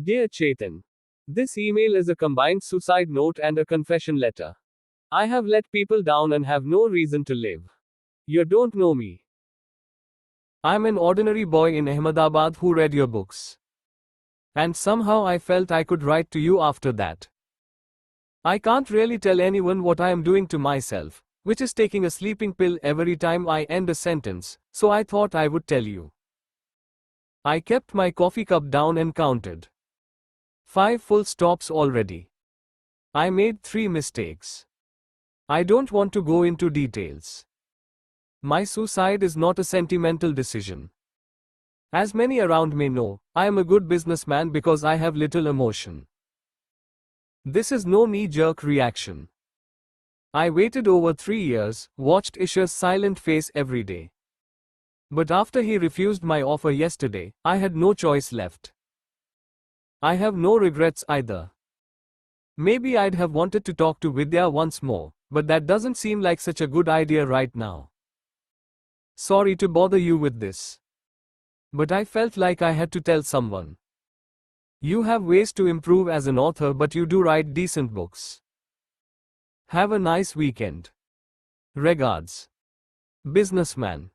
Dear Chetan, this email is a combined suicide note and a confession letter. I have let people down and have no reason to live. You don't know me. I'm an ordinary boy in Ahmedabad who read your books. And somehow I felt I could write to you after that. I can't really tell anyone what I am doing to myself, which is taking a sleeping pill every time I end a sentence, so I thought I would tell you. I kept my coffee cup down and counted. 5 full stops already. I made 3 mistakes. I don't want to go into details. My suicide is not a sentimental decision. As many around me know, I am a good businessman because I have little emotion. This is no knee-jerk reaction. I waited over 3 years, watched Isha's silent face every day. But after he refused my offer yesterday, I had no choice left. I have no regrets either. Maybe I'd have wanted to talk to Vidya once more, but that doesn't seem like such a good idea right now. Sorry to bother you with this. But I felt like I had to tell someone. You have ways to improve as an author, but you do write decent books. Have a nice weekend. Regards. Businessman.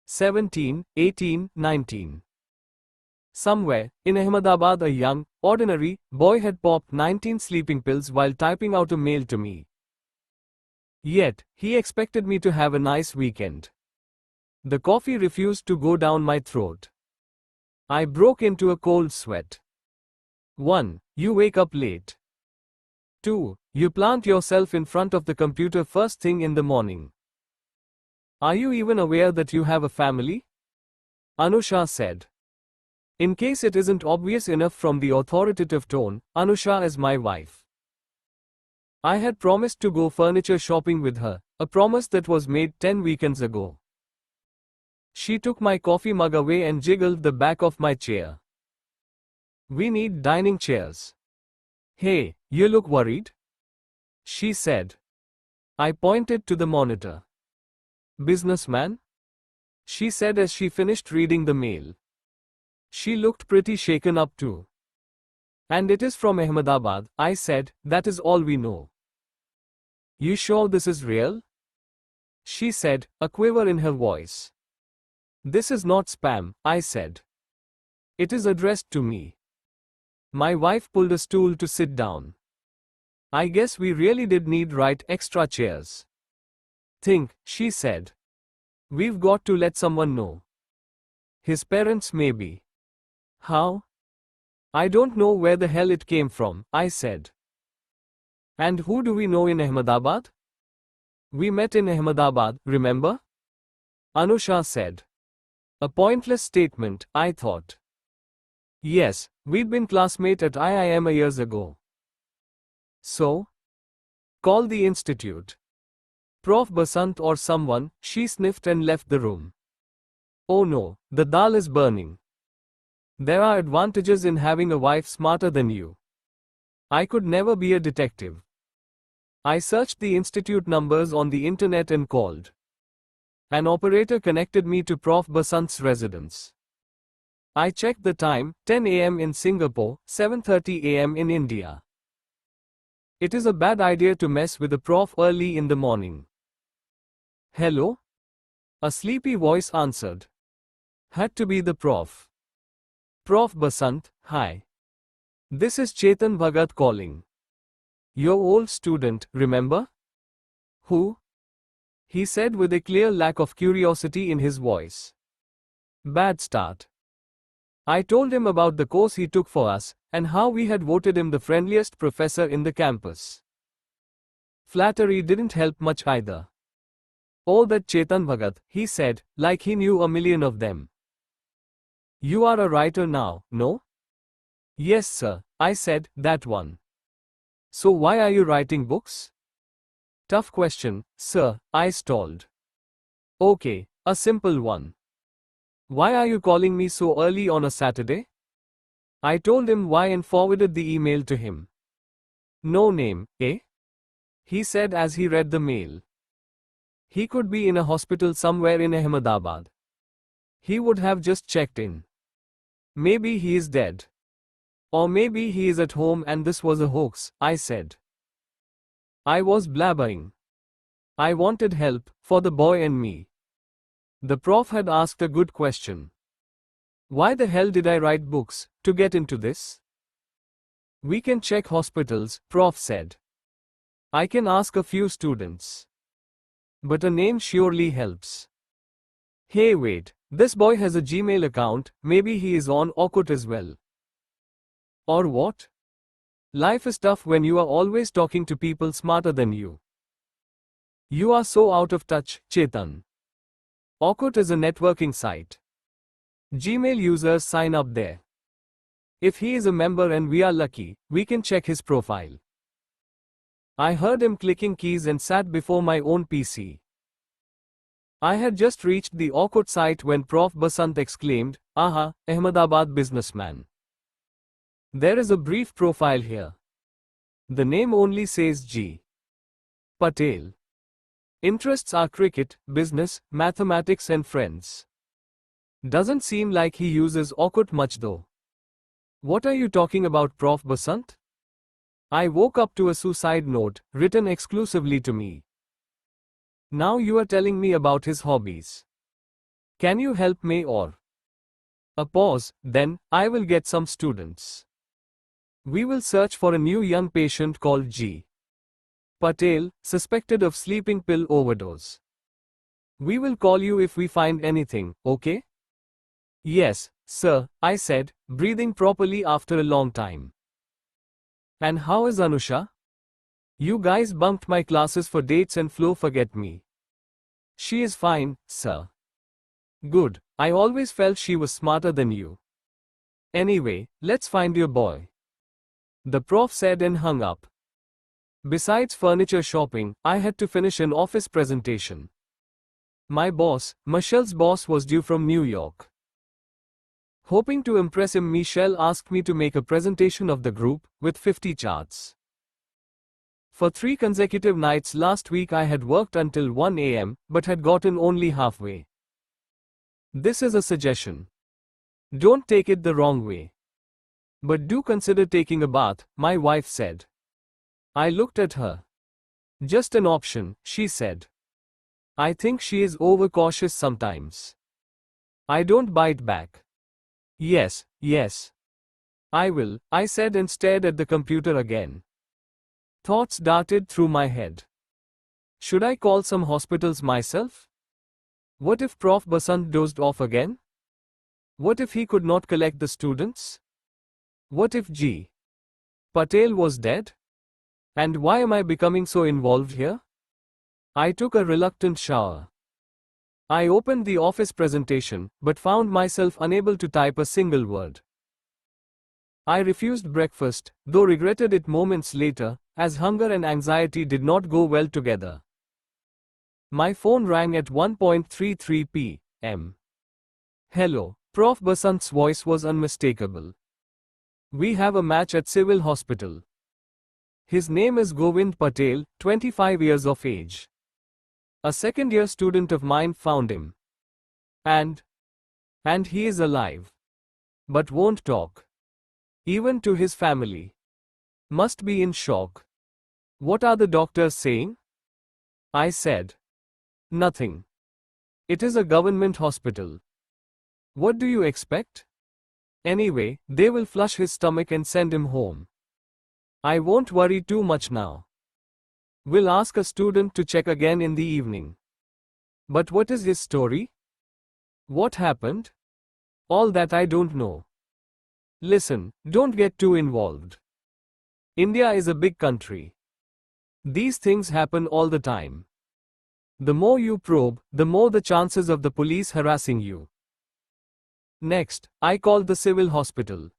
17, 18, 19. Somewhere, in Ahmedabad, a young, ordinary boy had popped 19 sleeping pills while typing out a mail to me. Yet, he expected me to have a nice weekend. The coffee refused to go down my throat. I broke into a cold sweat. 1. You wake up late. 2. You plant yourself in front of the computer first thing in the morning. Are you even aware that you have a family? Anusha said. In case it isn't obvious enough from the authoritative tone, Anusha is my wife. I had promised to go furniture shopping with her, a promise that was made 10 weekends ago. She took my coffee mug away and jiggled the back of my chair. We need dining chairs. Hey, you look worried? She said. I pointed to the monitor. Businessman? She said as she finished reading the mail. She looked pretty shaken up too. And it is from Ahmedabad, I said, that is all we know. You sure this is real? She said, a quiver in her voice. This is not spam, I said. It is addressed to me. My wife pulled a stool to sit down. I guess we really did need right extra chairs. Think, she said. We've got to let someone know. His parents maybe. How? I don't know where the hell it came from, I said. And who do we know in Ahmedabad? We met in Ahmedabad, remember? Anusha said. A pointless statement, I thought. Yes, we'd been classmates at IIM years ago. So? Call the institute. Prof. Basant or someone, she sniffed and left the room. Oh no, the dal is burning. There are advantages in having a wife smarter than you. I could never be a detective. I searched the institute numbers on the internet and called. An operator connected me to Prof. Basant's residence. I checked the time, 10 a.m. in Singapore, 7:30 a.m. in India. It is a bad idea to mess with a prof early in the morning. Hello? A sleepy voice answered. Had to be the prof. Prof. Basant, hi. This is Chetan Bhagat calling. Your old student, remember? Who? He said with a clear lack of curiosity in his voice. Bad start. I told him about the course he took for us, and how we had voted him the friendliest professor in the campus. Flattery didn't help much either. Oh, that Chetan Bhagat, he said, like he knew a million of them. You are a writer now, no? Yes, sir, I said, that one. So why are you writing books? Tough question, sir, I stalled. Okay, a simple one. Why are you calling me so early on a Saturday? I told him why and forwarded the email to him. No name, eh? He said as he read the mail. He could be in a hospital somewhere in Ahmedabad. He would have just checked in. Maybe he is dead. Or maybe he is at home and this was a hoax, I said. I was blabbering. I wanted help, for the boy and me. The prof had asked a good question. Why the hell did I write books, to get into this? We can check hospitals, prof said. I can ask a few students. But a name surely helps. Hey wait, this boy has a Gmail account, maybe he is on Orkut as well. Or what? Life is tough when you are always talking to people smarter than you. You are so out of touch, Chetan. Orkut is a networking site. Gmail users sign up there. If he is a member and we are lucky, we can check his profile. I heard him clicking keys and sat before my own PC. I had just reached the Orkut site when Prof. Basant exclaimed, "Aha, Ahmedabad businessman." There is a brief profile here. The name only says G. Patel. Interests are cricket, business, mathematics and friends. Doesn't seem like he uses Orkut much though. What are you talking about, Prof. Basant? I woke up to a suicide note, written exclusively to me. Now you are telling me about his hobbies. Can you help me or? A pause, then, I will get some students. We will search for a new young patient called G. Patel, suspected of sleeping pill overdose. We will call you if we find anything, okay? Yes, sir, I said, breathing properly after a long time. And how is Anusha? You guys bunked my classes for dates and Flo forget me. She is fine, sir. Good, I always felt she was smarter than you. Anyway, let's find your boy. The prof said and hung up. Besides furniture shopping, I had to finish an office presentation. My boss, Michelle's boss, was due from New York. Hoping to impress him, Michelle asked me to make a presentation of the group, with 50 charts. For 3 consecutive nights last week I had worked until 1 a.m., but had gotten only halfway. This is a suggestion. Don't take it the wrong way. But do consider taking a bath, my wife said. I looked at her. Just an option, she said. I think she is overcautious sometimes. I don't bite back. Yes, yes. I will, I said and stared at the computer again. Thoughts darted through my head. Should I call some hospitals myself? What if Prof. Basant dozed off again? What if he could not collect the students? What if G. Patel was dead? And why am I becoming so involved here? I took a reluctant shower. I opened the office presentation, but found myself unable to type a single word. I refused breakfast, though regretted it moments later, as hunger and anxiety did not go well together. My phone rang at 1:33 p.m. Hello, Prof. Basant's voice was unmistakable. We have a match at Civil Hospital. His name is Govind Patel, 25 years of age. A second-year student of mine found him. And he is alive. But won't talk. Even to his family. Must be in shock. What are the doctors saying? I said. Nothing. It is a government hospital. What do you expect? Anyway, they will flush his stomach and send him home. I won't worry too much now. We'll ask a student to check again in the evening. But what is his story? What happened? All that I don't know. Listen, don't get too involved. India is a big country. These things happen all the time. The more you probe, the more the chances of the police harassing you. Next, I called the civil hospital.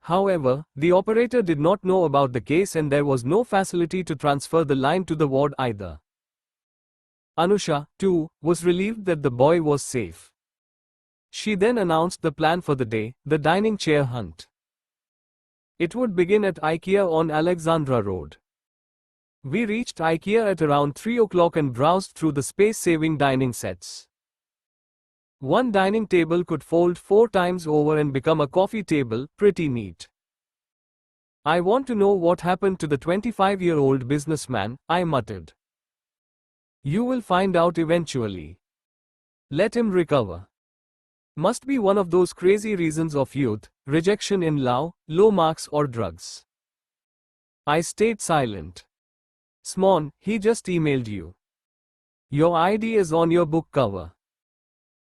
However, the operator did not know about the case and there was no facility to transfer the line to the ward either. Anusha, too, was relieved that the boy was safe. She then announced the plan for the day, the dining chair hunt. It would begin at IKEA on Alexandra Road. We reached IKEA at around 3 o'clock and browsed through the space-saving dining sets. One dining table could fold 4 times over and become a coffee table, pretty neat. I want to know what happened to the 25-year-old businessman, I muttered. You will find out eventually. Let him recover. Must be one of those crazy reasons of youth, rejection in love, low marks or drugs. I stayed silent. Smon, he just emailed you. Your ID is on your book cover.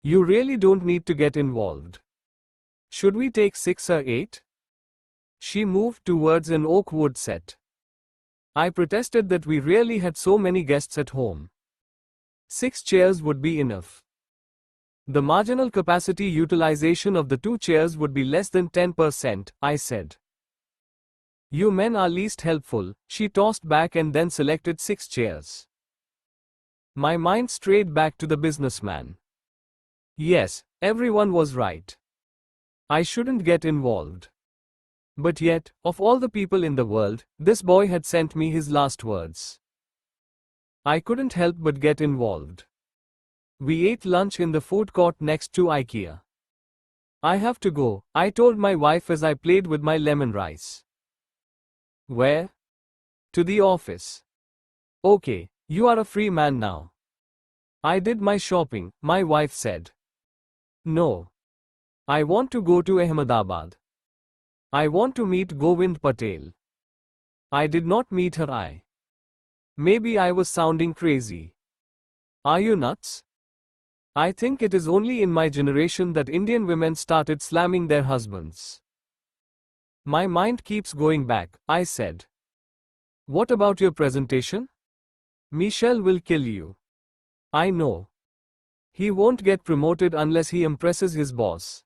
You really don't need to get involved. Should we take 6 or 8? She moved towards an oak wood set. I protested that we really had so many guests at home. 6 chairs would be enough. The marginal capacity utilization of the 2 chairs would be less than 10%, I said. You men are least helpful, she tossed back and then selected 6 chairs. My mind strayed back to the businessman. Yes, everyone was right. I shouldn't get involved. But yet, of all the people in the world, this boy had sent me his last words. I couldn't help but get involved. We ate lunch in the food court next to IKEA. I have to go, I told my wife as I played with my lemon rice. Where? To the office. Okay, you are a free man now. I did my shopping, my wife said. No. I want to go to Ahmedabad. I want to meet Govind Patel. I did not meet her. Maybe I was sounding crazy. Are you nuts? I think it is only in my generation that Indian women started slamming their husbands. My mind keeps going back, I said. What about your presentation? Michelle will kill you. I know. He won't get promoted unless he impresses his boss.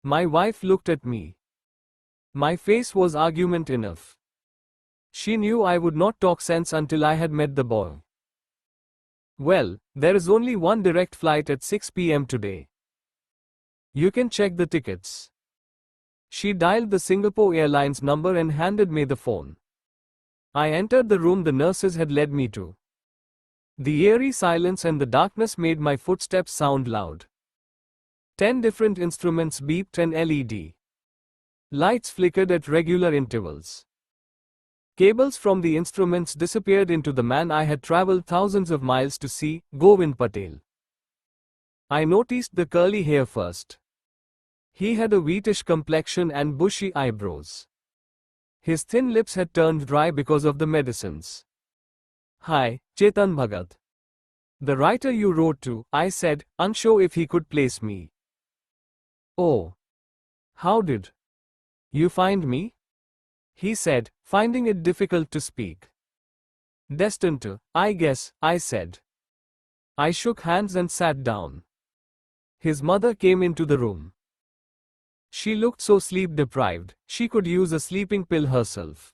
My wife looked at me. My face was argument enough. She knew I would not talk sense until I had met the boy. Well, there is only one direct flight at 6 p.m. today. You can check the tickets. She dialed the Singapore Airlines number and handed me the phone. I entered the room the nurses had led me to. The eerie silence and the darkness made my footsteps sound loud. 10 different instruments beeped and LED. Lights flickered at regular intervals. Cables from the instruments disappeared into the man I had traveled thousands of miles to see, Govind Patel. I noticed the curly hair first. He had a wheatish complexion and bushy eyebrows. His thin lips had turned dry because of the medicines. Hi, Chetan Bhagat. The writer you wrote to, I said, unsure if he could place me. Oh. How did you find me? He said, finding it difficult to speak. Destined to, I guess, I said. I shook hands and sat down. His mother came into the room. She looked so sleep-deprived, she could use a sleeping pill herself.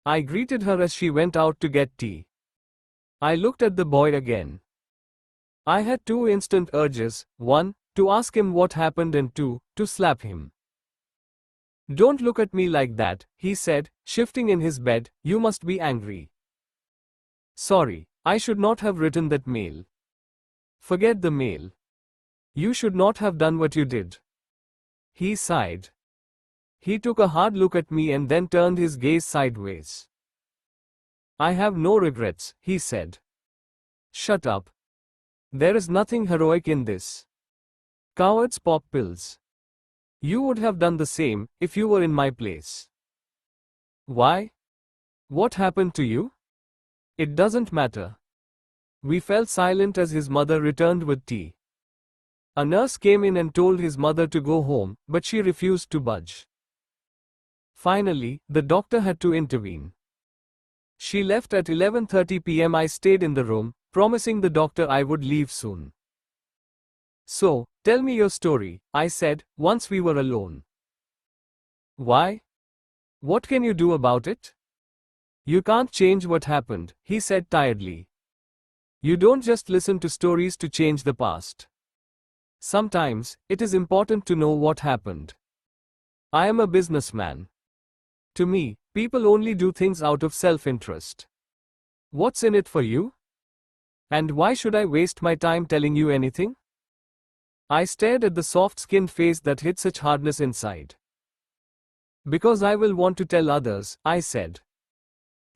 I greeted her as she went out to get tea. I looked at the boy again. I had 2 instant urges, 1, to ask him what happened and 2, to slap him. Don't look at me like that, he said, shifting in his bed, you must be angry. Sorry, I should not have written that mail. Forget the mail. You should not have done what you did. He sighed. He took a hard look at me and then turned his gaze sideways. I have no regrets, he said. Shut up. There is nothing heroic in this. Cowards pop pills. You would have done the same, if you were in my place. Why? What happened to you? It doesn't matter. We fell silent as his mother returned with tea. A nurse came in and told his mother to go home, but she refused to budge. Finally, the doctor had to intervene. She left at 11:30 p.m. I stayed in the room, promising the doctor I would leave soon. So, tell me your story, I said, once we were alone. Why? What can you do about it? You can't change what happened, he said tiredly. You don't just listen to stories to change the past. Sometimes, it is important to know what happened. I am a businessman. To me, people only do things out of self-interest. What's in it for you? And why should I waste my time telling you anything? I stared at the soft-skinned face that hid such hardness inside. Because I will want to tell others, I said.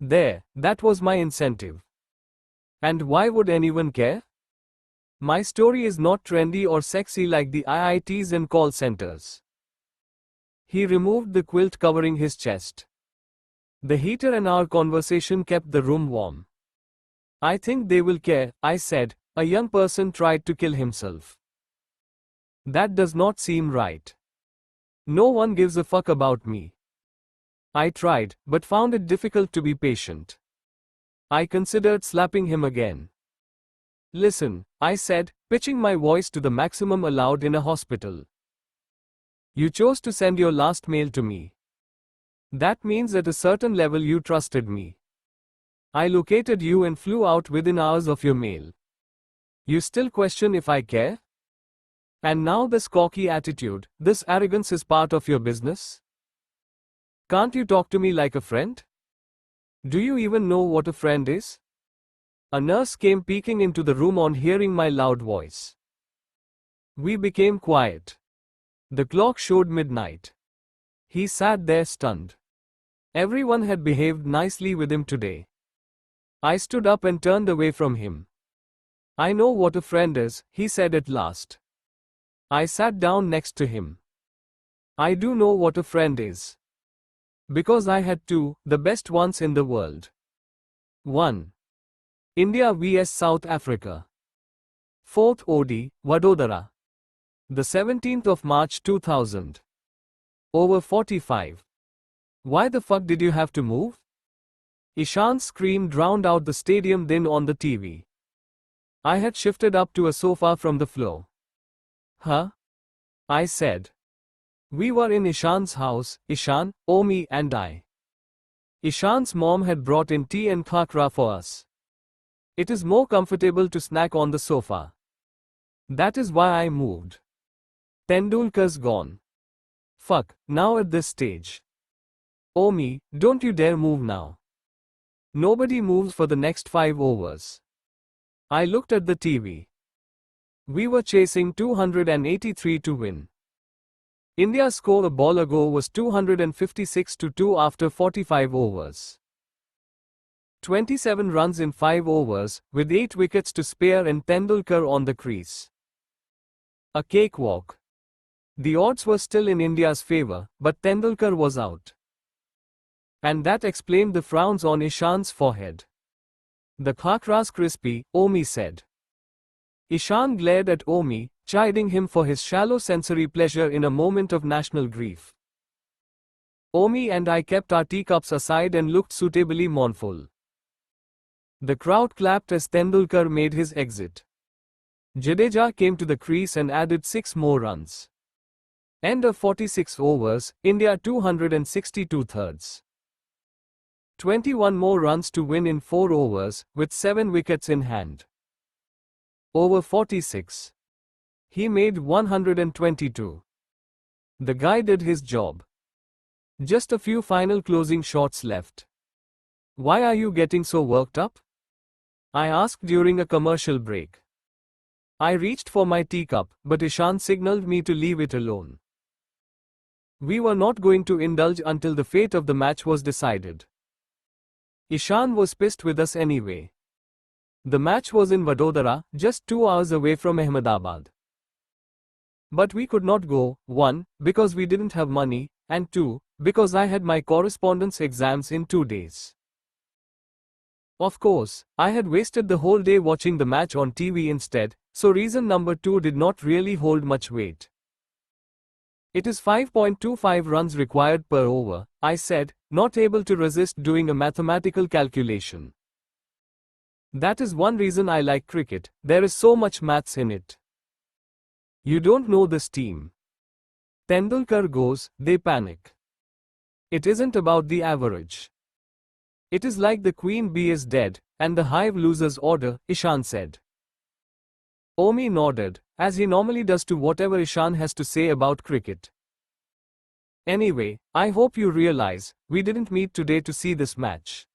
There, that was my incentive. And why would anyone care? My story is not trendy or sexy like the IITs and call centers. He removed the quilt covering his chest. The heater and our conversation kept the room warm. I think they will care, I said. A young person tried to kill himself. That does not seem right. No one gives a fuck about me. I tried, but found it difficult to be patient. I considered slapping him again. Listen, I said, pitching my voice to the maximum allowed in a hospital. You chose to send your last mail to me. That means at a certain level you trusted me. I located you and flew out within hours of your mail. You still question if I care? And now this cocky attitude, this arrogance is part of your business? Can't you talk to me like a friend? Do you even know what a friend is? A nurse came peeking into the room on hearing my loud voice. We became quiet. The clock showed midnight. He sat there stunned. Everyone had behaved nicely with him today. I stood up and turned away from him. I know what a friend is, he said at last. I sat down next to him. I do know what a friend is. Because I had two, the best ones in the world. 1. India vs South Africa. 4th OD, Vadodara. The 17th of March 2000. Over 45. Why the fuck did you have to move? Ishan's scream drowned out the stadium din on the TV. I had shifted up to a sofa from the floor. Huh? I said. We were in Ishan's house, Ishan, Omi and I. Ishan's mom had brought in tea and khakra for us. It is more comfortable to snack on the sofa. That is why I moved. Tendulkar's gone. Fuck, now at this stage. Omi, don't you dare move now. Nobody moves for the next 5 overs. I looked at the TV. We were chasing 283 to win. India's score a ball ago was 256 to 2 after 45 overs. 27 runs in 5 overs, with 8 wickets to spare and Tendulkar on the crease. A cakewalk. The odds were still in India's favour, but Tendulkar was out. And that explained the frowns on Ishan's forehead. The khakra's crispy, Omi said. Ishan glared at Omi, chiding him for his shallow sensory pleasure in a moment of national grief. Omi and I kept our teacups aside and looked suitably mournful. The crowd clapped as Tendulkar made his exit. Jadeja came to the crease and added 6 more runs. End of 46 overs, India 262 thirds. 21 more runs to win in 4 overs, with 7 wickets in hand. Over 46. He made 122. The guy did his job. Just a few final closing shots left. Why are you getting so worked up? I asked during a commercial break. I reached for my teacup, but Ishan signaled me to leave it alone. We were not going to indulge until the fate of the match was decided. Ishan was pissed with us anyway. The match was in Vadodara, just 2 hours away from Ahmedabad. But we could not go, 1, because we didn't have money, and 2, because I had my correspondence exams in 2 days. Of course, I had wasted the whole day watching the match on TV instead, so reason number 2 did not really hold much weight. It is 5.25 runs required per over, I said, not able to resist doing a mathematical calculation. That is one reason I like cricket, there is so much maths in it. You don't know this team. Tendulkar goes, they panic. It isn't about the average. It is like the queen bee is dead, and the hive loses order, Ishan said. Omi nodded, as he normally does to whatever Ishan has to say about cricket. Anyway, I hope you realize, we didn't meet today to see this match.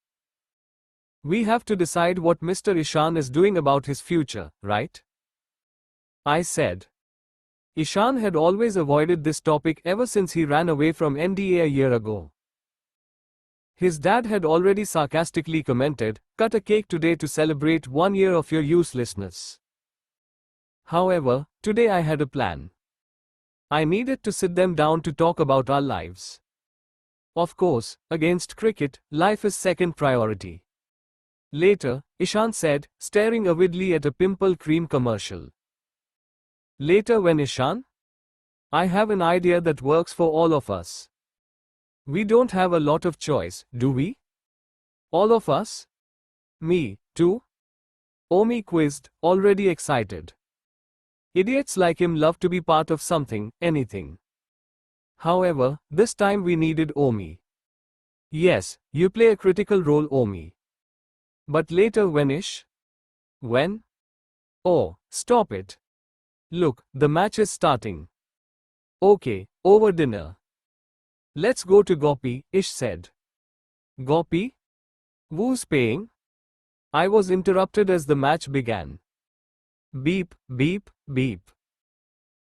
We have to decide what Mr. Ishan is doing about his future, right? I said. Ishan had always avoided this topic ever since he ran away from NDA a year ago. His dad had already sarcastically commented, "Cut a cake today to celebrate 1 year of your uselessness." However, today I had a plan. I needed to sit them down to talk about our lives. Of course, against cricket, life is second priority. Later, Ishan said, staring avidly at a pimple cream commercial. Later when Ishan? I have an idea that works for all of us. We don't have a lot of choice, do we? All of us? Me, too? Omi quizzed, already excited. Idiots like him love to be part of something, anything. However, this time we needed Omi. Yes, you play a critical role, Omi. But later when Ish? When? Oh, stop it. Look, the match is starting. Okay, over dinner. Let's go to Gopi, Ish said. Gopi? Who's paying? I was interrupted as the match began. Beep, beep, beep.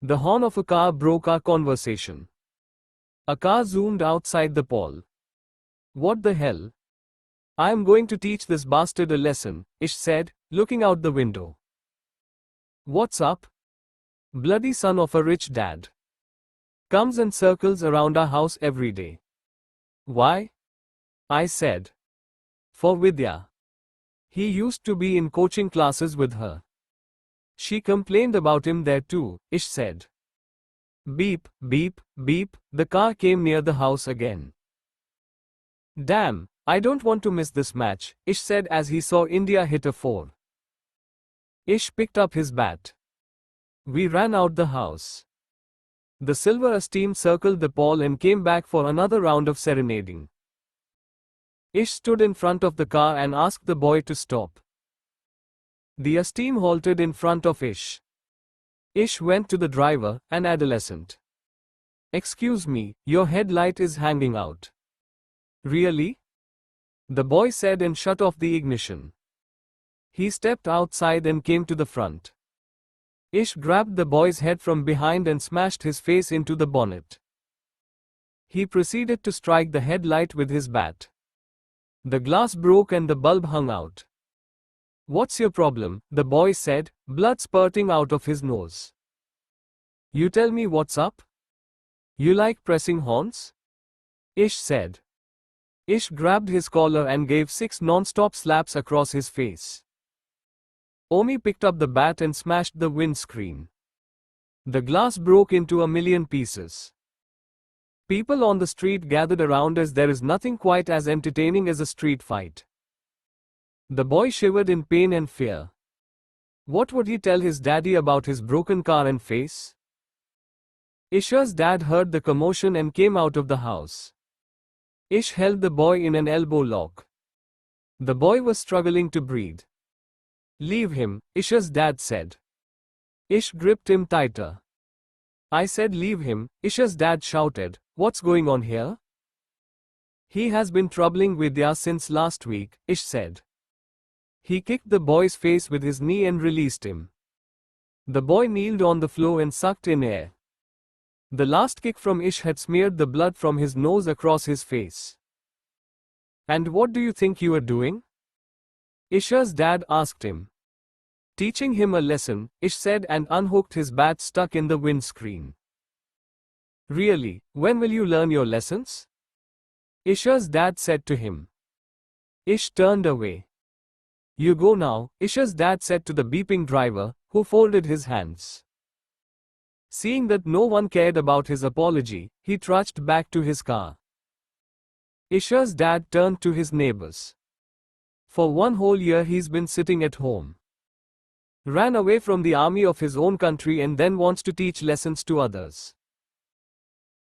The horn of a car broke our conversation. A car zoomed outside the pole. What the hell? I am going to teach this bastard a lesson, Ish said, looking out the window. What's up? Bloody son of a rich dad. Comes and circles around our house every day. Why? I said. For Vidya. He used to be in coaching classes with her. She complained about him there too, Ish said. Beep, beep, beep, the car came near the house again. Damn, I don't want to miss this match, Ish said as he saw India hit a 4. Ish picked up his bat. We ran out the house. The silver steam circled the pole and came back for another round of serenading. Ish stood in front of the car and asked the boy to stop. The steam halted in front of Ish. Ish went to the driver, an adolescent. Excuse me, your headlight is hanging out. Really? The boy said and shut off the ignition. He stepped outside and came to the front. Ish grabbed the boy's head from behind and smashed his face into the bonnet. He proceeded to strike the headlight with his bat. The glass broke and the bulb hung out. What's your problem? The boy said, blood spurting out of his nose. You tell me what's up? You like pressing horns? Ish said. Ish grabbed his collar and gave 6 non-stop slaps across his face. Omi picked up the bat and smashed the windscreen. The glass broke into a million pieces. People on the street gathered around as there is nothing quite as entertaining as a street fight. The boy shivered in pain and fear. What would he tell his daddy about his broken car and face? Isha's dad heard the commotion and came out of the house. Ish held the boy in an elbow lock. The boy was struggling to breathe. Leave him, Isha's dad said. Ish gripped him tighter. I said leave him, Isha's dad shouted. What's going on here? He has been troubling Vidya since last week, Ish said. He kicked the boy's face with his knee and released him. The boy kneeled on the floor and sucked in air. The last kick from Ish had smeared the blood from his nose across his face. And what do you think you are doing? Isha's dad asked him. Teaching him a lesson, Ish said and unhooked his bat stuck in the windscreen. Really, when will you learn your lessons? Isha's dad said to him. Ish turned away. You go now, Isha's dad said to the beeping driver, who folded his hands. Seeing that no one cared about his apology, he trudged back to his car. Isha's dad turned to his neighbors. For 1 whole year he's been sitting at home. Ran away from the army of his own country and then wants to teach lessons to others.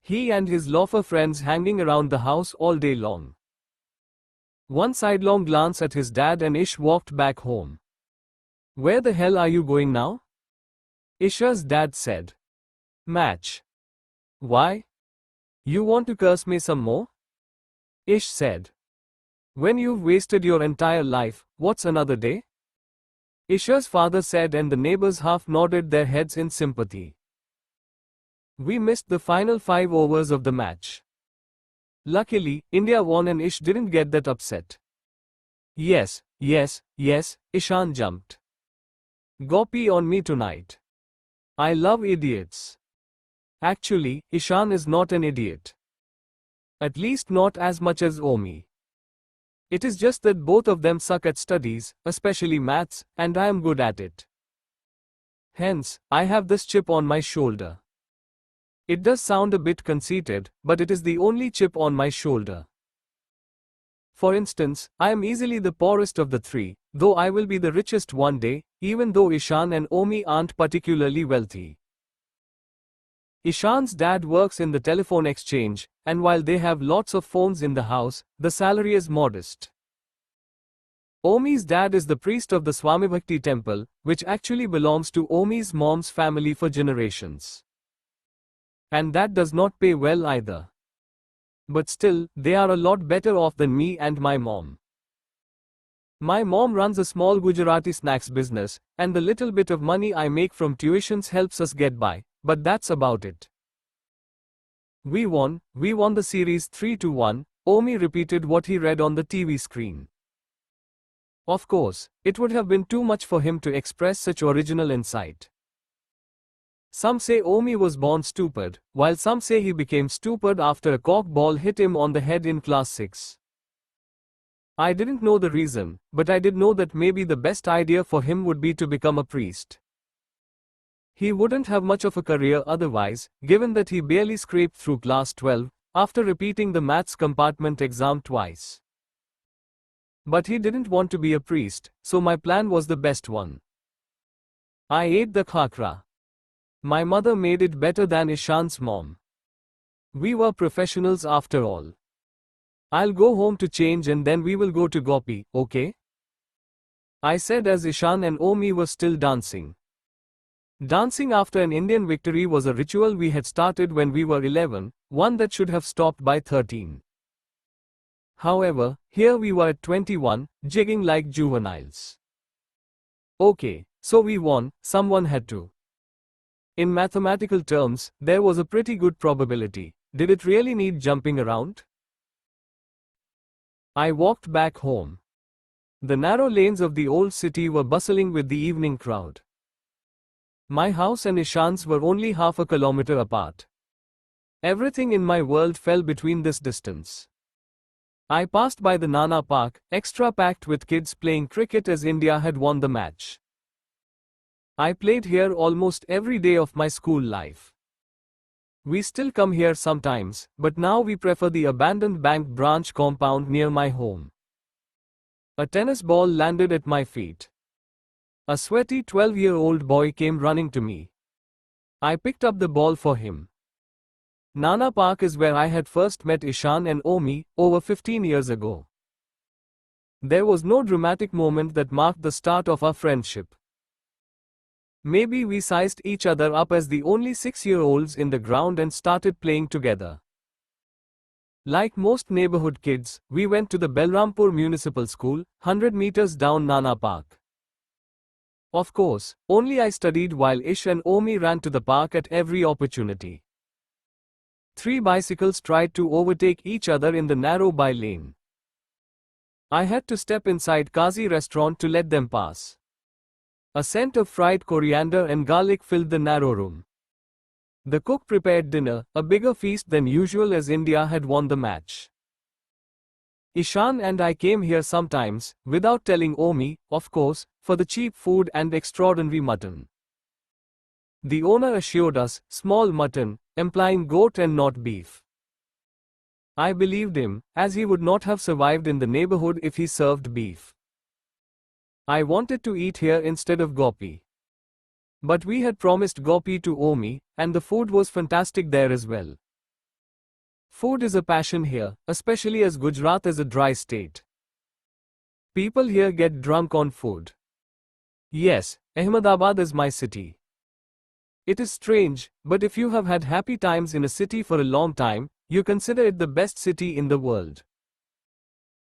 He and his loafer friends hanging around the house all day long. One sidelong glance at his dad and Ish walked back home. Where the hell are you going now? Isha's dad said. Match. Why? You want to curse me some more? Ish said. When you've wasted your entire life, what's another day? Isha's father said and the neighbors half nodded their heads in sympathy. We missed the final 5 overs of the match. Luckily, India won and Ish didn't get that upset. Yes, yes, yes, Ishan jumped. Gopi on me tonight. I love idiots. Actually, Ishan is not an idiot. At least not as much as Omi. It is just that both of them suck at studies, especially maths, and I am good at it. Hence, I have this chip on my shoulder. It does sound a bit conceited, but it is the only chip on my shoulder. For instance, I am easily the poorest of the three, though I will be the richest one day, even though Ishan and Omi aren't particularly wealthy. Ishan's dad works in the telephone exchange, and while they have lots of phones in the house, the salary is modest. Omi's dad is the priest of the Swamibhakti temple, which actually belongs to Omi's mom's family for generations. And that does not pay well either. But still, they are a lot better off than me and my mom. My mom runs a small Gujarati snacks business, and the little bit of money I make from tuitions helps us get by, but that's about it. We won the series 3-1, Omi repeated what he read on the TV screen. Of course, it would have been too much for him to express such original insight. Some say Omi was born stupid, while some say he became stupid after a cork ball hit him on the head in class 6. I didn't know the reason, but I did know that maybe the best idea for him would be to become a priest. He wouldn't have much of a career otherwise, given that he barely scraped through class 12, after repeating the maths compartment exam twice. But he didn't want to be a priest, so my plan was the best one. I ate the khakra. My mother made it better than Ishan's mom. We were professionals after all. I'll go home to change and then we will go to Gopi, okay? I said as Ishan and Omi were still dancing. Dancing after an Indian victory was a ritual we had started when we were 11, one that should have stopped by 13. However, here we were at 21, jigging like juveniles. Okay, so we won, someone had to. In mathematical terms, there was a pretty good probability. Did it really need jumping around? I walked back home. The narrow lanes of the old city were bustling with the evening crowd. My house and Ishan's were only half a kilometer apart. Everything in my world fell between this distance. I passed by the Nana Park, extra packed with kids playing cricket as India had won the match. I played here almost every day of my school life. We still come here sometimes, but now we prefer the abandoned bank branch compound near my home. A tennis ball landed at my feet. A sweaty 12-year-old boy came running to me. I picked up the ball for him. Nana Park is where I had first met Ishan and Omi, over 15 years ago. There was no dramatic moment that marked the start of our friendship. Maybe we sized each other up as the only 6-year-olds in the ground and started playing together. Like most neighborhood kids, we went to the Belrampur Municipal School, 100 meters down Nana Park. Of course, only I studied while Ish and Omi ran to the park at every opportunity. 3 bicycles tried to overtake each other in the narrow by lane. I had to step inside Kazi restaurant to let them pass. A scent of fried coriander and garlic filled the narrow room. The cook prepared dinner, a bigger feast than usual as India had won the match. Ishan and I came here sometimes, without telling Omi, of course, for the cheap food and extraordinary mutton. The owner assured us, small mutton, implying goat and not beef. I believed him, as he would not have survived in the neighborhood if he served beef. I wanted to eat here instead of Gopi. But we had promised Gopi to Omi, and the food was fantastic there as well. Food is a passion here, especially as Gujarat is a dry state. People here get drunk on food. Yes, Ahmedabad is my city. It is strange, but if you have had happy times in a city for a long time, you consider it the best city in the world.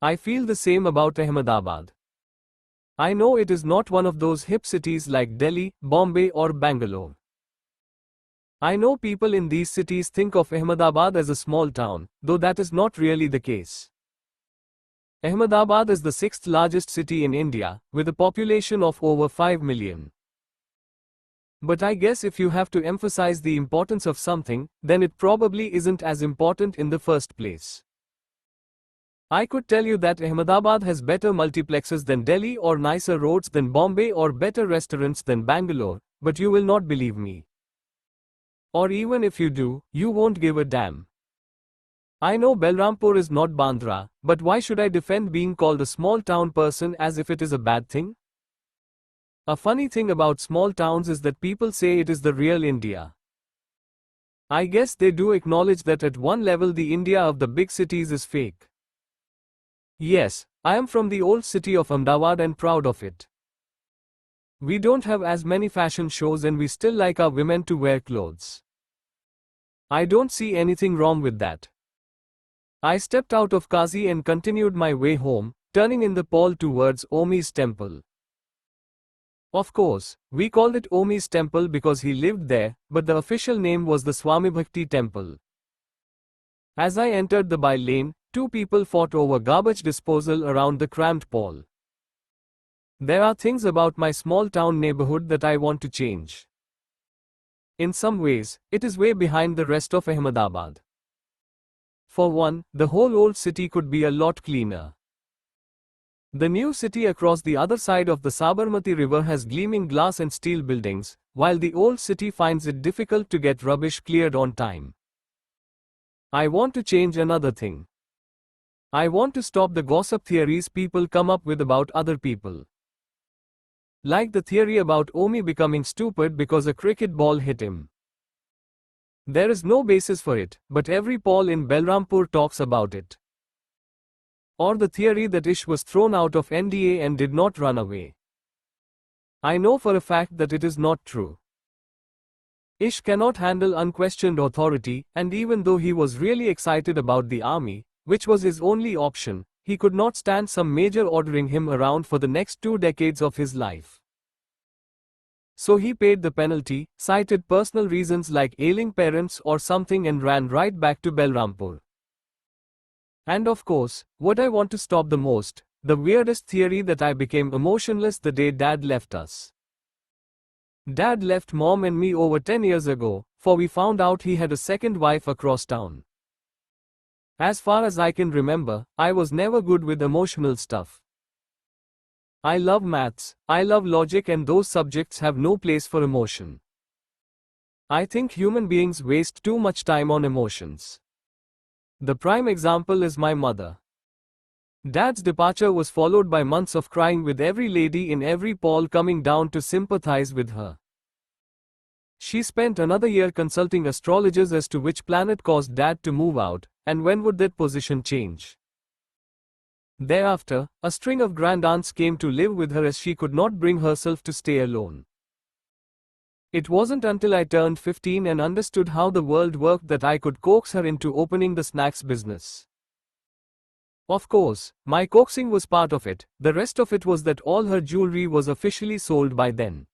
I feel the same about Ahmedabad. I know it is not one of those hip cities like Delhi, Bombay or Bangalore. I know people in these cities think of Ahmedabad as a small town, though that is not really the case. Ahmedabad is the sixth largest city in India, with a population of over 5 million. But I guess if you have to emphasize the importance of something, then it probably isn't as important in the first place. I could tell you that Ahmedabad has better multiplexes than Delhi or nicer roads than Bombay or better restaurants than Bangalore, but you will not believe me. Or even if you do, you won't give a damn. I know Balrampur is not Bandra, but why should I defend being called a small town person as if it is a bad thing? A funny thing about small towns is that people say it is the real India. I guess they do acknowledge that at one level the India of the big cities is fake. Yes, I am from the old city of Ahmedabad and proud of it. We don't have as many fashion shows and we still like our women to wear clothes. I don't see anything wrong with that. I stepped out of Kazi and continued my way home, turning in the Paul towards Omi's temple. Of course, we called it Omi's temple because he lived there, but the official name was the Swamibhakti temple. As I entered the by lane, two people fought over garbage disposal around the cramped Paul. There are things about my small town neighborhood that I want to change. In some ways, it is way behind the rest of Ahmedabad. For one, the whole old city could be a lot cleaner. The new city across the other side of the Sabarmati River has gleaming glass and steel buildings, while the old city finds it difficult to get rubbish cleared on time. I want to change another thing. I want to stop the gossip theories people come up with about other people. Like the theory about Omi becoming stupid because a cricket ball hit him. There is no basis for it, but every Paul in Balrampur talks about it. Or the theory that Ish was thrown out of NDA and did not run away. I know for a fact that it is not true. Ish cannot handle unquestioned authority, and even though he was really excited about the army, which was his only option, he could not stand some major ordering him around for the next 2 decades of his life. So he paid the penalty, cited personal reasons like ailing parents or something and ran right back to Balrampur. And of course, what I want to stop the most, the weirdest theory that I became emotionless the day Dad left us. Dad left Mom and me over 10 years ago, for we found out he had a second wife across town. As far as I can remember, I was never good with emotional stuff. I love maths, I love logic, and those subjects have no place for emotion. I think human beings waste too much time on emotions. The prime example is my mother. Dad's departure was followed by months of crying with every lady in every Paul coming down to sympathize with her. She spent another year consulting astrologers as to which planet caused Dad to move out, and when would that position change. Thereafter, a string of grandaunts came to live with her as she could not bring herself to stay alone. It wasn't until I turned 15 and understood how the world worked that I could coax her into opening the snacks business. Of course, my coaxing was part of it, the rest of it was that all her jewelry was officially sold by then.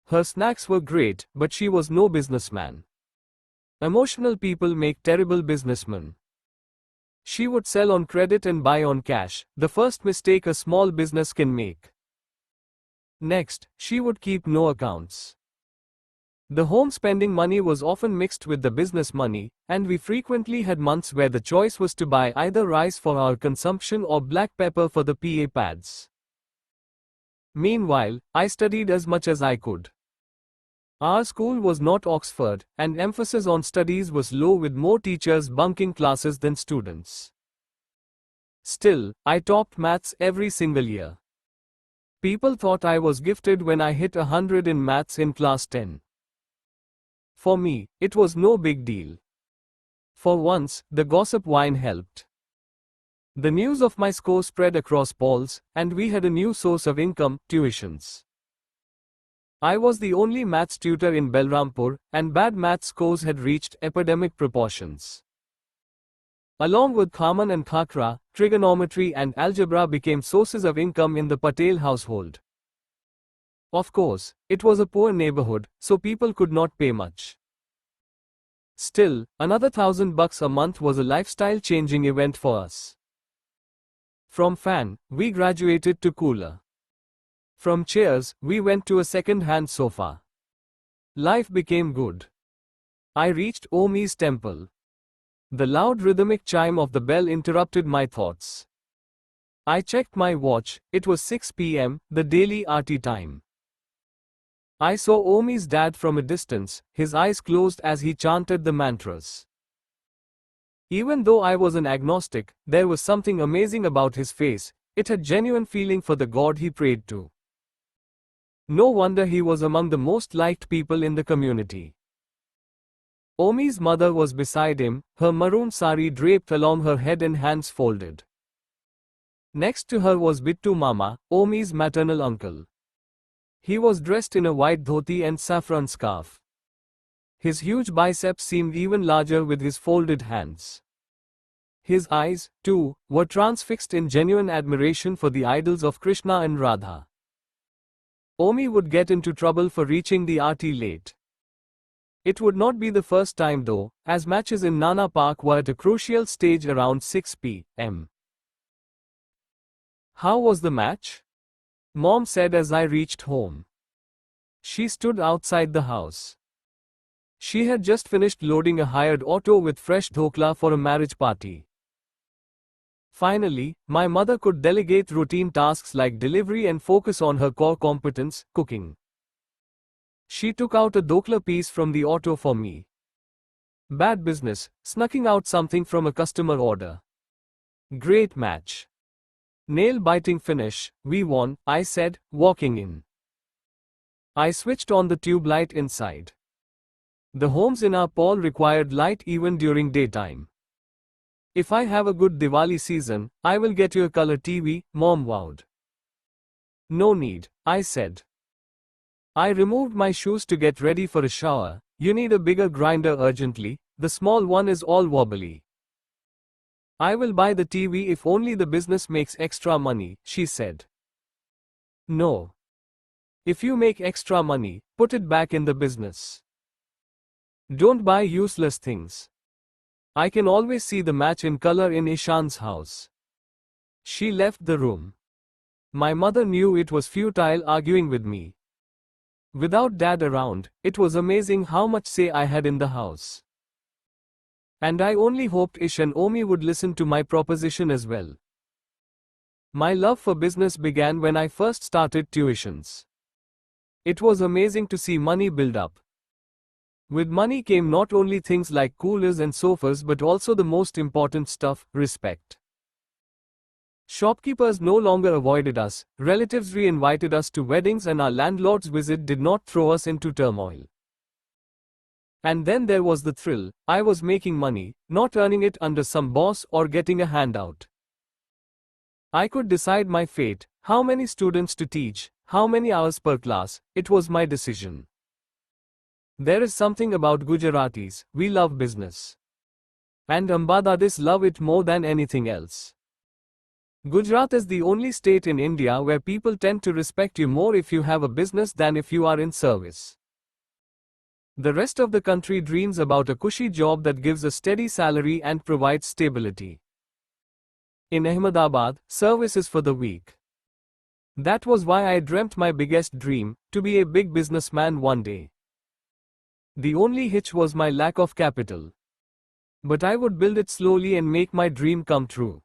Her snacks were great, but she was no businessman. Emotional people make terrible businessmen. She would sell on credit and buy on cash, the first mistake a small business can make. Next, she would keep no accounts. The home spending money was often mixed with the business money, and we frequently had months where the choice was to buy either rice for our consumption or black pepper for the PA pads. Meanwhile, I studied as much as I could. Our school was not Oxford, and emphasis on studies was low with more teachers bunking classes than students. Still, I topped maths every single year. People thought I was gifted when I hit 100 in maths in class 10. For me, it was no big deal. For once, the gossip wine helped. The news of my score spread across Pauls, and we had a new source of income, tuitions. I was the only maths tutor in Balrampur, and bad maths scores had reached epidemic proportions. Along with Khaman and Khakra, trigonometry and algebra became sources of income in the Patel household. Of course, it was a poor neighborhood, so people could not pay much. Still, another $1,000 a month was a lifestyle-changing event for us. From fan, we graduated to cooler. From chairs, we went to a second-hand sofa. Life became good. I reached Omi's temple. The loud rhythmic chime of the bell interrupted my thoughts. I checked my watch, it was 6 p.m., the daily aarti time. I saw Omi's dad from a distance, his eyes closed as he chanted the mantras. Even though I was an agnostic, there was something amazing about his face, it had genuine feeling for the God he prayed to. No wonder he was among the most liked people in the community. Omi's mother was beside him, her maroon sari draped along her head and hands folded. Next to her was Bittu Mama, Omi's maternal uncle. He was dressed in a white dhoti and saffron scarf. His huge biceps seemed even larger with his folded hands. His eyes, too, were transfixed in genuine admiration for the idols of Krishna and Radha. Omi would get into trouble for reaching the aarti late. It would not be the first time though, as matches in Nana Park were at a crucial stage around 6 p.m. How was the match? Mom said as I reached home. She stood outside the house. She had just finished loading a hired auto with fresh dhokla for a marriage party. Finally, my mother could delegate routine tasks like delivery and focus on her core competence, cooking. She took out a dhokla piece from the auto for me. Bad business, snucking out something from a customer order. Great match. Nail-biting finish, we won, I said, walking in. I switched on the tube light inside. The homes in our Paul required light even during daytime. If I have a good Diwali season, I will get you a color TV, Mom vowed. No need, I said. I removed my shoes to get ready for a shower. You need a bigger grinder urgently, the small one is all wobbly. I will buy the TV if only the business makes extra money, she said. No. If you make extra money, put it back in the business. Don't buy useless things. I can always see the match in color in Ishan's house. She left the room. My mother knew it was futile arguing with me. Without Dad around, it was amazing how much say I had in the house. And I only hoped Ish and Omi would listen to my proposition as well. My love for business began when I first started tuitions. It was amazing to see money build up. With money came not only things like coolers and sofas but also the most important stuff, respect. Shopkeepers no longer avoided us, relatives re-invited us to weddings and our landlord's visit did not throw us into turmoil. And then there was the thrill, I was making money, not earning it under some boss or getting a handout. I could decide my fate, how many students to teach, how many hours per class, it was my decision. There is something about Gujaratis, we love business. And Ahmedabadis love it more than anything else. Gujarat is the only state in India where people tend to respect you more if you have a business than if you are in service. The rest of the country dreams about a cushy job that gives a steady salary and provides stability. In Ahmedabad, service is for the weak. That was why I dreamt my biggest dream, to be a big businessman one day. The only hitch was my lack of capital. But I would build it slowly and make my dream come true.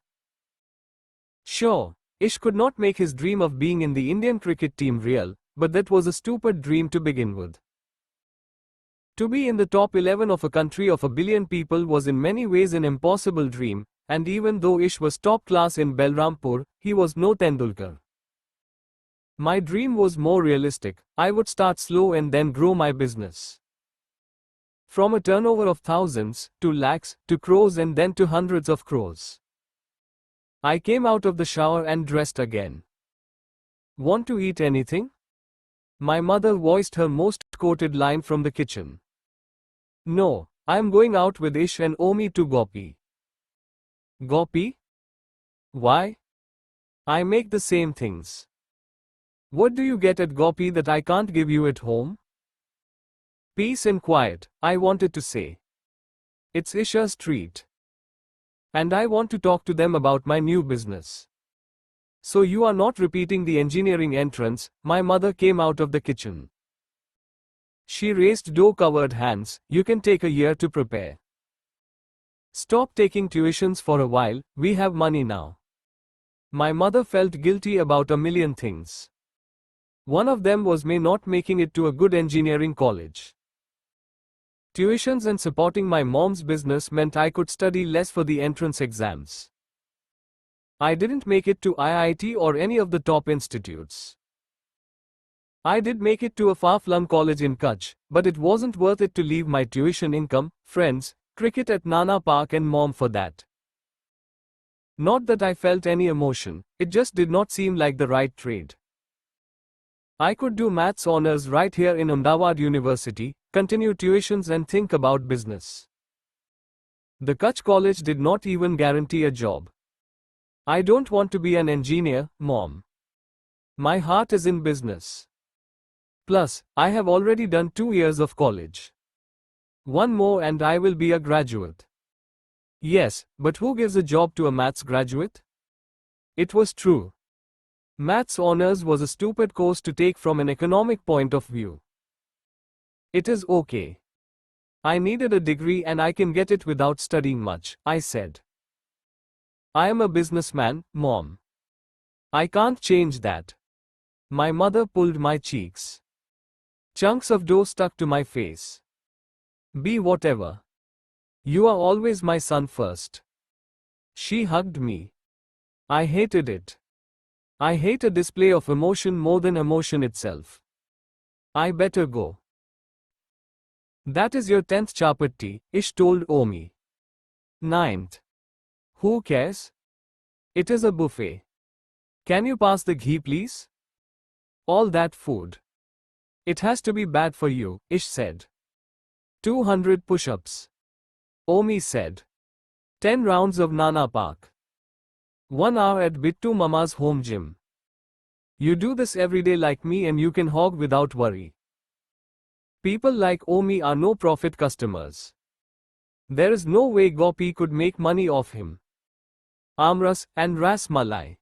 Sure, Ish could not make his dream of being in the Indian cricket team real, but that was a stupid dream to begin with. To be in the top 11 of a country of 1 billion people was in many ways an impossible dream, and even though Ish was top class in Balrampur, he was no Tendulkar. My dream was more realistic, I would start slow and then grow my business. From a turnover of thousands, to lakhs, to crores and then to hundreds of crores. I came out of the shower and dressed again. Want to eat anything? My mother voiced her most quoted line from the kitchen. No, I am going out with Ish and Omi to Gopi. Gopi? Why? I make the same things. What do you get at Gopi that I can't give you at home? Peace and quiet, I wanted to say. It's Isha's treat. And I want to talk to them about my new business. So you are not repeating the engineering entrance, my mother came out of the kitchen. She raised dough-covered hands, you can take a year to prepare. Stop taking tuitions for a while, we have money now. My mother felt guilty about a million things. One of them was me not making it to a good engineering college. Tuitions and supporting my mom's business meant I could study less for the entrance exams. I didn't make it to IIT or any of the top institutes. I did make it to a far-flung college in Kutch, but it wasn't worth it to leave my tuition income, friends, cricket at Nana Park and mom for that. Not that I felt any emotion, it just did not seem like the right trade. I could do maths honors right here in Ahmedabad University, continue tuitions and think about business. The Kutch college did not even guarantee a job. I don't want to be an engineer, mom. My heart is in business. Plus, I have already done 2 years of college. One more and I will be a graduate. Yes, but who gives a job to a maths graduate? It was true. Maths honors was a stupid course to take from an economic point of view. It is okay. I needed a degree and I can get it without studying much, I said. I am a businessman, mom. I can't change that. My mother pulled my cheeks. Chunks of dough stuck to my face. Be whatever. You are always my son first. She hugged me. I hated it. I hate a display of emotion more than emotion itself. I better go. That is your 10th chapatti, Ish told Omi. 9th. Who cares? It is a buffet. Can you pass the ghee please? All that food. It has to be bad for you, Ish said. 200 push-ups. Omi said. 10 rounds of Nana Park. 1 hour at Bittu Mama's home gym. You do this every day like me and you can hog without worry. People like Omi are no profit customers. There is no way Gopi could make money off him. Amras and Ras Malai.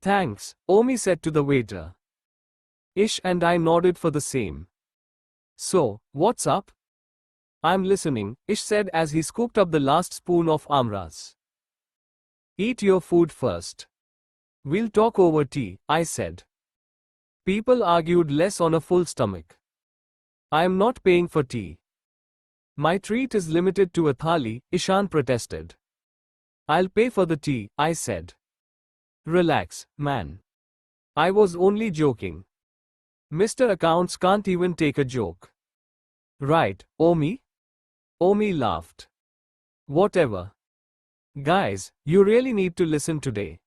Thanks, Omi said to the waiter. Ish and I nodded for the same. So, what's up? I'm listening, Ish said as he scooped up the last spoon of Amras. Eat your food first. We'll talk over tea, I said. People argued less on a full stomach. I am not paying for tea. My treat is limited to a thali, Ishan protested. I'll pay for the tea, I said. Relax, man. I was only joking. Mr. Accounts can't even take a joke. Right, Omi? Omi laughed. Whatever. Guys, you really need to listen today.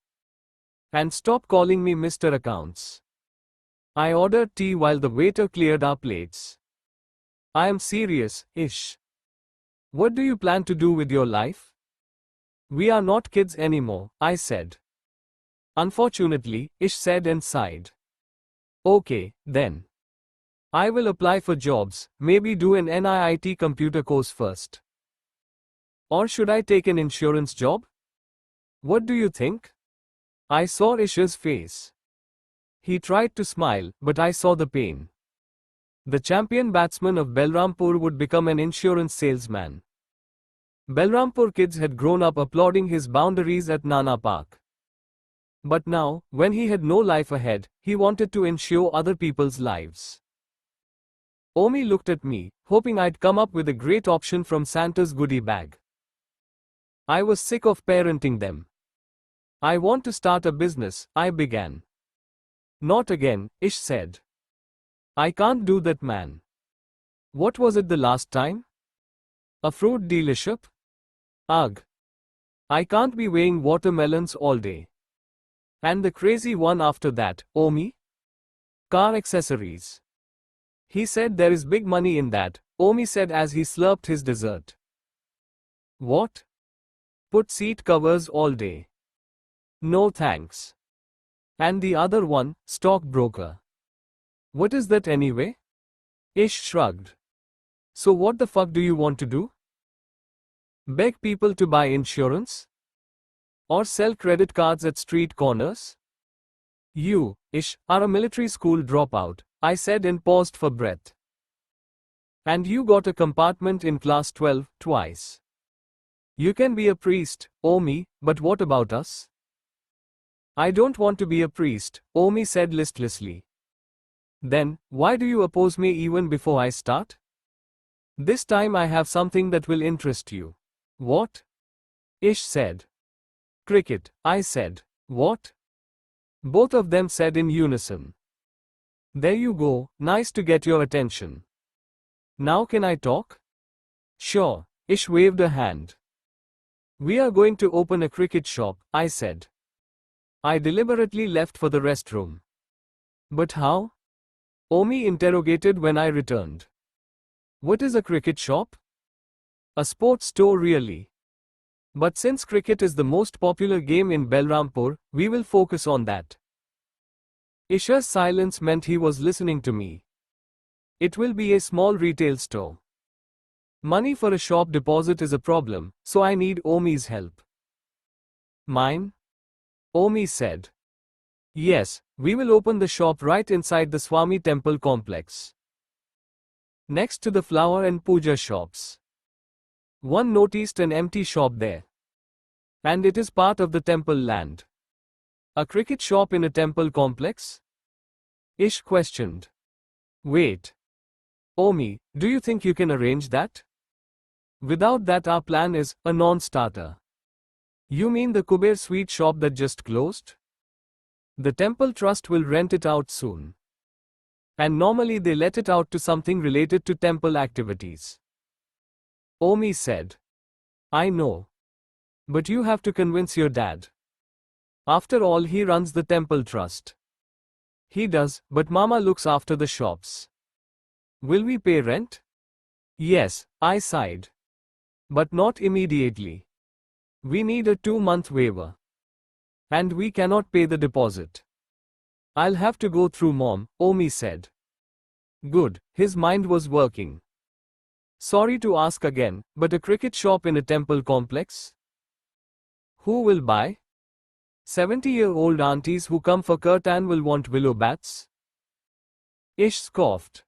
And stop calling me Mr. Accounts. I ordered tea while the waiter cleared our plates. I am serious, Ish. What do you plan to do with your life? We are not kids anymore, I said. Unfortunately, Ish said and sighed. Okay, then. I will apply for jobs, maybe do an NIIT computer course first. Or should I take an insurance job? What do you think? I saw Ish's face. He tried to smile, but I saw the pain. The champion batsman of Belrampur would become an insurance salesman. Belrampur kids had grown up applauding his boundaries at Nana Park. But now, when he had no life ahead, he wanted to insure other people's lives. Omi looked at me, hoping I'd come up with a great option from Santa's goodie bag. I was sick of parenting them. I want to start a business, I began. Not again, Ish said. I can't do that, man. What was it the last time? A fruit dealership? Ugh. I can't be weighing watermelons all day. And the crazy one after that, Omi? Car accessories. He said there is big money in that, Omi said as he slurped his dessert. What? Put seat covers all day. No thanks. And the other one, stockbroker. What is that anyway? Ish shrugged. So what the fuck do you want to do? Beg people to buy insurance? Or sell credit cards at street corners? You, Ish, are a military school dropout, I said and paused for breath. And you got a compartment in class 12, twice. You can be a priest, Omi, but what about us? I don't want to be a priest, Omi said listlessly. Then, why do you oppose me even before I start? This time I have something that will interest you. What? Ish said. Cricket, I said. What? Both of them said in unison. There you go, nice to get your attention. Now can I talk? Sure, Ish waved a hand. We are going to open a cricket shop, I said. I deliberately left for the restroom. But how? Omi interrogated when I returned. What is a cricket shop? A sports store really. But since cricket is the most popular game in Balrampur, we will focus on that. Isha's silence meant he was listening to me. It will be a small retail store. Money for a shop deposit is a problem, so I need Omi's help. Mine? Omi said. Yes, we will open the shop right inside the Swami temple complex. Next to the flower and puja shops. One noticed an empty shop there. And it is part of the temple land. A cricket shop in a temple complex? Ish questioned. Wait. Omi, do you think you can arrange that? Without that our plan is a non-starter. You mean the Kuber sweet shop that just closed? The temple trust will rent it out soon. And normally they let it out to something related to temple activities. Omi said. I know. But you have to convince your dad. After all, he runs the temple trust. He does, but Mama looks after the shops. Will we pay rent? Yes, I sighed. But not immediately. We need a 2-month waiver. And we cannot pay the deposit. I'll have to go through Mom, Omi said. Good, his mind was working. Sorry to ask again, but a cricket shop in a temple complex? Who will buy? 70-year-old aunties who come for kirtan will want willow bats? Ish scoffed.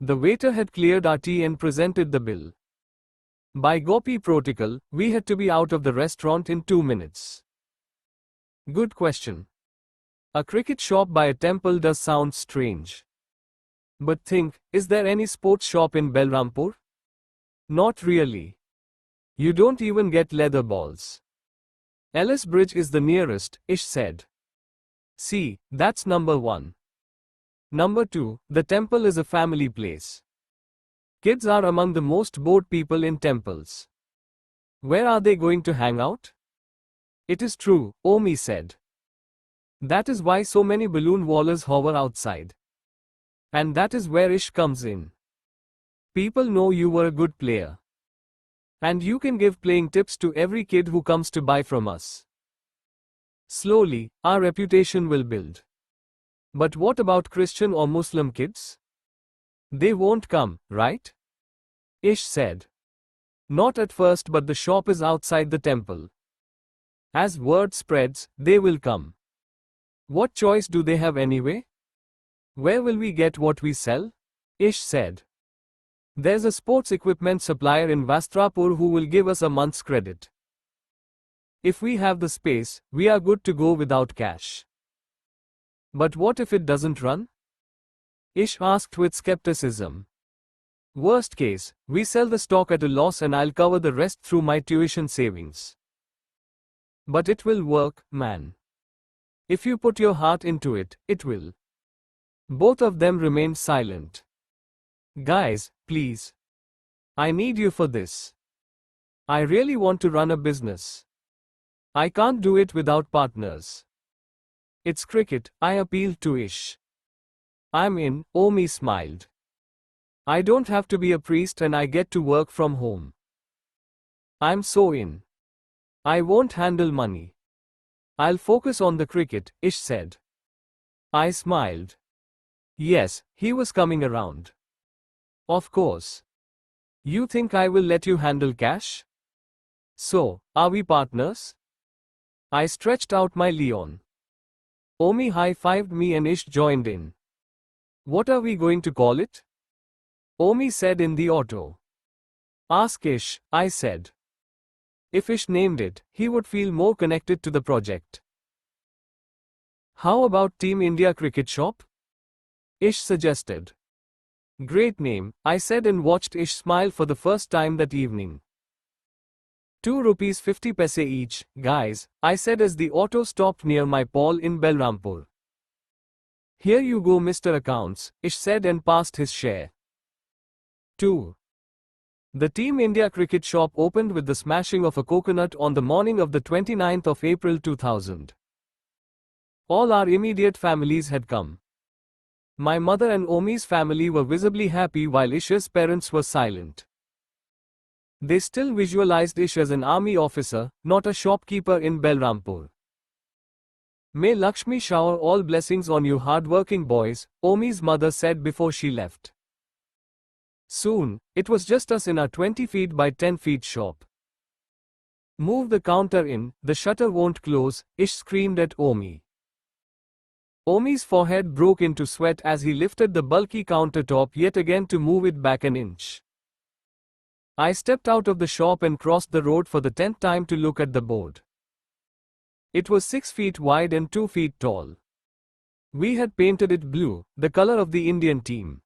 The waiter had cleared our tea and presented the bill. By Gopi protocol, we had to be out of the restaurant in 2 minutes. Good question. A cricket shop by a temple does sound strange. But think, is there any sports shop in Balrampur? Not really. You don't even get leather balls. Ellis Bridge is the nearest, Ish said. See, that's number 1. Number 2, the temple is a family place. Kids are among the most bored people in temples. Where are they going to hang out? It is true, Omi said. That is why so many balloon wallers hover outside. And that is where Ish comes in. People know you were a good player. And you can give playing tips to every kid who comes to buy from us. Slowly, our reputation will build. But what about Christian or Muslim kids? They won't come, right? Ish said. Not at first, but the shop is outside the temple. As word spreads, they will come. What choice do they have anyway? Where will we get what we sell? Ish said. There's a sports equipment supplier in Vastrapur who will give us a month's credit. If we have the space, we are good to go without cash. But what if it doesn't run? Ish asked with skepticism. Worst case, we sell the stock at a loss and I'll cover the rest through my tuition savings. But it will work, man. If you put your heart into it, it will. Both of them remained silent. Guys, please. I need you for this. I really want to run a business. I can't do it without partners. It's cricket, I appealed to Ish. I'm in, Omi smiled. I don't have to be a priest and I get to work from home. I'm so in. I won't handle money. I'll focus on the cricket, Ish said. I smiled. Yes, he was coming around. Of course. You think I will let you handle cash? So, are we partners? I stretched out my Leon. Omi high-fived me and Ish joined in. What are we going to call it? Omi said in the auto. Ask Ish, I said. If Ish named it, he would feel more connected to the project. How about Team India Cricket Shop? Ish suggested. Great name, I said and watched Ish smile for the first time that evening. 2 rupees 50 paise each, guys, I said as the auto stopped near my Paul in Belrampur. Here you go, Mr. Accounts, Ish said and passed his share. 2. The Team India Cricket Shop opened with the smashing of a coconut on the morning of the 29th of April 2000. All our immediate families had come. My mother and Omi's family were visibly happy while Ish's parents were silent. They still visualized Ish as an army officer, not a shopkeeper in Belrampur. May Lakshmi shower all blessings on you hardworking boys, Omi's mother said before she left. Soon, it was just us in our 20 feet by 10 feet shop. Move the counter in, the shutter won't close, Ish screamed at Omi. Omi's forehead broke into sweat as he lifted the bulky countertop yet again to move it back an inch. I stepped out of the shop and crossed the road for the 10th time to look at the board. It was 6 feet wide and 2 feet tall. We had painted it blue, the color of the Indian team.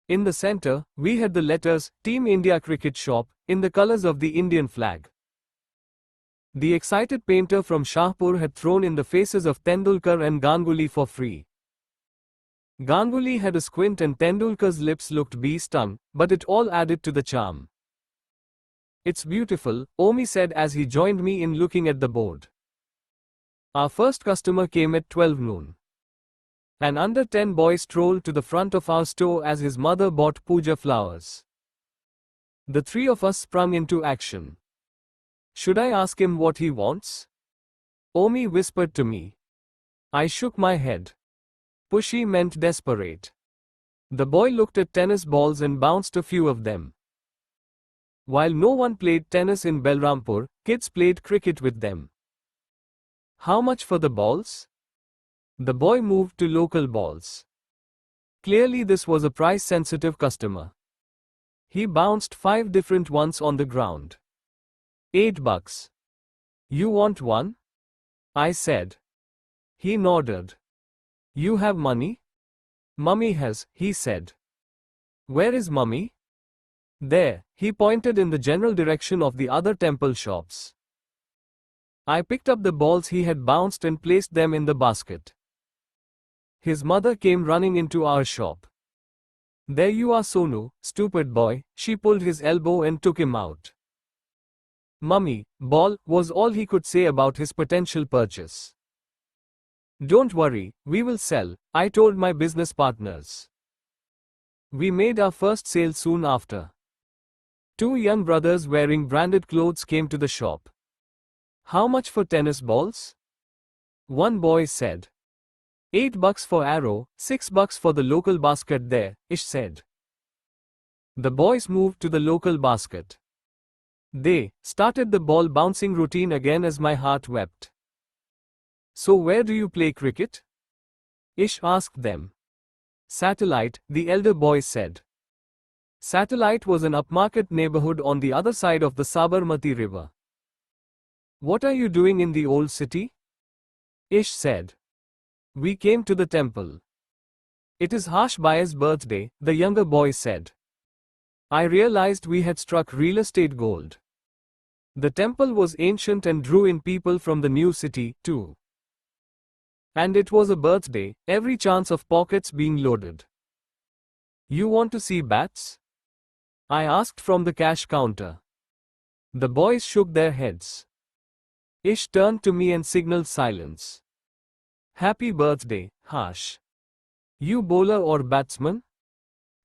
In the center, we had the letters, Team India Cricket Shop, in the colors of the Indian flag. The excited painter from Shahpur had thrown in the faces of Tendulkar and Ganguly for free. Ganguly had a squint and Tendulkar's lips looked bee-stung, but it all added to the charm. It's beautiful, Omi said as he joined me in looking at the board. Our first customer came at 12 noon. An under 10 boy strolled to the front of our store as his mother bought puja flowers. The three of us sprung into action. Should I ask him what he wants? Omi whispered to me. I shook my head. Pushy meant desperate. The boy looked at tennis balls and bounced a few of them. While no one played tennis in Belrampur, kids played cricket with them. How much for the balls? The boy moved to local balls. Clearly this was a price-sensitive customer. He bounced 5 different ones on the ground. $8. You want one? I said. He nodded. You have money? Mummy has, he said. Where is Mummy? There, he pointed in the general direction of the other temple shops. I picked up the balls he had bounced and placed them in the basket. His mother came running into our shop. There you are, Sonu, stupid boy, she pulled his elbow and took him out. Mummy, ball, was all he could say about his potential purchase. Don't worry, we will sell, I told my business partners. We made our first sale soon after. 2 young brothers wearing branded clothes came to the shop. How much for tennis balls? One boy said. $8 for arrow, $6 for the local basket there, Ish said. The boys moved to the local basket. They started the ball bouncing routine again as my heart wept. So where do you play cricket? Ish asked them. Satellite, the elder boy said. Satellite was an upmarket neighborhood on the other side of the Sabarmati river. What are you doing in the old city? Ish said. We came to the temple. It is Harsh Bhai's birthday, the younger boy said. I realized we had struck real estate gold. The temple was ancient and drew in people from the new city, too. And it was a birthday, every chance of pockets being loaded. You want to see bats? I asked from the cash counter. The boys shook their heads. Ish turned to me and signaled silence. Happy birthday, Harsh. You bowler or batsman?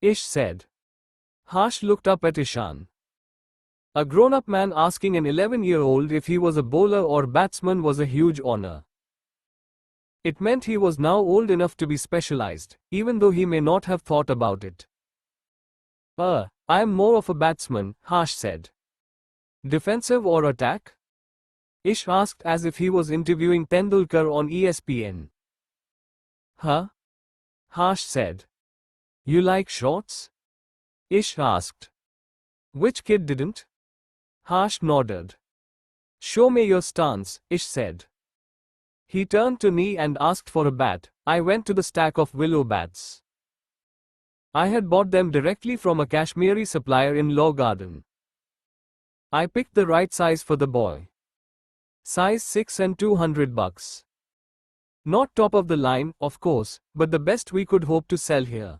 Ish said. Harsh looked up at Ishan. A grown-up man asking an 11-year-old if he was a bowler or batsman was a huge honor. It meant he was now old enough to be specialized, even though he may not have thought about it. I am more of a batsman, Harsh said. Defensive or attack? Ish asked as if he was interviewing Tendulkar on ESPN. Huh? Harsh said. You like shorts? Ish asked. Which kid didn't? Harsh nodded. Show me your stance, Ish said. He turned to me and asked for a bat. I went to the stack of willow bats. I had bought them directly from a Kashmiri supplier in Law Garden. I picked the right size for the boy. Size 6 and $200. Not top of the line, of course, but the best we could hope to sell here.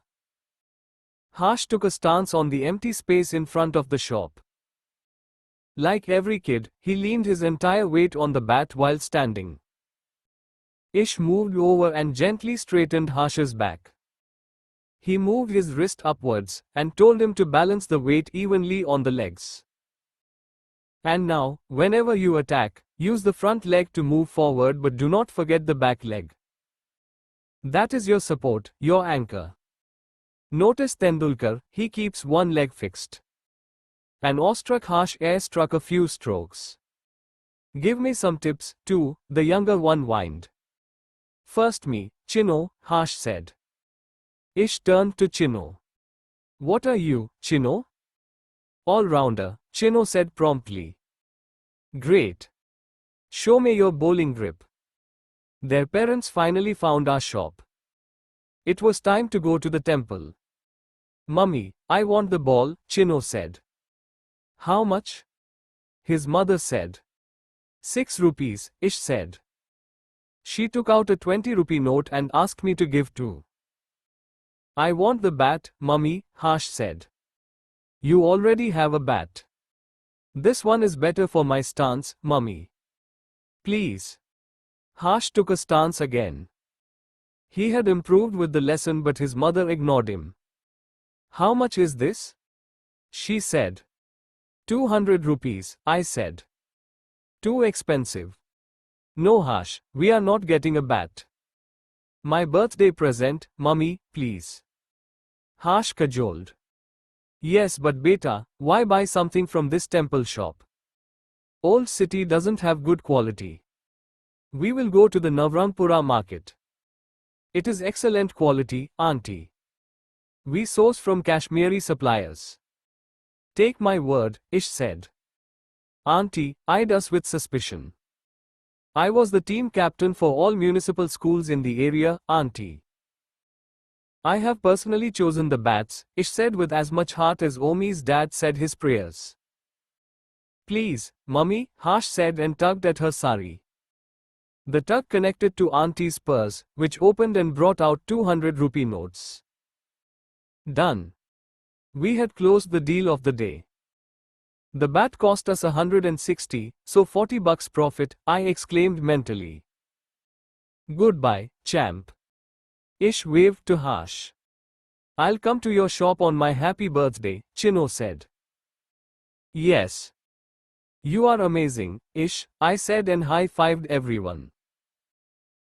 Harsh took a stance on the empty space in front of the shop. Like every kid, he leaned his entire weight on the bat while standing. Ish moved over and gently straightened Harsh's back. He moved his wrist upwards and told him to balance the weight evenly on the legs. And now, whenever you attack, use the front leg to move forward, but do not forget the back leg. That is your support, your anchor. Notice Tendulkar, he keeps one leg fixed. An awestruck Harsh air struck a few strokes. Give me some tips, too, the younger one whined. First me, Chino, Harsh said. Ish turned to Chino. What are you, Chino? All-rounder, Chino said promptly. Great. Show me your bowling grip. Their parents finally found our shop. It was time to go to the temple. Mummy, I want the ball, Chino said. How much? His mother said. 6 rupees, Ish said. She took out a 20-rupee note and asked me to give 2. I want the bat, Mummy, Harsh said. You already have a bat. This one is better for my stance, Mummy. Please. Harsh took a stance again. He had improved with the lesson, but his mother ignored him. How much is this? She said. 200 rupees, I said. Too expensive. No, Harsh, we are not getting a bat. My birthday present, Mummy, please. Harsh cajoled. Yes, but beta, why buy something from this temple shop? Old City doesn't have good quality. We will go to the Navranpura market. It is excellent quality, auntie. We source from Kashmiri suppliers. Take my word, Ish said. Auntie eyed us with suspicion. I was the team captain for all municipal schools in the area, auntie. I have personally chosen the bats, Ish said with as much heart as Omi's dad said his prayers. Please, Mummy, Harsh said and tugged at her sari. The tug connected to auntie's purse, which opened and brought out 200 rupee notes. Done. We had closed the deal of the day. The bat cost us 160, so $40 profit, I exclaimed mentally. Goodbye, champ. Ish waved to Harsh. I'll come to your shop on my happy birthday, Chino said. Yes. You are amazing, Ish, I said and high-fived everyone.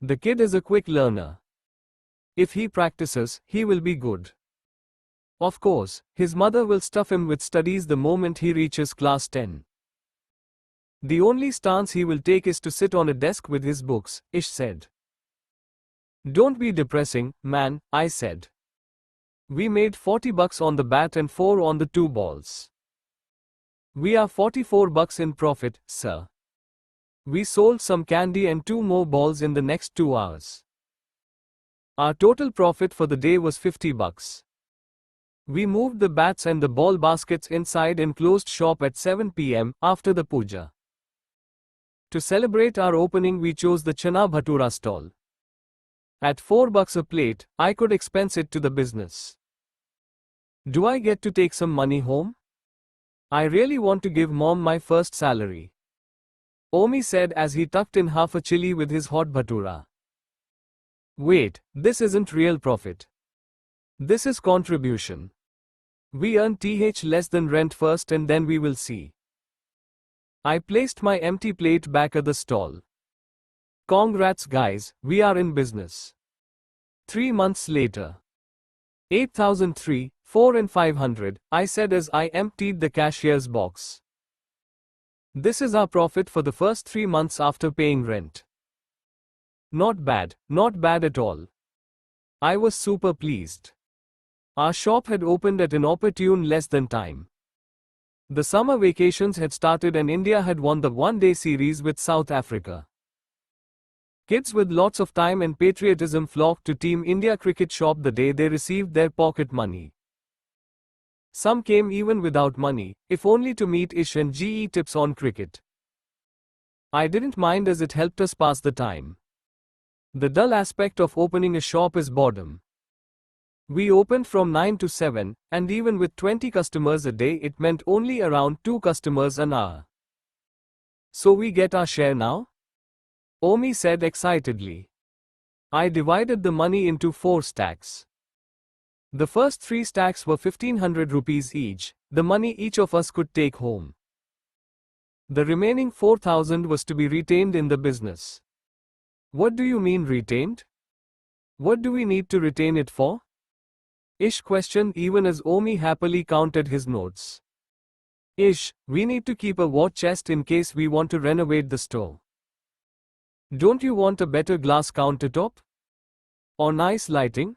The kid is a quick learner. If he practices, he will be good. Of course, his mother will stuff him with studies the moment he reaches class 10. The only stance he will take is to sit on a desk with his books, Ish said. Don't be depressing, man, I said. We made $40 on the bat and 4 on the 2 balls. We are $44 in profit, sir. We sold some candy and 2 more balls in the next 2 hours. Our total profit for the day was $50. We moved the bats and the ball baskets inside and closed shop at 7 p.m. after the puja. To celebrate our opening, we chose the Chana Bhatura stall. At $4 a plate, I could expense it to the business. Do I get to take some money home? I really want to give mom my first salary. Omi said as he tucked in half a chili with his hot bhatura. Wait, this isn't real profit. This is contribution. We earn less than rent first and then we will see. I placed my empty plate back at the stall. Congrats guys, we are in business. 3 months later. 8,003, 4 and 500, I said as I emptied the cashier's box. This is our profit for the first 3 months after paying rent. Not bad at all. I was super pleased. Our shop had opened at an opportune less than time. The summer vacations had started and India had won the one-day series with South Africa. Kids with lots of time and patriotism flocked to Team India cricket shop the day they received their pocket money. Some came even without money, if only to meet Ish and GE tips on cricket. I didn't mind as it helped us pass the time. The dull aspect of opening a shop is boredom. We opened from 9 to 7, and even with 20 customers a day it meant only around 2 customers an hour. So we get our share now? Omi said excitedly. I divided the money into 4 stacks. The first 3 stacks were 1500 rupees each, the money each of us could take home. The remaining 4000 was to be retained in the business. What do you mean retained? What do we need to retain it for? Ish questioned even as Omi happily counted his notes. Ish, we need to keep a war chest in case we want to renovate the store. Don't you want a better glass countertop? Or nice lighting?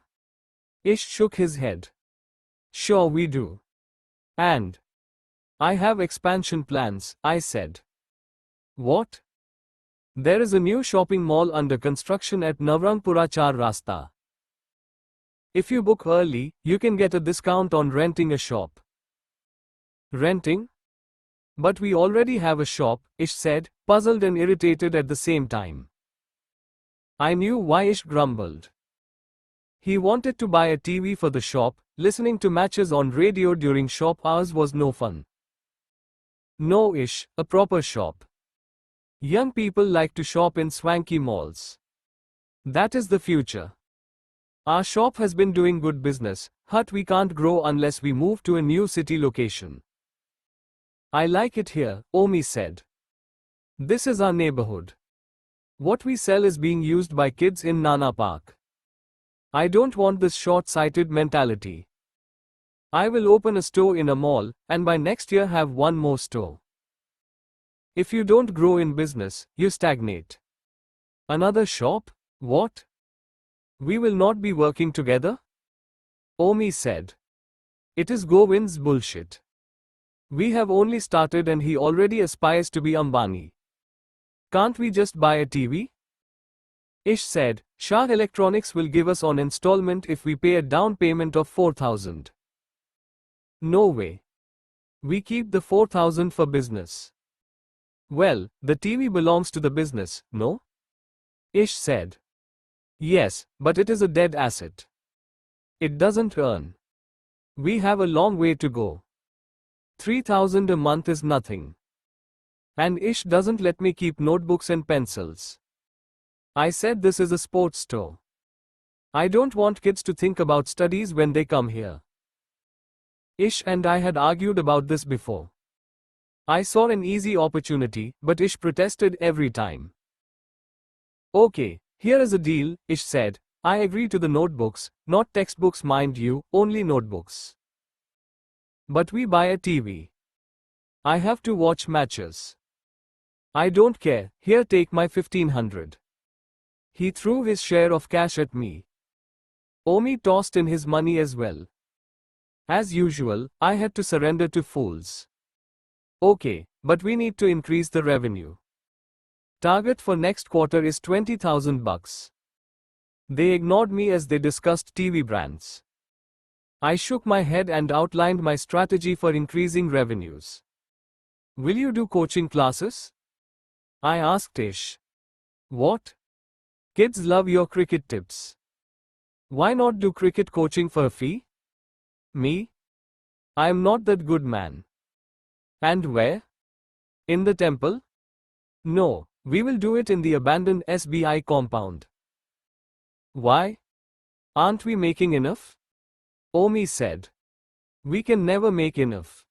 Ish shook his head. Sure we do. And I have expansion plans, I said. What? There is a new shopping mall under construction at Navrangpura Char Rasta. If you book early, you can get a discount on renting a shop. Renting? But we already have a shop, Ish said, puzzled and irritated at the same time. I knew why Ish grumbled. He wanted to buy a TV for the shop. Listening to matches on radio during shop hours was no fun. No Ish, a proper shop. Young people like to shop in swanky malls. That is the future. Our shop has been doing good business, but we can't grow unless we move to a new city location. I like it here, Omi said. This is our neighborhood. What we sell is being used by kids in Nana Park. I don't want this short-sighted mentality. I will open a store in a mall, and by next year have one more store. If you don't grow in business, you stagnate. Another shop? What? We will not be working together? Omi said. It is Govind's bullshit. We have only started and he already aspires to be Ambani. Can't we just buy a TV? Ish said, Shah Electronics will give us on installment if we pay a down payment of 4000. No way. We keep the 4000 for business. Well, the TV belongs to the business, no? Ish said. Yes, but it is a dead asset. It doesn't earn. We have a long way to go. 3000 a month is nothing. And Ish doesn't let me keep notebooks and pencils. I said this is a sports store. I don't want kids to think about studies when they come here. Ish and I had argued about this before. I saw an easy opportunity, but Ish protested every time. Okay. Here is a deal, Ish said. I agree to the notebooks, not textbooks mind you, only notebooks. But we buy a TV. I have to watch matches. I don't care, here take my 1500. He threw his share of cash at me. Omi tossed in his money as well. As usual, I had to surrender to fools. Okay, but we need to increase the revenue. Target for next quarter is 20,000 bucks. They ignored me as they discussed TV brands. I shook my head and outlined my strategy for increasing revenues. Will you do coaching classes? I asked Ish. What? Kids love your cricket tips. Why not do cricket coaching for a fee? Me? I am not that good man. And where? In the temple? No. We will do it in the abandoned SBI compound. Why? Aren't we making enough? Omi said. We can never make enough.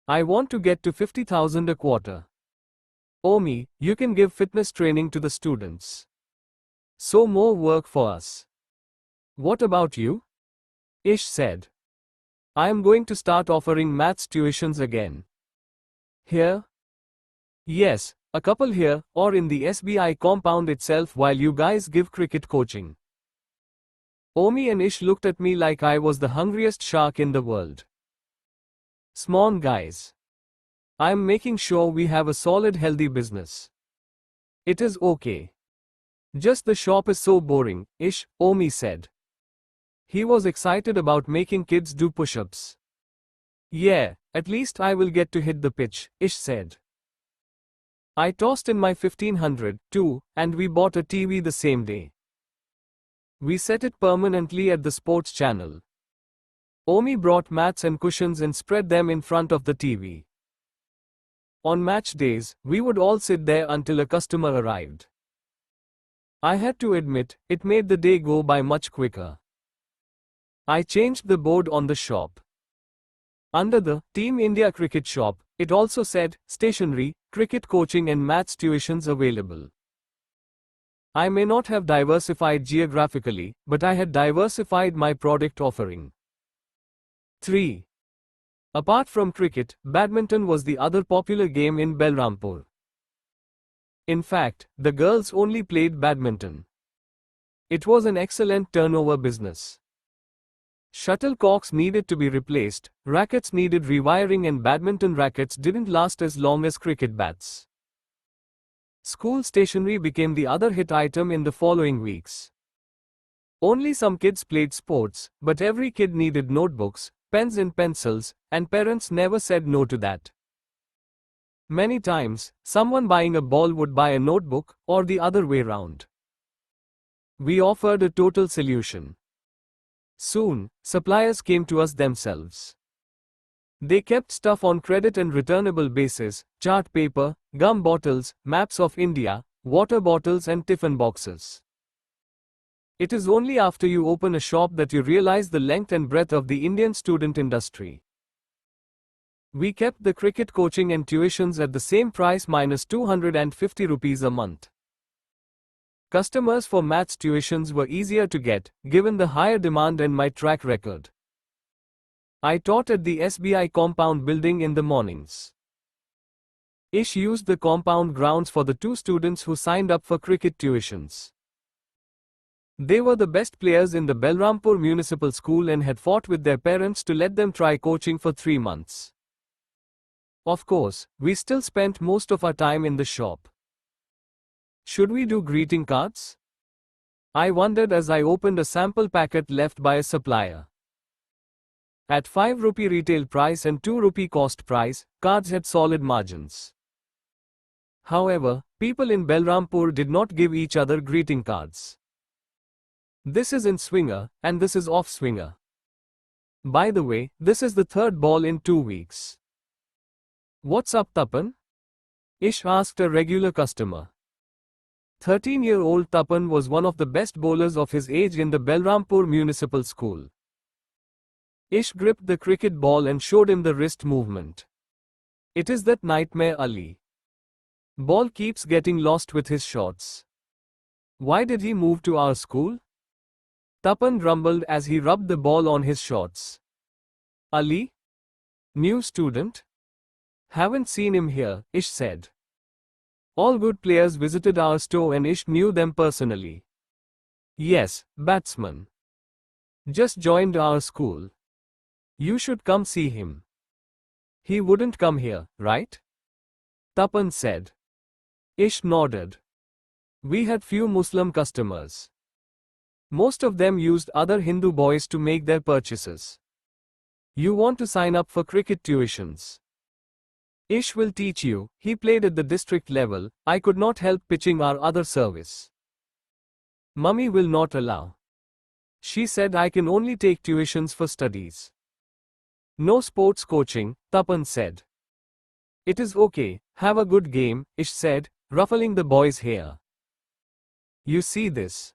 I want to get to 50,000 a quarter. Omi, you can give fitness training to the students. So more work for us. What about you? Ish said. I am going to start offering maths tuitions again. Here? Yes, a couple here, or in the SBI compound itself while you guys give cricket coaching. Omi and Ish looked at me like I was the hungriest shark in the world. Smon guys. I'm making sure we have a solid healthy business. It is okay. Just the shop is so boring, Ish, Omi said. He was excited about making kids do push-ups. Yeah, at least I will get to hit the pitch, Ish said. I tossed in my 1500, too, and we bought a TV the same day. We set it permanently at the sports channel. Omi brought mats and cushions and spread them in front of the TV. On match days, we would all sit there until a customer arrived. I had to admit, it made the day go by much quicker. I changed the board on the shop. Under the Team India Cricket Shop, it also said, stationery, cricket coaching and maths tuitions available. I may not have diversified geographically, but I had diversified my product offering. 3. Apart from cricket, badminton was the other popular game in Balrampur. In fact, the girls only played badminton. It was an excellent turnover business. Shuttlecocks needed to be replaced, rackets needed rewiring and badminton rackets didn't last as long as cricket bats. School stationery became the other hit item in the following weeks. Only some kids played sports, but every kid needed notebooks, pens and pencils, and parents never said no to that. Many times, someone buying a ball would buy a notebook, or the other way round. We offered a total solution. Soon, suppliers came to us themselves. They kept stuff on credit and returnable basis, chart paper, gum bottles, maps of India, water bottles and tiffin boxes. It is only after you open a shop that you realize the length and breadth of the Indian student industry. We kept the cricket coaching and tuitions at the same price minus 250 rupees a month. Customers for maths tuitions were easier to get, given the higher demand and my track record. I taught at the SBI compound building in the mornings. Ish used the compound grounds for the 2 students who signed up for cricket tuitions. They were the best players in the Balrampur Municipal School and had fought with their parents to let them try coaching for 3 months. Of course, we still spent most of our time in the shop. Should we do greeting cards? I wondered as I opened a sample packet left by a supplier. At 5 rupee retail price and 2 rupee cost price, cards had solid margins. However, people in Balrampur did not give each other greeting cards. This is in swinger, and this is off swinger. By the way, this is the 3rd ball in 2 weeks. What's up, Tapan? Ish asked a regular customer. 13-year-old Tapan was one of the best bowlers of his age in the Balrampur Municipal School. Ish gripped the cricket ball and showed him the wrist movement. It is that nightmare Ali. Ball keeps getting lost with his shots. Why did he move to our school? Tapan grumbled as he rubbed the ball on his shots. Ali? New student? Haven't seen him here, Ish said. All good players visited our store and Ish knew them personally. Yes, batsman. Just joined our school. You should come see him. He wouldn't come here, right? Tapan said. Ish nodded. We had few Muslim customers. Most of them used other Hindu boys to make their purchases. You want to sign up for cricket tuitions? Ish will teach you. He played at the district level. I could not help pitching our other service. Mummy will not allow. She said I can only take tuitions for studies. No sports coaching, Tapan said. It is okay, have a good game, Ish said, ruffling the boy's hair. You see this?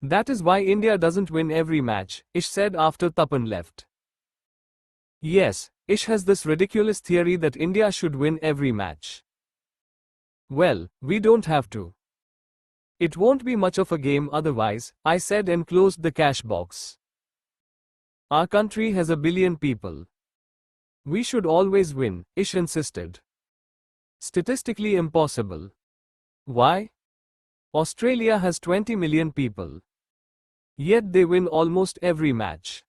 That is why India doesn't win every match, Ish said after Tapan left. Yes, Ish has this ridiculous theory that India should win every match. Well, we don't have to. It won't be much of a game otherwise, I said and closed the cash box. Our country has 1 billion people. We should always win, Ish insisted. Statistically impossible. Why? Australia has 20 million people. Yet they win almost every match.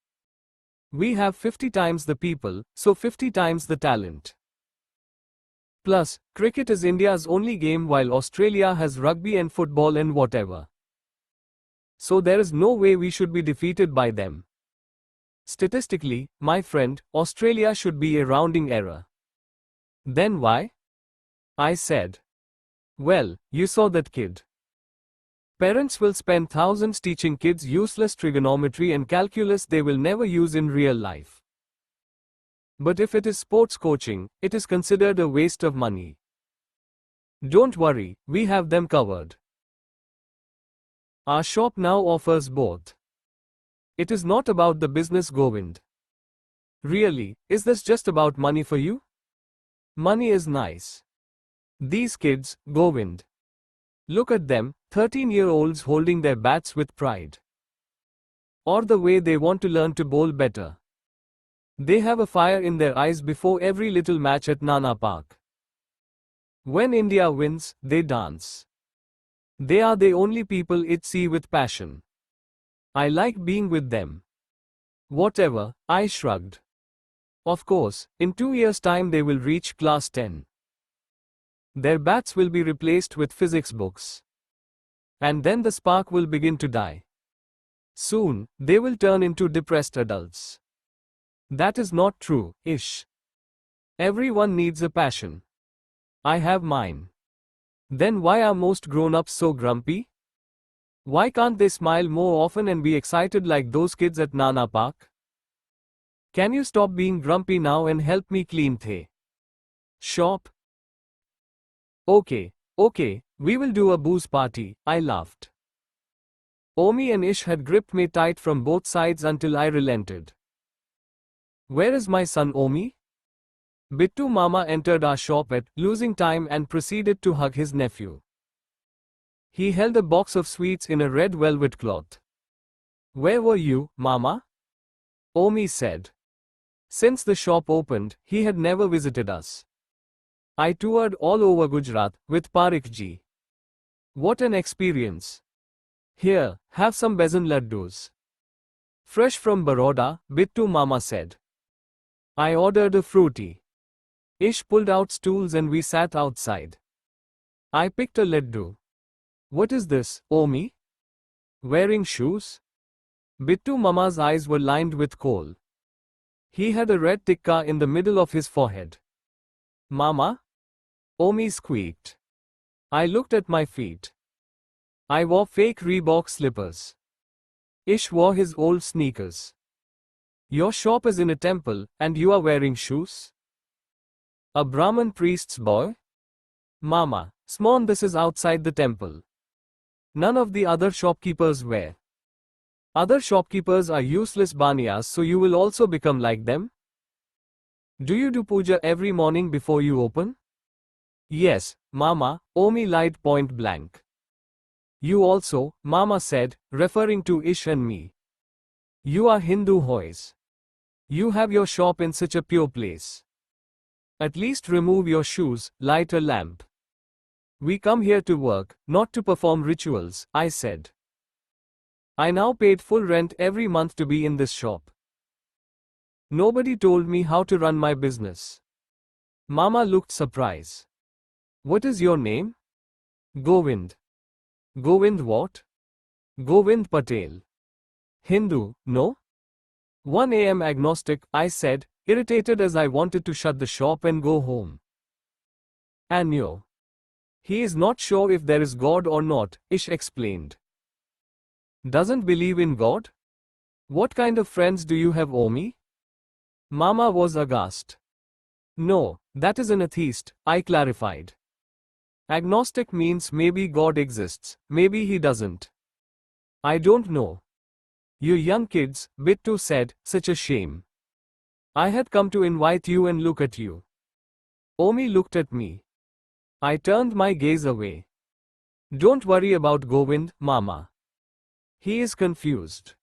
We have 50 times the people, so 50 times the talent. Plus, cricket is India's only game while Australia has rugby and football and whatever. So there is no way we should be defeated by them. Statistically, my friend, Australia should be a rounding error. Then why? I said. Well, you saw that kid. Parents will spend thousands teaching kids useless trigonometry and calculus they will never use in real life. But if it is sports coaching, it is considered a waste of money. Don't worry, we have them covered. Our shop now offers both. It is not about the business, Govind. Really, is this just about money for you? Money is nice. These kids, Govind. Look at them, 13-year-olds holding their bats with pride. Or the way they want to learn to bowl better. They have a fire in their eyes before every little match at Nana Park. When India wins, they dance. They are the only people it see with passion. I like being with them. Whatever, I shrugged. Of course, in 2 years' time they will reach class 10. Their bats will be replaced with physics books. And then the spark will begin to die. Soon, they will turn into depressed adults. That is not true, Ish. Everyone needs a passion. I have mine. Then why are most grown-ups so grumpy? Why can't they smile more often and be excited like those kids at Nana Park? Can you stop being grumpy now and help me clean the shop? Okay, we will do a booze party, I laughed. Omi and Ish had gripped me tight from both sides until I relented. Where is my son Omi? Bittu Mama entered our shop at losing time and proceeded to hug his nephew. He held a box of sweets in a red velvet cloth. Where were you, Mama? Omi said. Since the shop opened, he had never visited us. I toured all over Gujarat with Parikh ji. What an experience. Here, have some besan laddus. Fresh from Baroda, Bittu Mama said. I ordered a fruity. Ish pulled out stools and we sat outside. I picked a laddu. What is this, Omi? Wearing shoes? Bittu Mama's eyes were lined with coal. He had a red tikka in the middle of his forehead. Mama? Omi squeaked. I looked at my feet. I wore fake Reebok slippers. Ish wore his old sneakers. Your shop is in a temple, and you are wearing shoes? A Brahmin priest's boy? Mama, Smawn, this is outside the temple. None of the other shopkeepers wear. Other shopkeepers are useless baniyas, so you will also become like them? Do you do puja every morning before you open? Yes, Mama, Omi lied point blank. You also, Mama said, referring to Ish and me. You are Hindu hoys. You have your shop in such a pure place. At least remove your shoes, light a lamp. We come here to work, not to perform rituals, I said. I now paid full rent every month to be in this shop. Nobody told me how to run my business. Mama looked surprised. What is your name? Govind. Govind what? Govind Patel. Hindu, no? 1 a.m. agnostic, I said, irritated as I wanted to shut the shop and go home. And yo. He is not sure if there is God or not, Ish explained. Doesn't believe in God? What kind of friends do you have, Omi? Mama was aghast. No, that is an atheist, I clarified. Agnostic means maybe God exists, maybe he doesn't. I don't know. You young kids, Bittu said, such a shame. I had come to invite you and look at you. Omi looked at me. I turned my gaze away. Don't worry about Govind, Mama. He is confused.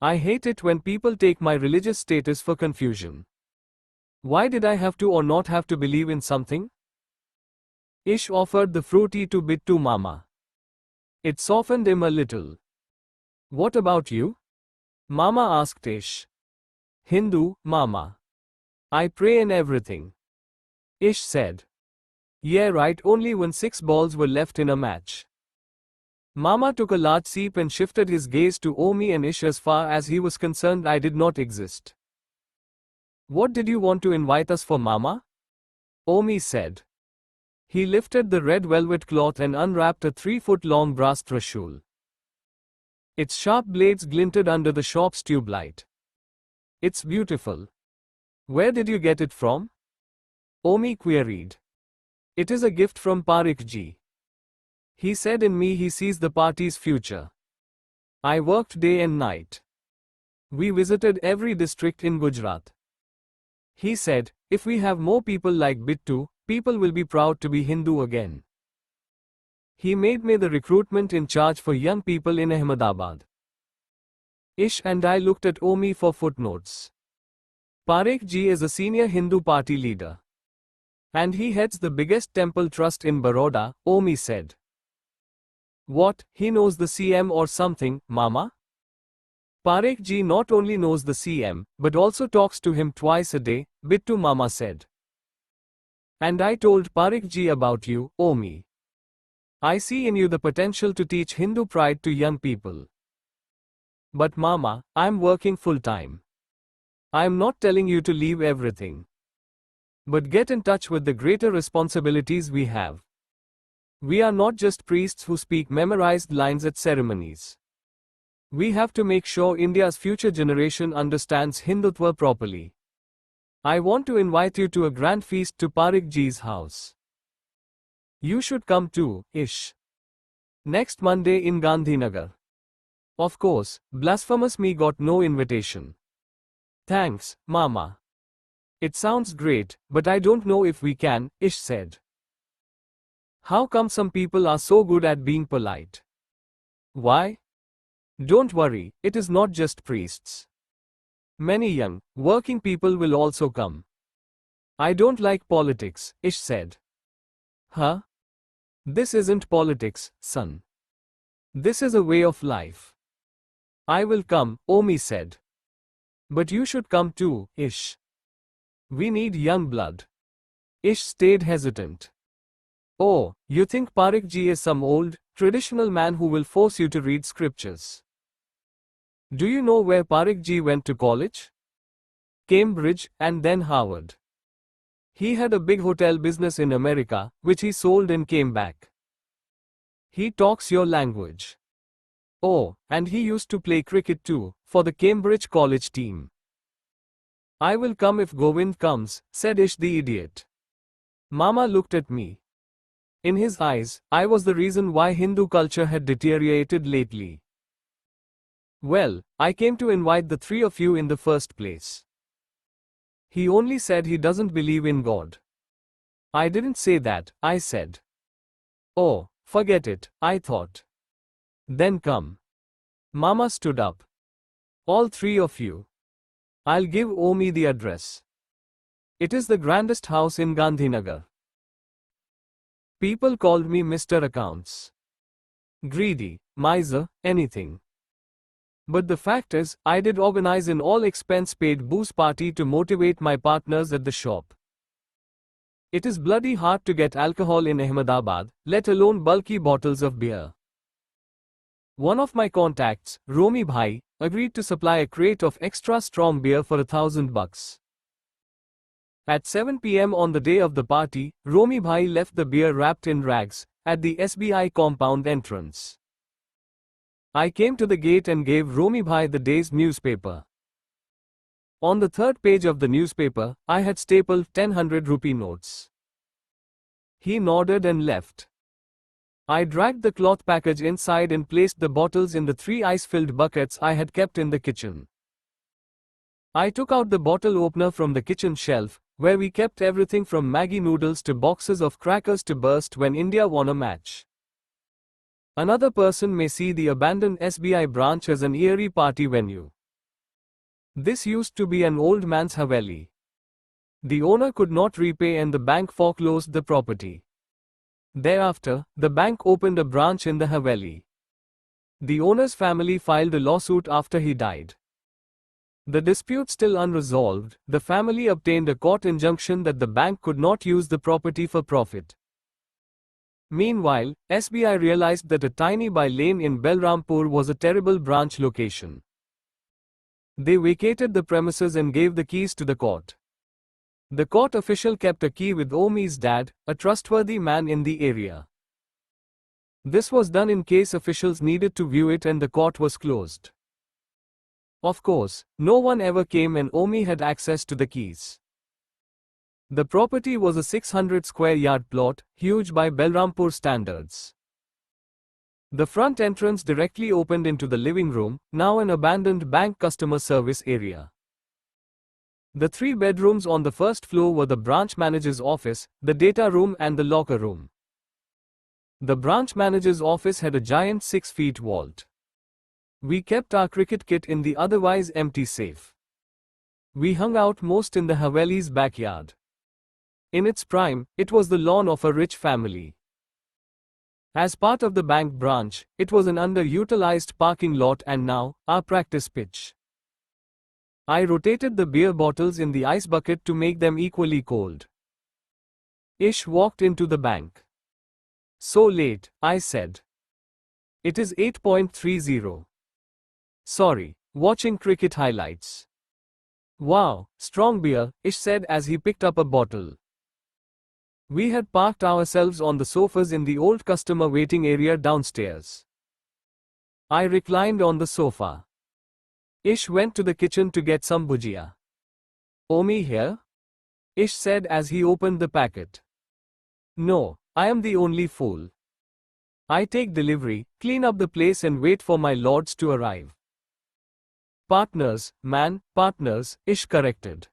I hate it when people take my religious status for confusion. Why did I have to or not have to believe in something? Ish offered the fruity to bit to Mama. It softened him a little. What about you? Mama asked Ish. Hindu, Mama. I pray in everything. Ish said. Yeah, right, only when 6 balls were left in a match. Mama took a large sip and shifted his gaze to Omi and Ish. As far as he was concerned, I did not exist. What did you want to invite us for, Mama? Omi said. He lifted the red velvet cloth and unwrapped a 3-foot-long brass trishul. Its sharp blades glinted under the shop's tube light. It's beautiful. Where did you get it from? Omi queried. It is a gift from Parekh ji. He said in me he sees the party's future. I worked day and night. We visited every district in Gujarat. He said, if we have more people like Bittu, people will be proud to be Hindu again. He made me the recruitment in charge for young people in Ahmedabad. Ish and I looked at Omi for footnotes. Parekh ji is a senior Hindu party leader. And he heads the biggest temple trust in Baroda, Omi said. What, he knows the CM or something, Mama? Parekh ji not only knows the CM, but also talks to him twice a day, Bittu Mama said. And I told Parekh ji about you, Omi. I see in you the potential to teach Hindu pride to young people. But Mama, I'm working full-time. I'm not telling you to leave everything. But get in touch with the greater responsibilities we have. We are not just priests who speak memorized lines at ceremonies. We have to make sure India's future generation understands Hindutva properly. I want to invite you to a grand feast to Parekh ji's house. You should come too, Ish. Next Monday in Gandhinagar. Of course, blasphemous me got no invitation. Thanks, Mama. It sounds great, but I don't know if we can, Ish said. How come some people are so good at being polite? Why? Don't worry, it is not just priests. Many young, working people will also come. I don't like politics, Ish said. Huh? This isn't politics, son. This is a way of life. I will come, Omi said. But you should come too, Ish. We need young blood. Ish stayed hesitant. Oh, you think Parekh ji is some old, traditional man who will force you to read scriptures? Do you know where Parekh ji went to college? Cambridge, and then Harvard. He had a big hotel business in America, which he sold and came back. He talks your language. Oh, and he used to play cricket too, for the Cambridge college team. I will come if Govind comes, said Ish the idiot. Mama looked at me. In his eyes, I was the reason why Hindu culture had deteriorated lately. Well, I came to invite the 3 of you in the first place. He only said he doesn't believe in God. I didn't say that, I said. Oh, forget it, I thought. Then come. Mama stood up. All 3 of you. I'll give Omi the address. It is the grandest house in Gandhinagar. People called me Mr. Accounts. Greedy, miser, anything. But the fact is, I did organize an all-expense-paid booze party to motivate my partners at the shop. It is bloody hard to get alcohol in Ahmedabad, let alone bulky bottles of beer. One of my contacts, Romi Bhai, agreed to supply a crate of extra strong beer for $1,000. At 7 p.m. on the day of the party, Romi Bhai left the beer wrapped in rags at the SBI compound entrance. I came to the gate and gave Romi Bhai the day's newspaper. On the 3rd page of the newspaper, I had stapled 100 rupee notes. He nodded and left. I dragged the cloth package inside and placed the bottles in the 3 ice-filled buckets I had kept in the kitchen. I took out the bottle opener from the kitchen shelf, where we kept everything from Maggi noodles to boxes of crackers to burst when India won a match. Another person may see the abandoned SBI branch as an eerie party venue. This used to be an old man's Haveli. The owner could not repay and the bank foreclosed the property. Thereafter, the bank opened a branch in the Haveli. The owner's family filed a lawsuit after he died. The dispute still unresolved, the family obtained a court injunction that the bank could not use the property for profit. Meanwhile, SBI realized that a tiny by lane in Belrampur was a terrible branch location. They vacated the premises and gave the keys to the court. The court official kept a key with Omi's dad, a trustworthy man in the area. This was done in case officials needed to view it and the court was closed. Of course, no one ever came and Omi had access to the keys. The property was a 600 square yard plot, huge by Belrampur standards. The front entrance directly opened into the living room, now an abandoned bank customer service area. The 3 bedrooms on the first floor were the branch manager's office, the data room and the locker room. The branch manager's office had a giant 6-foot vault. We kept our cricket kit in the otherwise empty safe. We hung out most in the Haveli's backyard. In its prime, it was the lawn of a rich family. As part of the bank branch, it was an underutilized parking lot and now, our practice pitch. I rotated the beer bottles in the ice bucket to make them equally cold. Ish walked into the bank. So late, I said. It is 8:30. Sorry, watching cricket highlights. Wow, strong beer, Ish said as he picked up a bottle. We had parked ourselves on the sofas in the old customer waiting area downstairs. I reclined on the sofa. Ish went to the kitchen to get some bhujia. Omi here? Ish said as he opened the packet. No, I am the only fool. I take delivery, clean up the place and wait for my lords to arrive. Partners, man, partners, Ish corrected.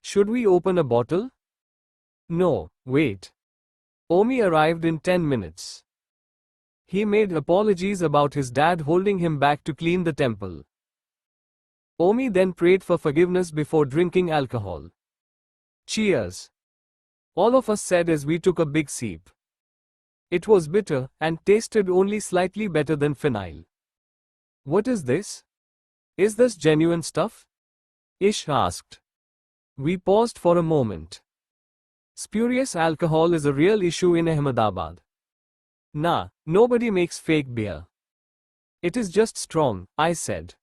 Should we open a bottle? No, wait. Omi arrived in 10 minutes. He made apologies about his dad holding him back to clean the temple. Omi then prayed for forgiveness before drinking alcohol. Cheers. All of us said as we took a big sip. It was bitter, and tasted only slightly better than phenyl. What is this? Is this genuine stuff? Ish asked. We paused for a moment. Spurious alcohol is a real issue in Ahmedabad. Nah, nobody makes fake beer. It is just strong, I said.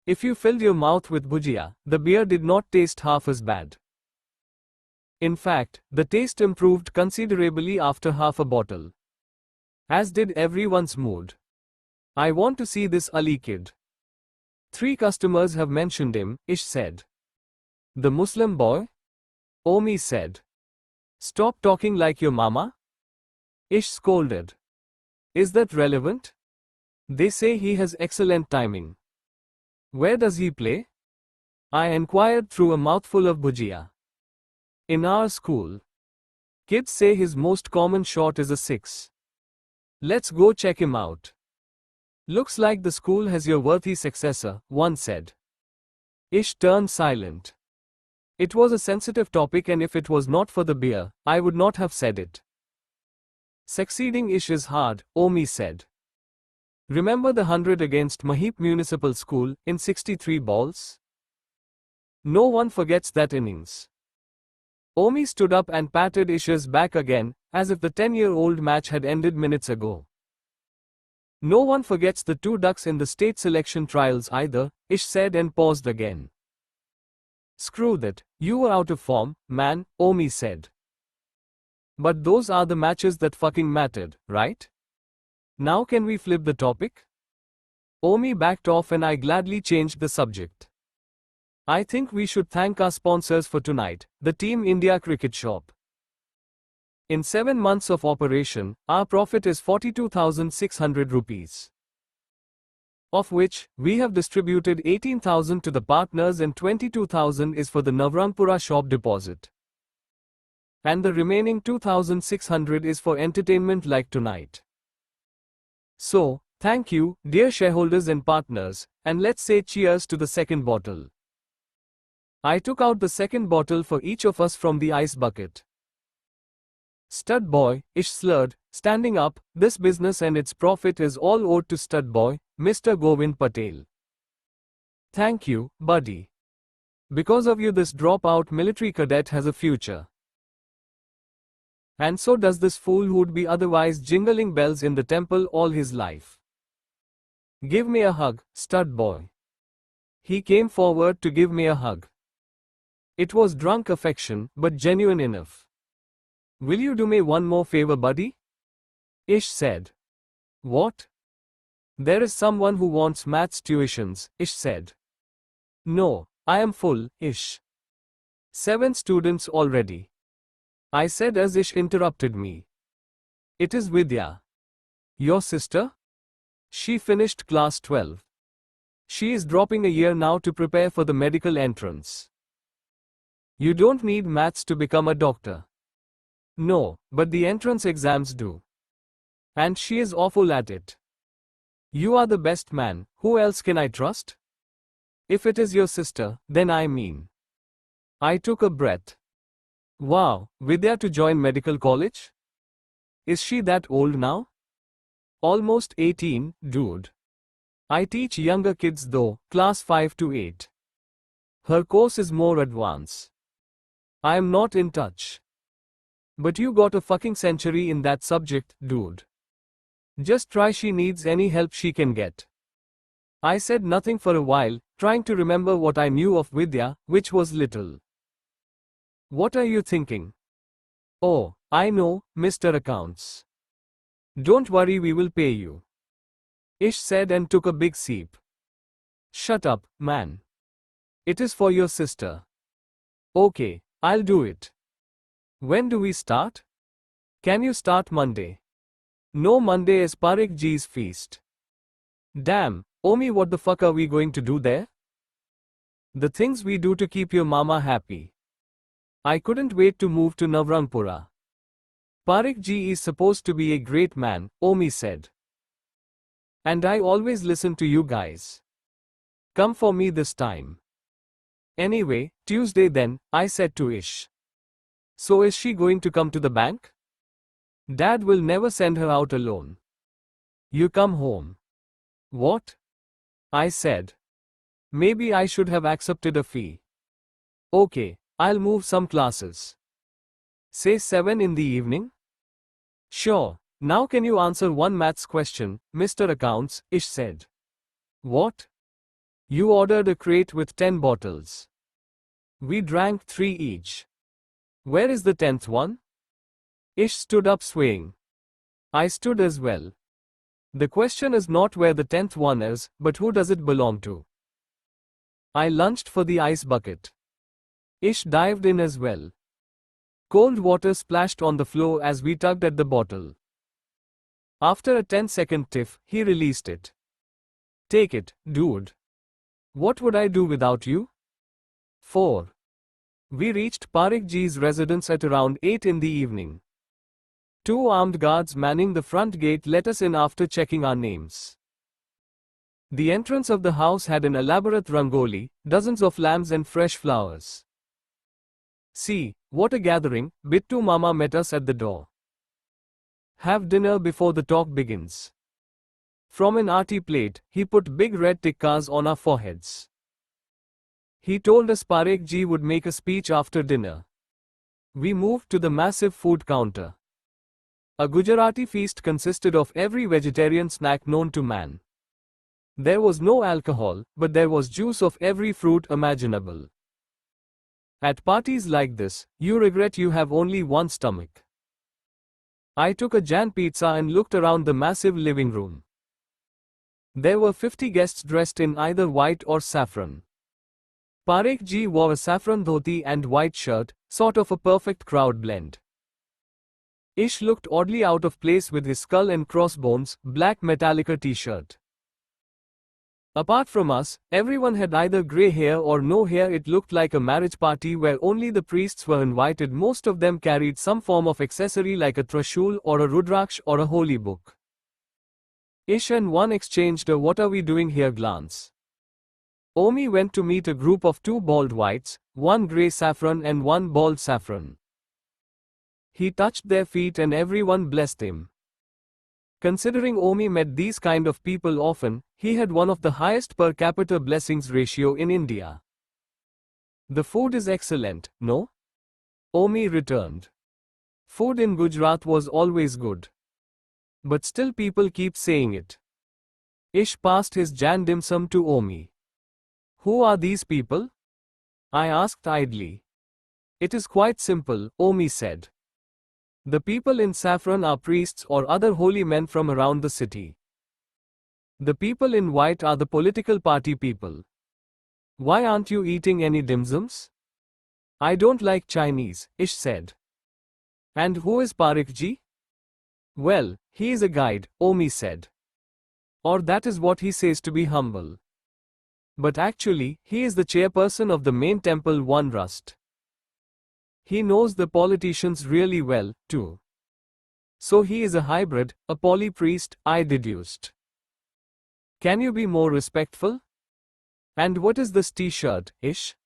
If you filled your mouth with bhujia, the beer did not taste half as bad. In fact, the taste improved considerably after half a bottle. As did everyone's mood. I want to see this Ali kid. 3 customers have mentioned him, Ish said. The Muslim boy? Omi said. Stop talking like your mama? Ish scolded. Is that relevant? They say he has excellent timing. Where does he play? I inquired through a mouthful of bhujia. In our school. Kids say his most common shot is a 6. Let's go check him out. Looks like the school has your worthy successor, one said. Ish turned silent. It was a sensitive topic and if it was not for the beer, I would not have said it. Succeeding Ish is hard, Omi said. Remember the 100 against Mahip Municipal School, in 63 balls? No one forgets that innings. Omi stood up and patted Ish's back again, as if the 10-year-old match had ended minutes ago. No one forgets the 2 ducks in the state selection trials either, Ish said and paused again. Screw that, you were out of form, man, Omi said. But those are the matches that fucking mattered, right? Now can we flip the topic? Omi backed off and I gladly changed the subject. I think we should thank our sponsors for tonight, the Team India Cricket Shop. In 7 months of operation, our profit is 42,600 rupees. of which we have distributed 18,000 to the partners and 22,000 is for the Navrangpura shop deposit. And the remaining 2,600 is for entertainment like tonight. So, thank you, dear shareholders and partners, and let's say cheers to the second bottle. I took out the second bottle for each of us from the ice bucket. Stud boy, Ish slurred, standing up, this business and its profit is all owed to stud boy, Mr. Govind Patel. Thank you, buddy. Because of you this dropout military cadet has a future. And so does this fool who'd be otherwise jingling bells in the temple all his life. Give me a hug, stud boy. He came forward to give me a hug. It was drunk affection, but genuine enough. Will you do me one more favor, buddy? Ish said. What? There is someone who wants maths tuitions, Ish said. No, I am full, Ish. 7 students already. I said as Ish interrupted me. It is Vidya. Your sister? She finished class 12. She is dropping a year now to prepare for the medical entrance. You don't need maths to become a doctor. No, but the entrance exams do. And she is awful at it. You are the best man, who else can I trust? If it is your sister, then I mean. I took a breath. Wow, Vidya to join medical college? Is she that old now? Almost 18, dude. I teach younger kids though, class 5 to 8. Her course is more advanced. I am not in touch. But you got a fucking century in that subject, dude. Just try, she needs any help she can get. I said nothing for a while, trying to remember what I knew of Vidya, which was little. What are you thinking? Oh, I know, Mr. Accounts. Don't worry, we will pay you. Ish said and took a big sip. Shut up, man. It is for your sister. Okay, I'll do it. When do we start? Can you start Monday? No, Monday is Parekh Ji's feast. Damn, Omi, what the fuck are we going to do there? The things we do to keep your mama happy. I couldn't wait to move to Navrangpura. Parekh Ji is supposed to be a great man, Omi said. And I always listen to you guys. Come for me this time. Anyway, Tuesday then, I said to Ish. So is she going to come to the bank? Dad will never send her out alone. You come home. What? I said. Maybe I should have accepted a fee. Okay, I'll move some classes. Say 7 in the evening? Sure. Now can you answer one maths question, Mr. Accounts, Ish said. What? You ordered a crate with 10 bottles. We drank 3 each. Where is the 10th one? Ish stood up swaying. I stood as well. The question is not where the 10th one is, but who does it belong to? I lunged for the ice bucket. Ish dived in as well. Cold water splashed on the floor as we tugged at the bottle. After a 10-second tiff, he released it. Take it, dude. What would I do without you? 4. We reached Parekh Ji's residence at around 8 in the evening. 2 armed guards manning the front gate let us in after checking our names. The entrance of the house had an elaborate rangoli, dozens of lamps and fresh flowers. See, what a gathering, Bittu Mama met us at the door. Have dinner before the talk begins. From an arty plate, he put big red tikkas on our foreheads. He told us Parekh Ji would make a speech after dinner. We moved to the massive food counter. A Gujarati feast consisted of every vegetarian snack known to man. There was no alcohol, but there was juice of every fruit imaginable. At parties like this, you regret you have only one stomach. I took a Jan pizza and looked around the massive living room. There were 50 guests dressed in either white or saffron. Parekh Ji wore a saffron dhoti and white shirt, sort of a perfect crowd blend. Ish looked oddly out of place with his skull and crossbones, black Metallica t-shirt. Apart from us, everyone had either grey hair or no hair. It looked like a marriage party where only the priests were invited. Most of them carried some form of accessory like a trishul or a rudraksh or a holy book. Ish and one exchanged a "what are we doing here" glance. Omi went to meet a group of two bald whites, one grey saffron and one bald saffron. He touched their feet and everyone blessed him. Considering Omi met these kind of people often, he had one of the highest per capita blessings ratio in India. The food is excellent, no? Omi returned. Food in Gujarat was always good. But still people keep saying it. Ish passed his jan dim sum to Omi. Who are these people? I asked idly. It is quite simple, Omi said. The people in saffron are priests or other holy men from around the city. The people in white are the political party people. Why aren't you eating any dim sums? I don't like Chinese, Ish said. And who is Parekh ji? Well, he is a guide, Omi said. Or that is what he says to be humble. But actually, he is the chairperson of the main temple one Rust. He knows the politicians really well, too. So he is a hybrid, a poly priest, I deduced. Can you be more respectful? And what is this t-shirt, Ish?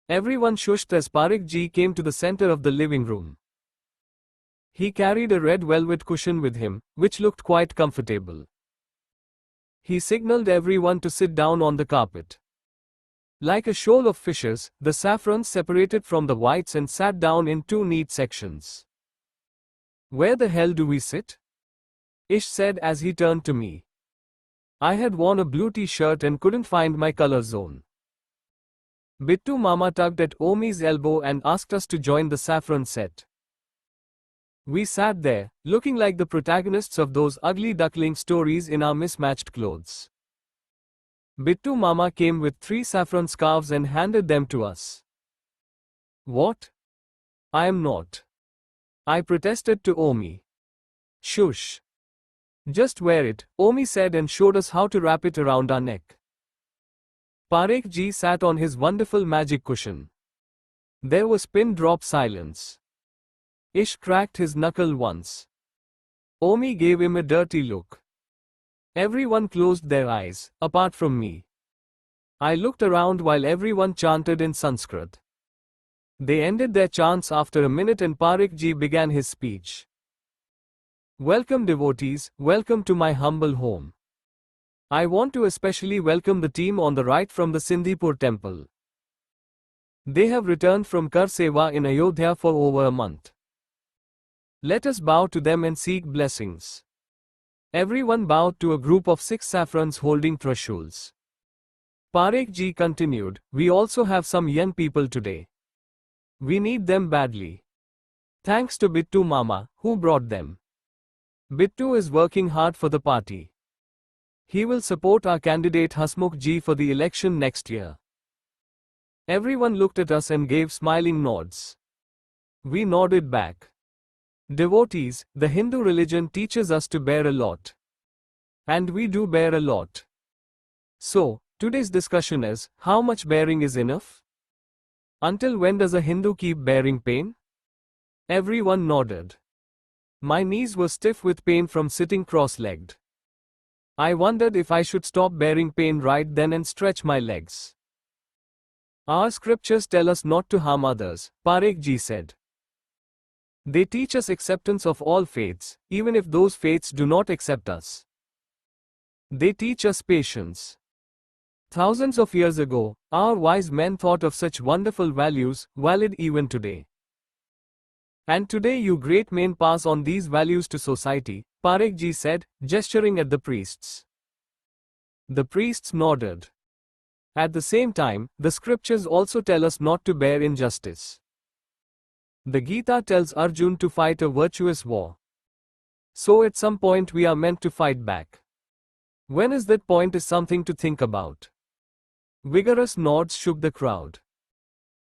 Everyone shushed as Parekh ji came to the center of the living room. He carried a red velvet cushion with him, which looked quite comfortable. He signaled everyone to sit down on the carpet. Like a shoal of fishes, the saffrons separated from the whites and sat down in two neat sections. Where the hell do we sit? Ish said as he turned to me. I had worn a blue t-shirt and couldn't find my color zone. Bittu Mama tugged at Omi's elbow and asked us to join the saffron set. We sat there, looking like the protagonists of those ugly duckling stories in our mismatched clothes. Bittu Mama came with 3 saffron scarves and handed them to us. What? I am not. I protested to Omi. Shush. Just wear it, Omi said and showed us how to wrap it around our neck. Parekh ji sat on his wonderful magic cushion. There was pin-drop silence. Ish cracked his knuckle once. Omi gave him a dirty look. Everyone closed their eyes, apart from me. I looked around while everyone chanted in Sanskrit. They ended their chants after a minute and Parekh ji began his speech. Welcome devotees, welcome to my humble home. I want to especially welcome the team on the right from the Sindhipur temple. They have returned from Kar Seva in Ayodhya for over a month. Let us bow to them and seek blessings. Everyone bowed to a group of 6 saffrons holding trishuls. Parekh ji continued, we also have some young people today. We need them badly. Thanks to Bittu Mama, who brought them. Bittu is working hard for the party. He will support our candidate Hasmukh ji for the election next year. Everyone looked at us and gave smiling nods. We nodded back. Devotees, the Hindu religion teaches us to bear a lot. And we do bear a lot. So, today's discussion is, how much bearing is enough? Until when does a Hindu keep bearing pain? Everyone nodded. My knees were stiff with pain from sitting cross-legged. I wondered if I should stop bearing pain right then and stretch my legs. Our scriptures tell us not to harm others, Parekh ji said. They teach us acceptance of all faiths, even if those faiths do not accept us. They teach us patience. Thousands of years ago, our wise men thought of such wonderful values, valid even today. And today you great men pass on these values to society, Parekh ji said, gesturing at the priests. The priests nodded. At the same time, the scriptures also tell us not to bear injustice. The Gita tells Arjun to fight a virtuous war. So at some point we are meant to fight back. When is that point is something to think about. Vigorous nods shook the crowd.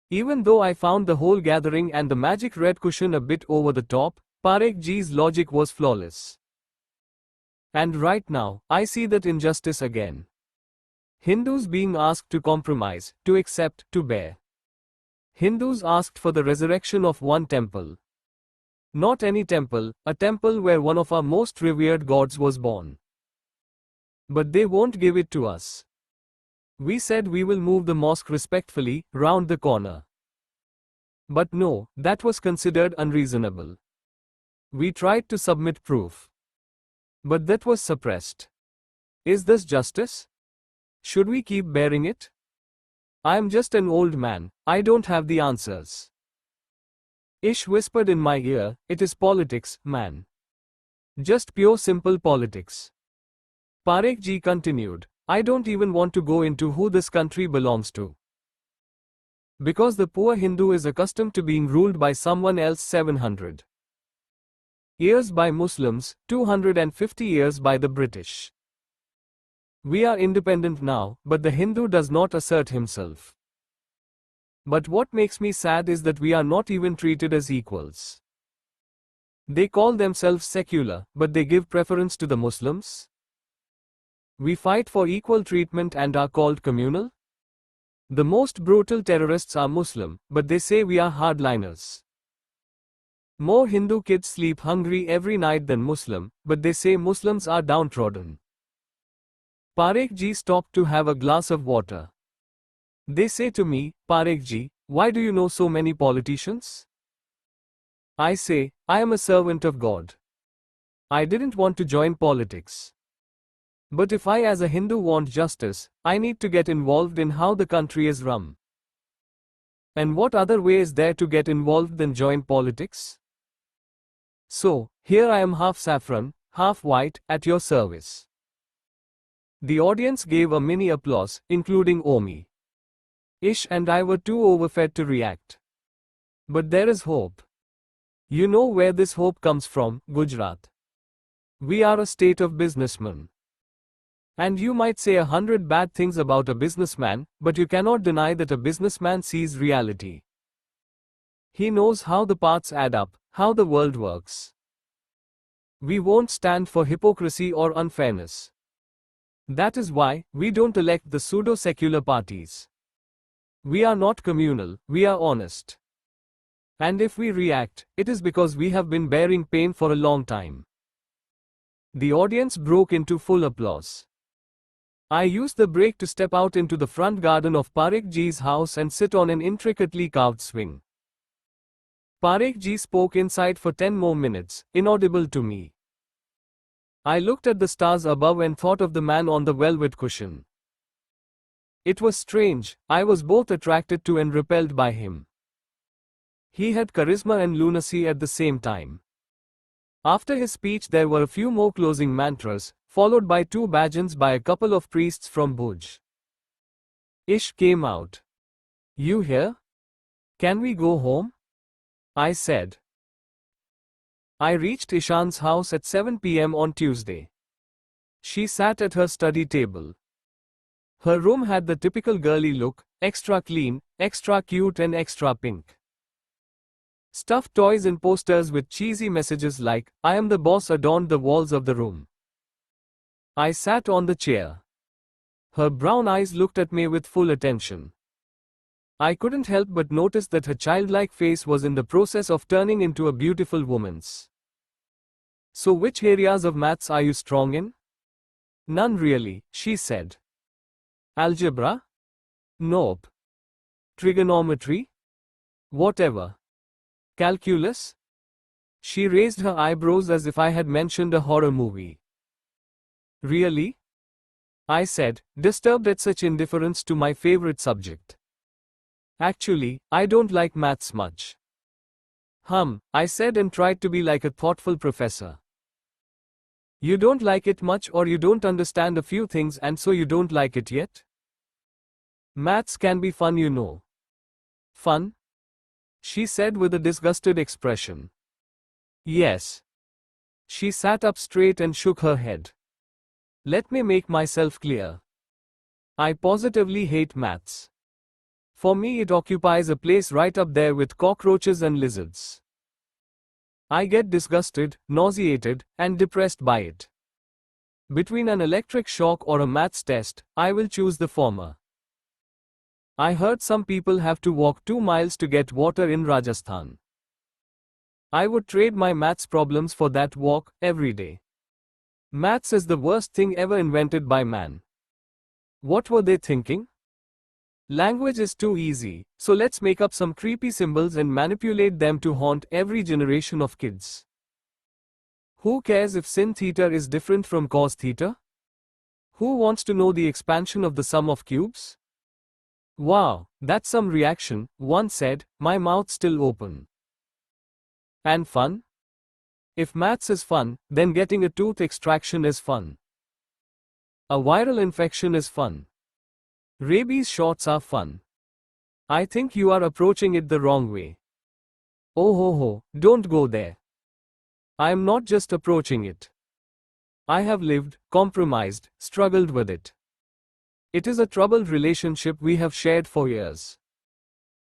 Even though I found the whole gathering and the magic red cushion a bit over the top, Parekh ji's logic was flawless. And right now, I see that injustice again. Hindus being asked to compromise, to accept, to bear. Hindus asked for the resurrection of one temple. Not any temple, a temple where one of our most revered gods was born. But they won't give it to us. We said we will move the mosque respectfully, round the corner. But no, that was considered unreasonable. We tried to submit proof. But that was suppressed. Is this justice? Should we keep bearing it? I am just an old man, I don't have the answers. Ish whispered in my ear, it is politics, man. Just pure simple politics. Parekh ji continued, I don't even want to go into who this country belongs to. Because the poor Hindu is accustomed to being ruled by someone else 700 years by Muslims, 250 years by the British. We are independent now, but the Hindu does not assert himself. But what makes me sad is that we are not even treated as equals. They call themselves secular, but they give preference to the Muslims. We fight for equal treatment and are called communal. The most brutal terrorists are Muslim, but they say we are hardliners. More Hindu kids sleep hungry every night than Muslim, but they say Muslims are downtrodden. Parekh ji stopped to have a glass of water. They say to me, Parekh ji, why do you know so many politicians? I say, I am a servant of God. I didn't want to join politics. But if I as a Hindu want justice, I need to get involved in how the country is run. And what other way is there to get involved than join politics? So, here I am half saffron, half white, at your service. The audience gave a mini applause, including Omi. Ish and I were too overfed to react. But there is hope. You know where this hope comes from, Gujarat. We are a state of businessmen. And you might say 100 bad things about a businessman, but you cannot deny that a businessman sees reality. He knows how the parts add up, how the world works. We won't stand for hypocrisy or unfairness. That is why we don't elect the pseudo-secular parties. We are not communal, we are honest. And if we react, it is because we have been bearing pain for a long time. The audience broke into full applause. I used the break to step out into the front garden of Parekh ji's house and sit on an intricately carved swing. Parekh ji spoke inside for 10 more minutes, inaudible to me. I looked at the stars above and thought of the man on the velvet cushion. It was strange, I was both attracted to and repelled by him. He had charisma and lunacy at the same time. After his speech there were a few more closing mantras, followed by 2 bhajans by a couple of priests from Bhuj. Ish came out. You here? Can we go home? I said. I reached Ishan's house at 7 p.m. on Tuesday. She sat at her study table. Her room had the typical girly look, extra clean, extra cute and extra pink. Stuffed toys and posters with cheesy messages like, I am the boss adorned the walls of the room. I sat on the chair. Her brown eyes looked at me with full attention. I couldn't help but notice that her childlike face was in the process of turning into a beautiful woman's. So which areas of maths are you strong in? None really, she said. Algebra? Nope. Trigonometry? Whatever. Calculus? She raised her eyebrows as if I had mentioned a horror movie. Really? I said, disturbed at such indifference to my favorite subject. Actually, I don't like maths much. I said and tried to be like a thoughtful professor. You don't like it much or you don't understand a few things and so you don't like it yet? Maths can be fun, you know. Fun? She said with a disgusted expression. Yes. She sat up straight and shook her head. Let me make myself clear. I positively hate maths. For me it occupies a place right up there with cockroaches and lizards. I get disgusted, nauseated, and depressed by it. Between an electric shock or a maths test, I will choose the former. I heard some people have to walk 2 miles to get water in Rajasthan. I would trade my maths problems for that walk, every day. Maths is the worst thing ever invented by man. What were they thinking? Language is too easy, so let's make up some creepy symbols and manipulate them to haunt every generation of kids. Who cares if sin theta is different from cos theta? Who wants to know the expansion of the sum of cubes? Wow, that's some reaction, one said, my mouth still open. And fun? If maths is fun, then getting a tooth extraction is fun. A viral infection is fun. Rabies shots are fun. I think you are approaching it the wrong way. Oh ho ho, don't go there. I am not just approaching it. I have lived, compromised, struggled with it. It is a troubled relationship we have shared for years.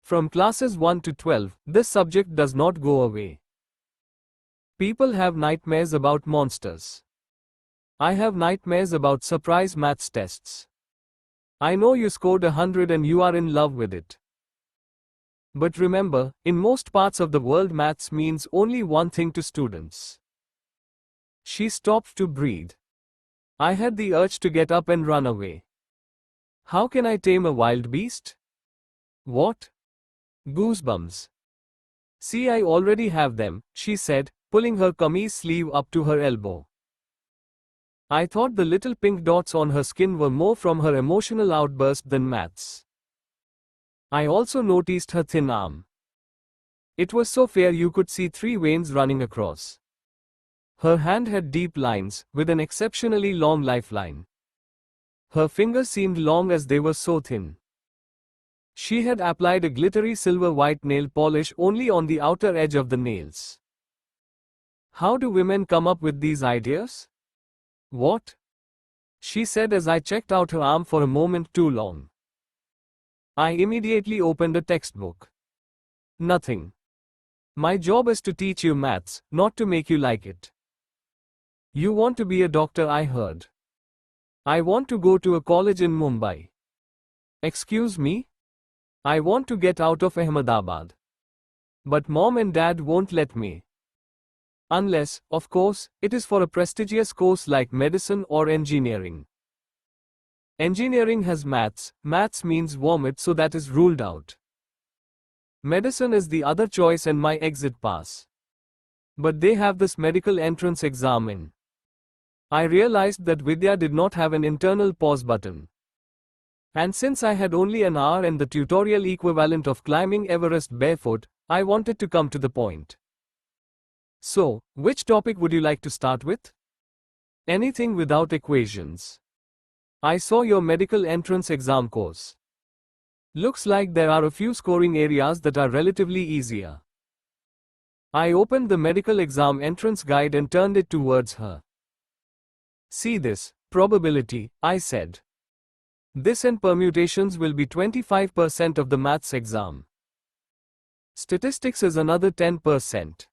From classes 1 to 12, this subject does not go away. People have nightmares about monsters. I have nightmares about surprise maths tests. I know you scored 100 and you are in love with it. But remember, in most parts of the world maths means only one thing to students. She stopped to breathe. I had the urge to get up and run away. How can I tame a wild beast? What? Goosebumps. See, I already have them, she said, pulling her kameez sleeve up to her elbow. I thought the little pink dots on her skin were more from her emotional outburst than maths. I also noticed her thin arm. It was so fair you could see 3 veins running across. Her hand had deep lines, with an exceptionally long lifeline. Her fingers seemed long as they were so thin. She had applied a glittery silver white nail polish only on the outer edge of the nails. How do women come up with these ideas? What? She said as I checked out her arm for a moment too long. I immediately opened a textbook. Nothing. My job is to teach you maths, not to make you like it. You want to be a doctor, I heard. I want to go to a college in Mumbai. Excuse me? I want to get out of Ahmedabad. But mom and dad won't let me. Unless, of course, it is for a prestigious course like medicine or engineering. Engineering has maths, maths means vomit, so that is ruled out. Medicine is the other choice and my exit pass. But they have this medical entrance exam in. I realized that Vidya did not have an internal pause button. And since I had only an hour and the tutorial equivalent of climbing Everest barefoot, I wanted to come to the point. So, which topic would you like to start with? Anything without equations. I saw your medical entrance exam course. Looks like there are a few scoring areas that are relatively easier. I opened the medical exam entrance guide and turned it towards her. See this, probability, I said. This and permutations will be 25% of the maths exam. Statistics is another 10%.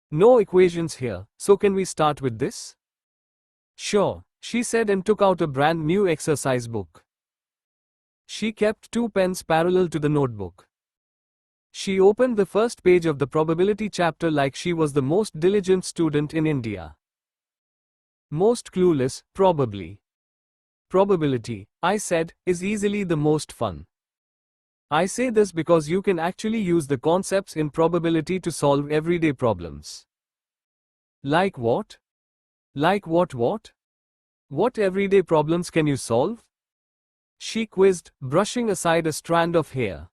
No equations here, so can we start with this? Sure, she said and took out a brand new exercise book. She kept 2 pens parallel to the notebook. She opened the first page of the probability chapter like she was the most diligent student in India. Most clueless, probably. Probability, I said, is easily the most fun. I say this because you can actually use the concepts in probability to solve everyday problems. Like what? Like what? What everyday problems can you solve? She quizzed, brushing aside a strand of hair.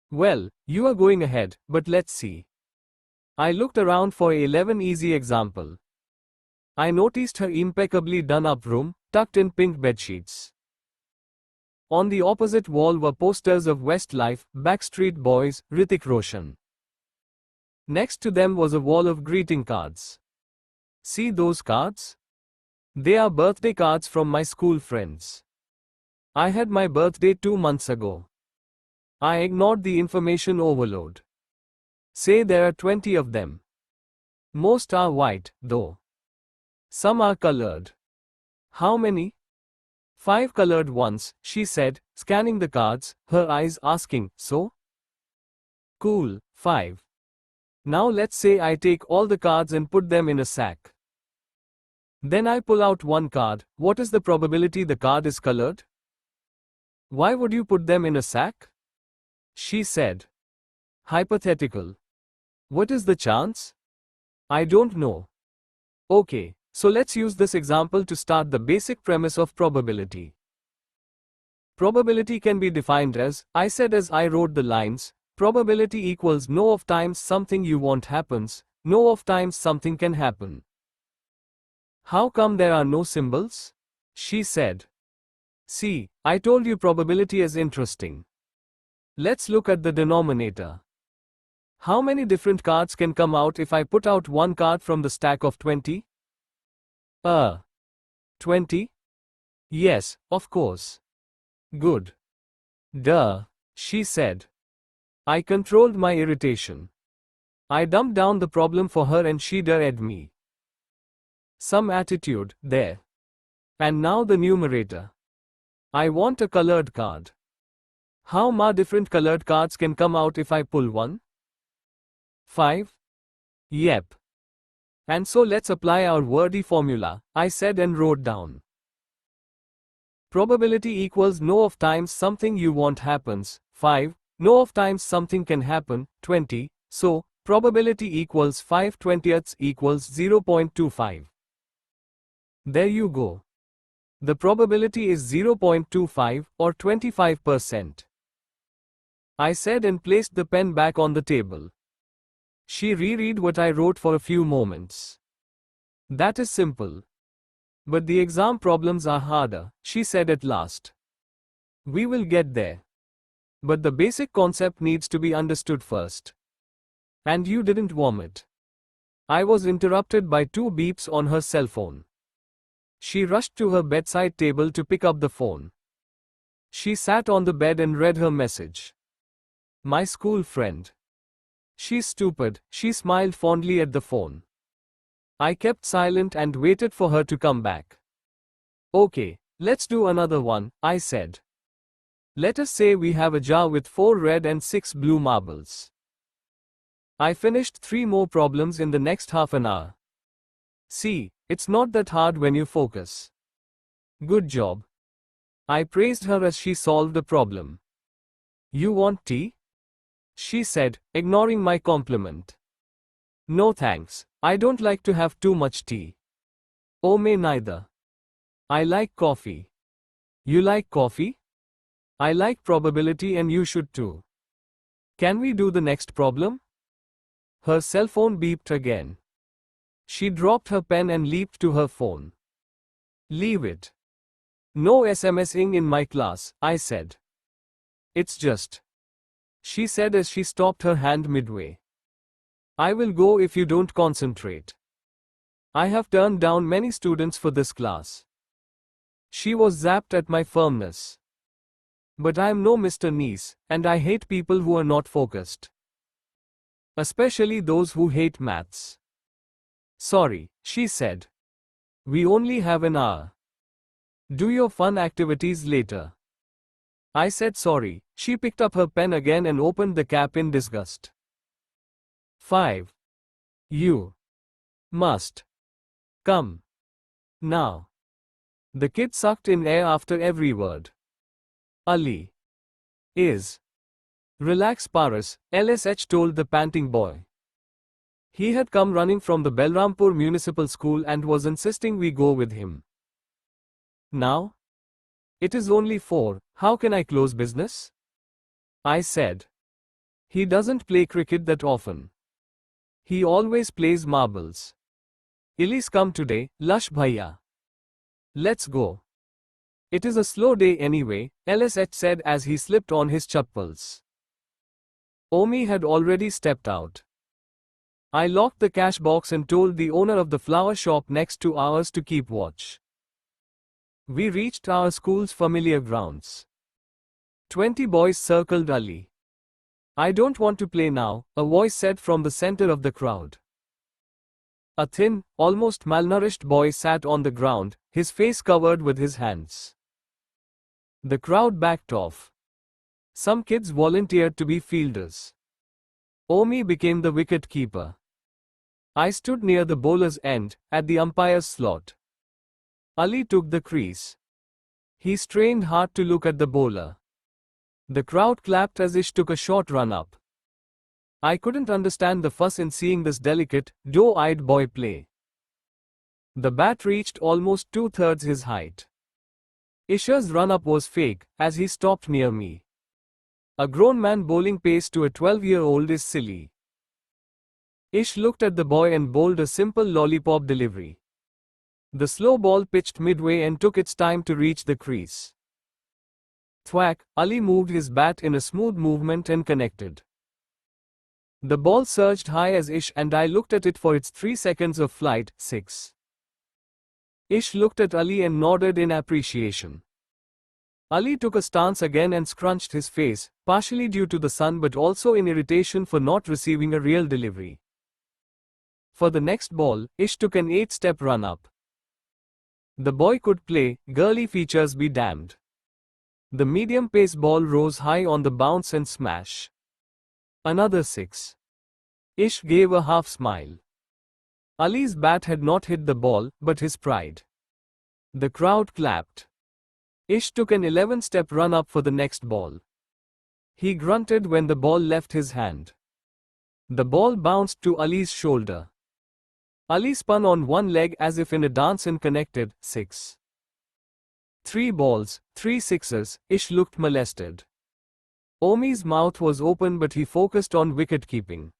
Well, you are going ahead, but let's see. I looked around for 11 easy example. I noticed her impeccably done-up room, tucked in pink bedsheets. On the opposite wall were posters of Westlife, Backstreet Boys, Hrithik Roshan. Next to them was a wall of greeting cards. See those cards? They are birthday cards from my school friends. I had my birthday 2 months ago. I ignored the information overload. Say there are 20 of them. Most are white, though. Some are colored. How many? 5 colored ones, she said, scanning the cards, her eyes asking, so? Cool, 5. Now let's say I take all the cards and put them in a sack. Then I pull out one card, what is the probability the card is colored? Why would you put them in a sack? She said. Hypothetical. What is the chance? I don't know. Okay, so let's use this example to start the basic premise of probability. Probability can be defined as, I said as I wrote the lines, probability equals no of times something you want happens, no of times something can happen. How come there are no symbols? She said. See, I told you probability is interesting. Let's look at the denominator. How many different cards can come out if I put out one card from the stack of 20? 20? Yes, of course. Good. Duh, she said. I controlled my irritation. I dumped down the problem for her and she dared me. Some attitude, there. And now the numerator. I want a colored card. How many different colored cards can come out if I pull one? 5? Yep. And so let's apply our wordy formula, I said and wrote down. Probability equals no of times something you want happens, 5, no of times something can happen, 20, so, probability equals 5/20 equals 0.25. There you go. The probability is 0.25 or 25%. I said and placed the pen back on the table. She reread what I wrote for a few moments. That is simple. But the exam problems are harder, she said at last. We will get there. But the basic concept needs to be understood first. And you didn't vomit. I was interrupted by 2 beeps on her cell phone. She rushed to her bedside table to pick up the phone. She sat on the bed and read her message. My school friend. She's stupid, she smiled fondly at the phone. I kept silent and waited for her to come back. Okay, let's do another one, I said. Let us say we have a jar with 4 red and 6 blue marbles. I finished 3 more problems in the next half an hour. See, it's not that hard when you focus. Good job. I praised her as she solved the problem. You want tea? She said, ignoring my compliment. No thanks, I don't like to have too much tea. Oh, me neither. I like coffee. You like coffee? I like probability and you should too. Can we do the next problem? Her cell phone beeped again. She dropped her pen and leaped to her phone. Leave it. No SMSing in my class, I said. It's just. She said as she stopped her hand midway. I will go if you don't concentrate. I have turned down many students for this class. She was zapped at my firmness. But I am no Mr. Nice, and I hate people who are not focused. Especially those who hate maths. Sorry, she said. We only have an hour. Do your fun activities later. I said sorry. She picked up her pen again and opened the cap in disgust. 5. You must come now. The kid sucked in air after every word. Ali is. Relax, Paras, LSH told the panting boy. He had come running from the Belrampur Municipal School and was insisting we go with him. Now? It is only 4, how can I close business? I said. He doesn't play cricket that often. He always plays marbles. Ilis come today, Lush Bhaiya. Let's go. It is a slow day anyway, LSH said as he slipped on his chappals. Omi had already stepped out. I locked the cash box and told the owner of the flower shop next to ours to keep watch. We reached our school's familiar grounds. 20 boys circled Ali. I don't want to play now, a voice said from the center of the crowd. A thin, almost malnourished boy sat on the ground, his face covered with his hands. The crowd backed off. Some kids volunteered to be fielders. Omi became the wicket keeper. I stood near the bowler's end, at the umpire's slot. Ali took the crease. He strained hard to look at the bowler. The crowd clapped as Ish took a short run up. I couldn't understand the fuss in seeing this delicate, doe-eyed boy play. The bat reached almost 2/3 his height. Isha's run-up was fake, as he stopped near me. A grown man bowling pace to a 12-year-old is silly. Ish looked at the boy and bowled a simple lollipop delivery. The slow ball pitched midway and took its time to reach the crease. Thwack, Ali moved his bat in a smooth movement and connected. The ball surged high as Ish and I looked at it for its 3 seconds of flight, 6. Ish looked at Ali and nodded in appreciation. Ali took a stance again and scrunched his face, partially due to the sun but also in irritation for not receiving a real delivery. For the next ball, Ish took an 8-step run-up. The boy could play, girly features be damned. The medium-pace ball rose high on the bounce and smash. Another 6. Ish gave a half smile. Ali's bat had not hit the ball, but his pride. The crowd clapped. Ish took an 11-step run-up for the next ball. He grunted when the ball left his hand. The ball bounced to Ali's shoulder. Ali spun on one leg as if in a dance and connected, 6. 3 balls, 3 sixes, Ish looked molested. Omi's mouth was open but he focused on wicket-keeping.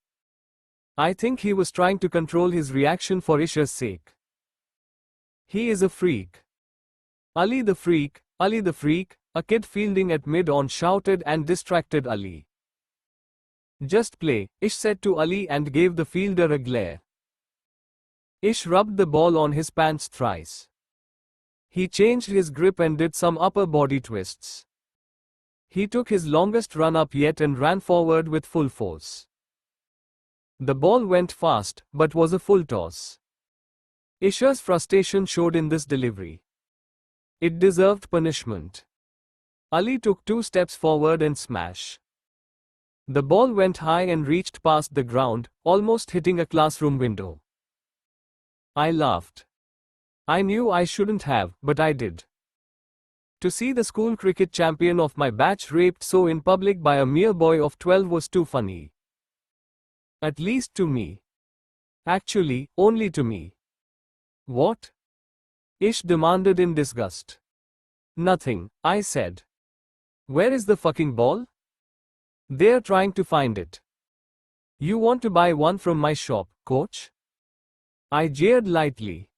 I think he was trying to control his reaction for Isha's sake. He is a freak. Ali the freak, Ali the freak, a kid fielding at mid-on shouted and distracted Ali. Just play, Ish said to Ali and gave the fielder a glare. Ish rubbed the ball on his pants thrice. He changed his grip and did some upper body twists. He took his longest run-up yet and ran forward with full force. The ball went fast, but was a full toss. Isha's frustration showed in this delivery. It deserved punishment. Ali took 2 steps forward and smash. The ball went high and reached past the ground, almost hitting a classroom window. I laughed. I knew I shouldn't have, but I did. To see the school cricket champion of my batch raped so in public by a mere boy of 12 was too funny. At least to me. Actually, only to me. What? Ish demanded in disgust. Nothing, I said. Where is the fucking ball? They're trying to find it. You want to buy one from my shop, coach? I jeered lightly.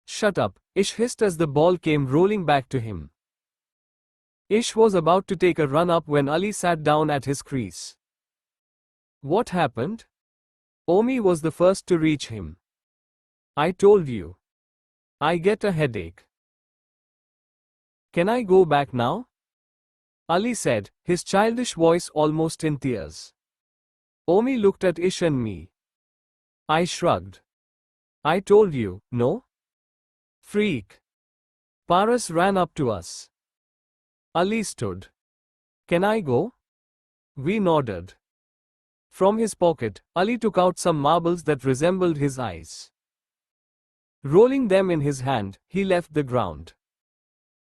Shut up, Ish hissed as the ball came rolling back to him. Ish was about to take a run-up when Ali sat down at his crease. What happened? Omi was the first to reach him. I told you. I get a headache. Can I go back now? Ali said, his childish voice almost in tears. Omi looked at Ish and me. I shrugged. I told you, no? Freak. Paras ran up to us. Ali stood. Can I go? We nodded. From his pocket, Ali took out some marbles that resembled his eyes. Rolling them in his hand, he left the ground.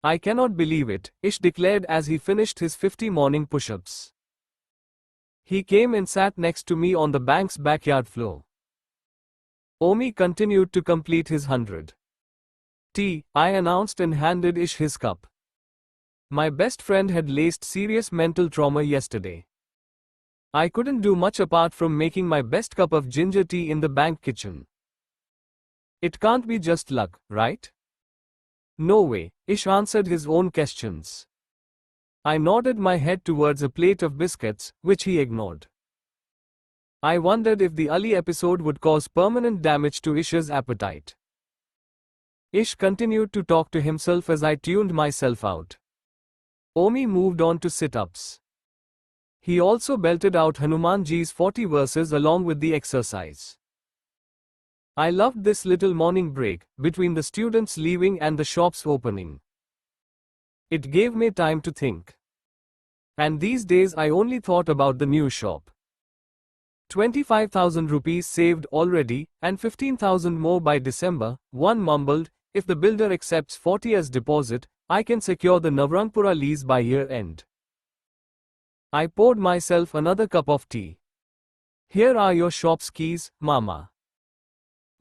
I cannot believe it, Ish declared as he finished his 50 morning push-ups. He came and sat next to me on the bank's backyard floor. Omi continued to complete his 100. Tea, I announced and handed Ish his cup. My best friend had faced serious mental trauma yesterday. I couldn't do much apart from making my best cup of ginger tea in the bank kitchen. It can't be just luck, right? No way, Ish answered his own questions. I nodded my head towards a plate of biscuits, which he ignored. I wondered if the Ali episode would cause permanent damage to Ish's appetite. Ish continued to talk to himself as I tuned myself out. Omi moved on to sit-ups. He also belted out Hanumanji's 40 verses along with the exercise. I loved this little morning break, between the students leaving and the shops opening. It gave me time to think. And these days I only thought about the new shop. 25,000 rupees saved already, and 15,000 more by December, one mumbled. If the builder accepts 40 as deposit, I can secure the Navrangpura lease by year end. I poured myself another cup of tea. Here are your shop's keys, Mama.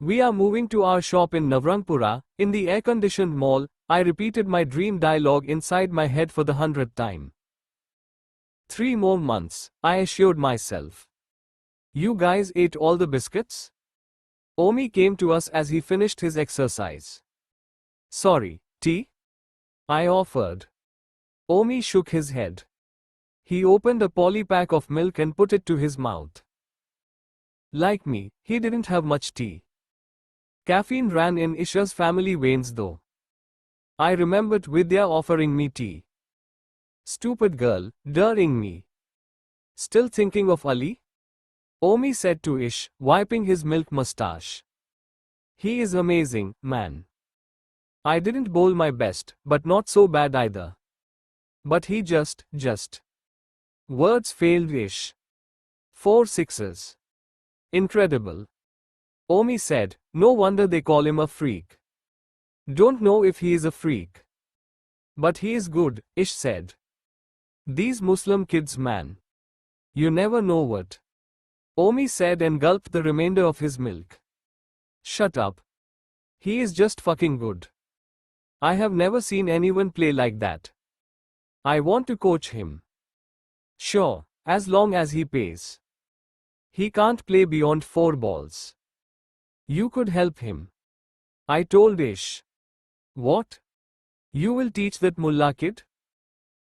We are moving to our shop in Navrangpura, in the air-conditioned mall. I repeated my dream dialogue inside my head for the 100th time. 3 more months, I assured myself. You guys ate all the biscuits? Omi came to us as he finished his exercise. Sorry, tea? I offered. Omi shook his head. He opened a polypack of milk and put it to his mouth. Like me, he didn't have much tea. Caffeine ran in Isha's family veins though. I remembered Vidya offering me tea. Stupid girl, daring me. Still thinking of Ali? Omi said to Ish, wiping his milk mustache. He is amazing, man. I didn't bowl my best, but not so bad either. But he just. Words failed Ish. 4 sixes. Incredible. Omi said, no wonder they call him a freak. Don't know if he is a freak. But he is good, Ish said. These Muslim kids, man. You never know what. Omi said and gulped the remainder of his milk. Shut up. He is just fucking good. I have never seen anyone play like that. I want to coach him. Sure, as long as he pays. He can't play beyond 4 balls. You could help him. I told Ish. What? You will teach that mullah kid?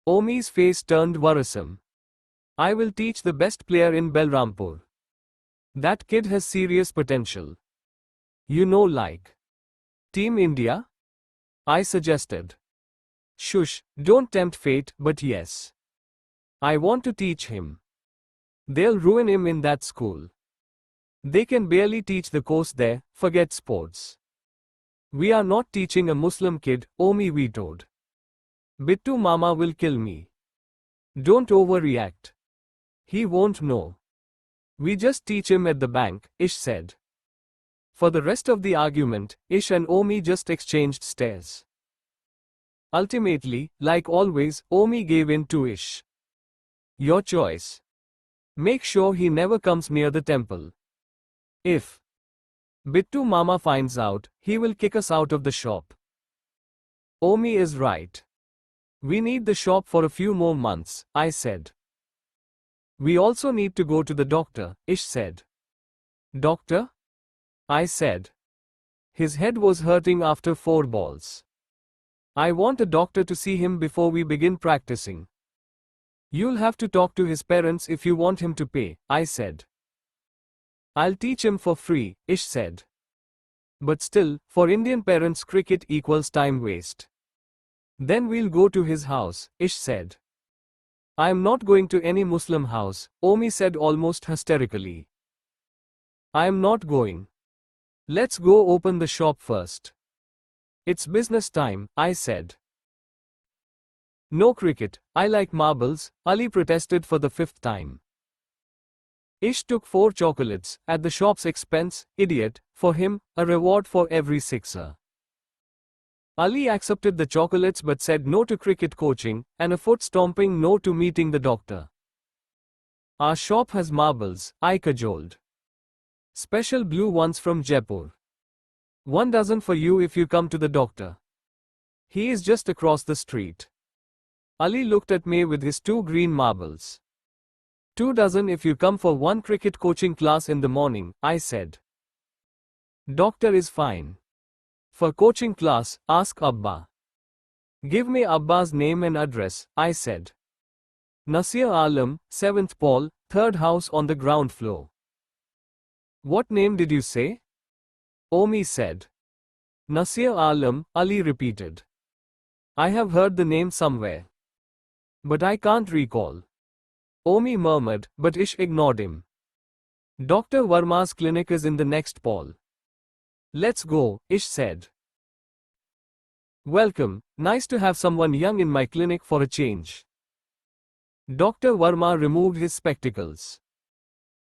Omi's face turned worrisome. I will teach the best player in Belrampur. That kid has serious potential. You know, like Team India? I suggested. Shush, don't tempt fate, but yes. I want to teach him. They'll ruin him in that school. They can barely teach the course there, forget sports. We are not teaching a Muslim kid, Omi vetoed. Bittu Mama will kill me. Don't overreact. He won't know. We just teach him at the bank, Ish said. For the rest of the argument, Ish and Omi just exchanged stares. Ultimately, like always, Omi gave in to Ish. Your choice. Make sure he never comes near the temple. If Bittu Mama finds out, he will kick us out of the shop. Omi is right. We need the shop for a few more months, I said. We also need to go to the doctor, Ish said. Doctor? I said. His head was hurting after 4 balls. I want a doctor to see him before we begin practicing. You'll have to talk to his parents if you want him to pay, I said. I'll teach him for free, Ish said. But still, for Indian parents, cricket equals time waste. Then we'll go to his house, Ish said. I am not going to any Muslim house, Omi said almost hysterically. I am not going. Let's go open the shop first. It's business time, I said. No cricket, I like marbles, Ali protested for the 5th time. Ish took 4 chocolates, at the shop's expense, idiot, for him, a reward for every sixer. Ali accepted the chocolates but said no to cricket coaching, and a foot-stomping no to meeting the doctor. Our shop has marbles, I cajoled. Special blue ones from Jaipur. 1 dozen for you if you come to the doctor. He is just across the street. Ali looked at me with his 2 green marbles. 2 dozen if you come for 1 cricket coaching class in the morning, I said. Doctor is fine. For coaching class, ask Abba. Give me Abba's name and address, I said. Nasir Alam, 7th Paul, 3rd house on the ground floor. What name did you say? Omi said. Nasir Alam, Ali repeated. I have heard the name somewhere. But I can't recall. Omi murmured, but Ish ignored him. Dr. Verma's clinic is in the next Paul. Let's go, Ish said. Welcome, nice to have someone young in my clinic for a change. Dr. Verma removed his spectacles.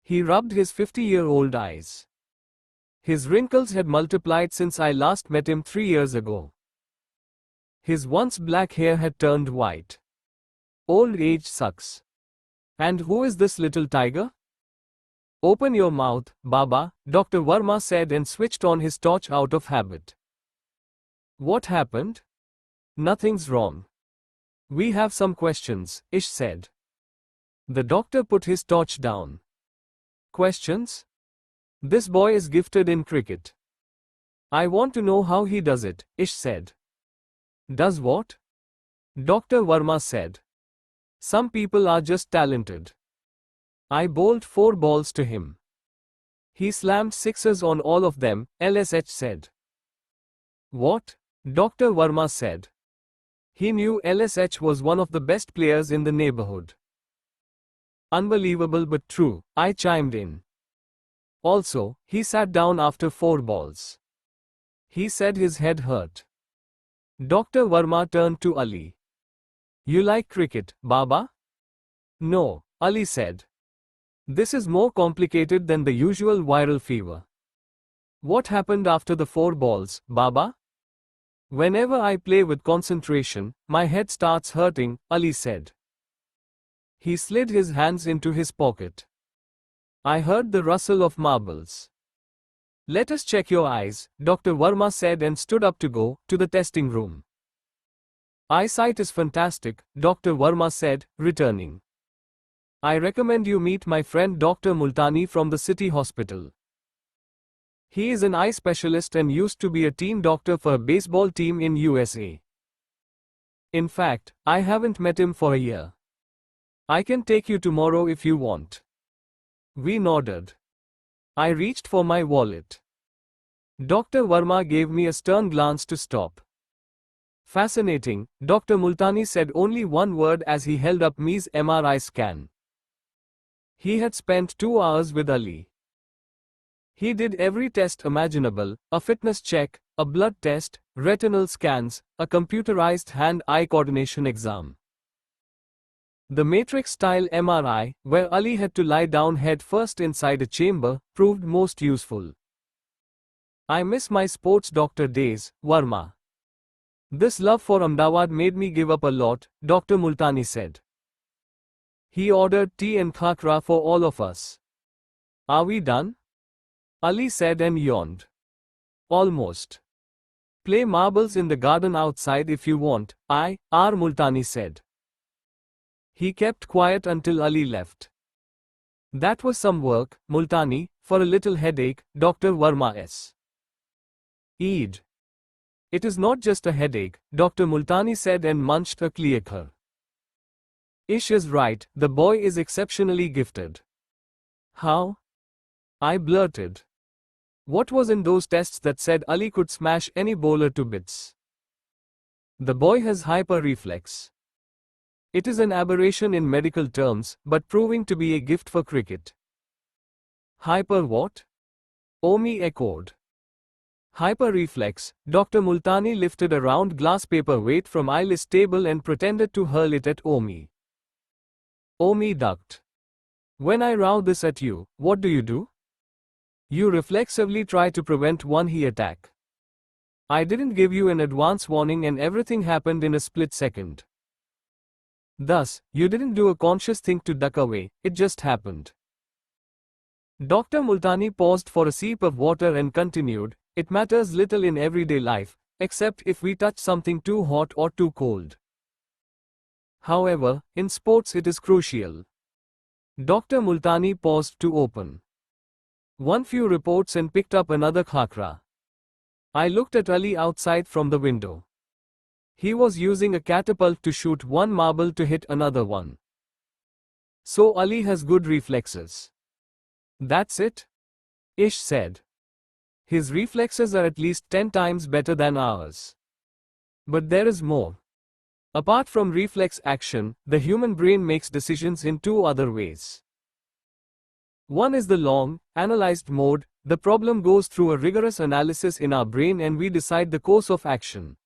He rubbed his 50-year-old eyes. His wrinkles had multiplied since I last met him 3 years ago. His once black hair had turned white. Old age sucks. And who is this little tiger? Open your mouth, Baba, Dr. Verma said and switched on his torch out of habit. What happened? Nothing's wrong. We have some questions, Ish said. The doctor put his torch down. Questions? This boy is gifted in cricket. I want to know how he does it, Ish said. Does what? Dr. Verma said. Some people are just talented. I bowled 4 balls to him. He slammed sixes on all of them, LSH said. What? Dr. Verma said. He knew LSH was one of the best players in the neighborhood. Unbelievable but true, I chimed in. Also, he sat down after 4 balls. He said his head hurt. Dr. Verma turned to Ali. You like cricket, Baba? No, Ali said. This is more complicated than the usual viral fever. What happened after the 4 balls, Baba? Whenever I play with concentration, my head starts hurting, Ali said. He slid his hands into his pocket. I heard the rustle of marbles. Let us check your eyes, Dr. Verma said and stood up to go to the testing room. Eyesight is fantastic, Dr. Verma said, returning. I recommend you meet my friend Dr. Multani from the city hospital. He is an eye specialist and used to be a team doctor for a baseball team in USA. In fact, I haven't met him for a year. I can take you tomorrow if you want. We nodded. I reached for my wallet. Dr. Verma gave me a stern glance to stop. Fascinating, Dr. Multani said only one word as he held up me's MRI scan. He had spent 2 hours with Ali. He did every test imaginable, a fitness check, a blood test, retinal scans, a computerized hand-eye coordination exam. The matrix-style MRI, where Ali had to lie down head first inside a chamber, proved most useful. I miss my sports doctor days, Verma. This love for Ahmedabad made me give up a lot, Dr. Multani said. He ordered tea and khakra for all of us. Are we done? Ali said and yawned. Almost. Play marbles in the garden outside if you want, R. Multani said. He kept quiet until Ali left. That was some work, Multani, for a little headache, Dr. Verma S. Eid. It is not just a headache, Dr. Multani said and munched a clear. Ish is right, the boy is exceptionally gifted. How? I blurted. What was in those tests that said Ali could smash any bowler to bits? The boy has hyper-reflex. It is an aberration in medical terms, but proving to be a gift for cricket. Hyper what? Omi echoed. Hyper-reflex, Dr. Multani lifted a round glass paperweight from Ali's table and pretended to hurl it at Omi. Omi ducked. When I row this at you, what do? You reflexively try to prevent one-he attack. I didn't give you an advance warning and everything happened in a split second. Thus, you didn't do a conscious thing to duck away, it just happened. Dr. Multani paused for a sip of water and continued, it matters little in everyday life, except if we touch something too hot or too cold. However, in sports it is crucial. Dr. Multani paused to open one few reports and picked up another khakra. I looked at Ali outside from the window. He was using a catapult to shoot one marble to hit another one. So Ali has good reflexes. That's it? Ish said. His reflexes are at least 10 times better than ours. But there is more. Apart from reflex action, the human brain makes decisions in 2 other ways. One is the long, analyzed mode, The problem goes through a rigorous analysis in our brain and we decide the course of action.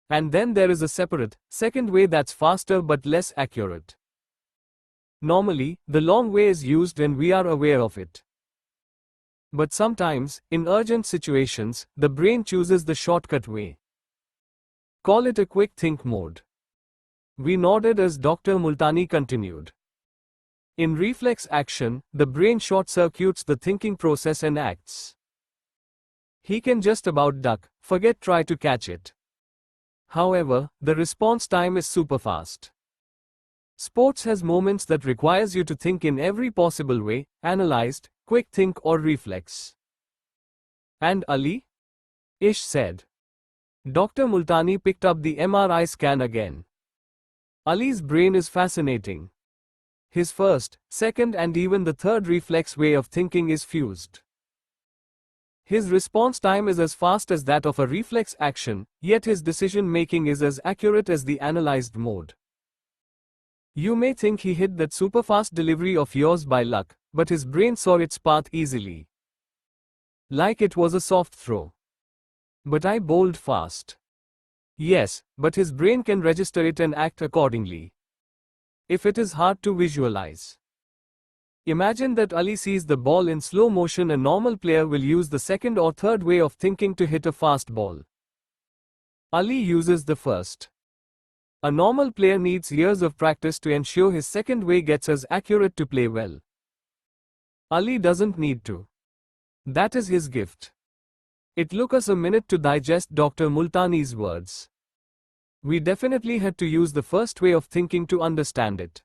And then there is a separate, second way that's faster but less accurate. Normally, the long way is used when we are aware of it. But sometimes, in urgent situations, the brain chooses the shortcut way. Call it a quick think mode. We nodded as Dr. Multani continued. In reflex action, the brain short-circuits the thinking process and acts. He can just about duck, forget, try to catch it. However, the response time is super fast. Sports has moments that requires you to think in every possible way, analyzed, quick think or reflex. And Ali? Ish said. Dr. Multani picked up the MRI scan again. Ali's brain is fascinating. His first, second and even the third reflex way of thinking is fused. His response time is as fast as that of a reflex action, yet his decision making is as accurate as the analyzed mode. You may think he hit that super fast delivery of yours by luck, but his brain saw its path easily. Like it was a soft throw. But I bowled fast. Yes, but his brain can register it and act accordingly. If it is hard to visualize. Imagine that Ali sees the ball in slow motion. A normal player will use the second or third way of thinking to hit a fast ball. Ali uses the first. A normal player needs years of practice to ensure his second way gets as accurate to play well. Ali doesn't need to. That is his gift. It took us a minute to digest Dr. Multani's words. We definitely had to use the first way of thinking to understand it.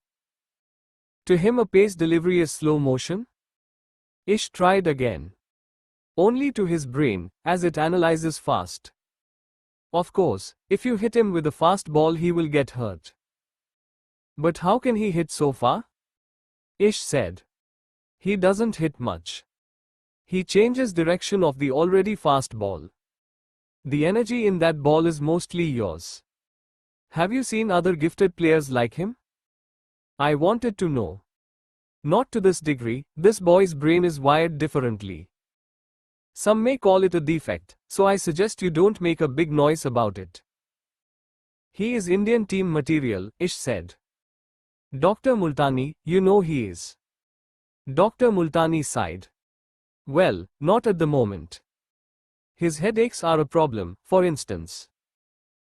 To him, a pace delivery is slow motion? Ish tried again. Only to his brain, as it analyzes fast. Of course, if you hit him with a fast ball, he will get hurt. But how can he hit so far? Ish said. He doesn't hit much. He changes direction of the already fast ball. The energy in that ball is mostly yours. Have you seen other gifted players like him? I wanted to know. Not to this degree, this boy's brain is wired differently. Some may call it a defect, so I suggest you don't make a big noise about it. He is Indian team material, Ish said. Dr. Multani, you know he is. Dr. Multani sighed. Well, not at the moment. His headaches are a problem, for instance.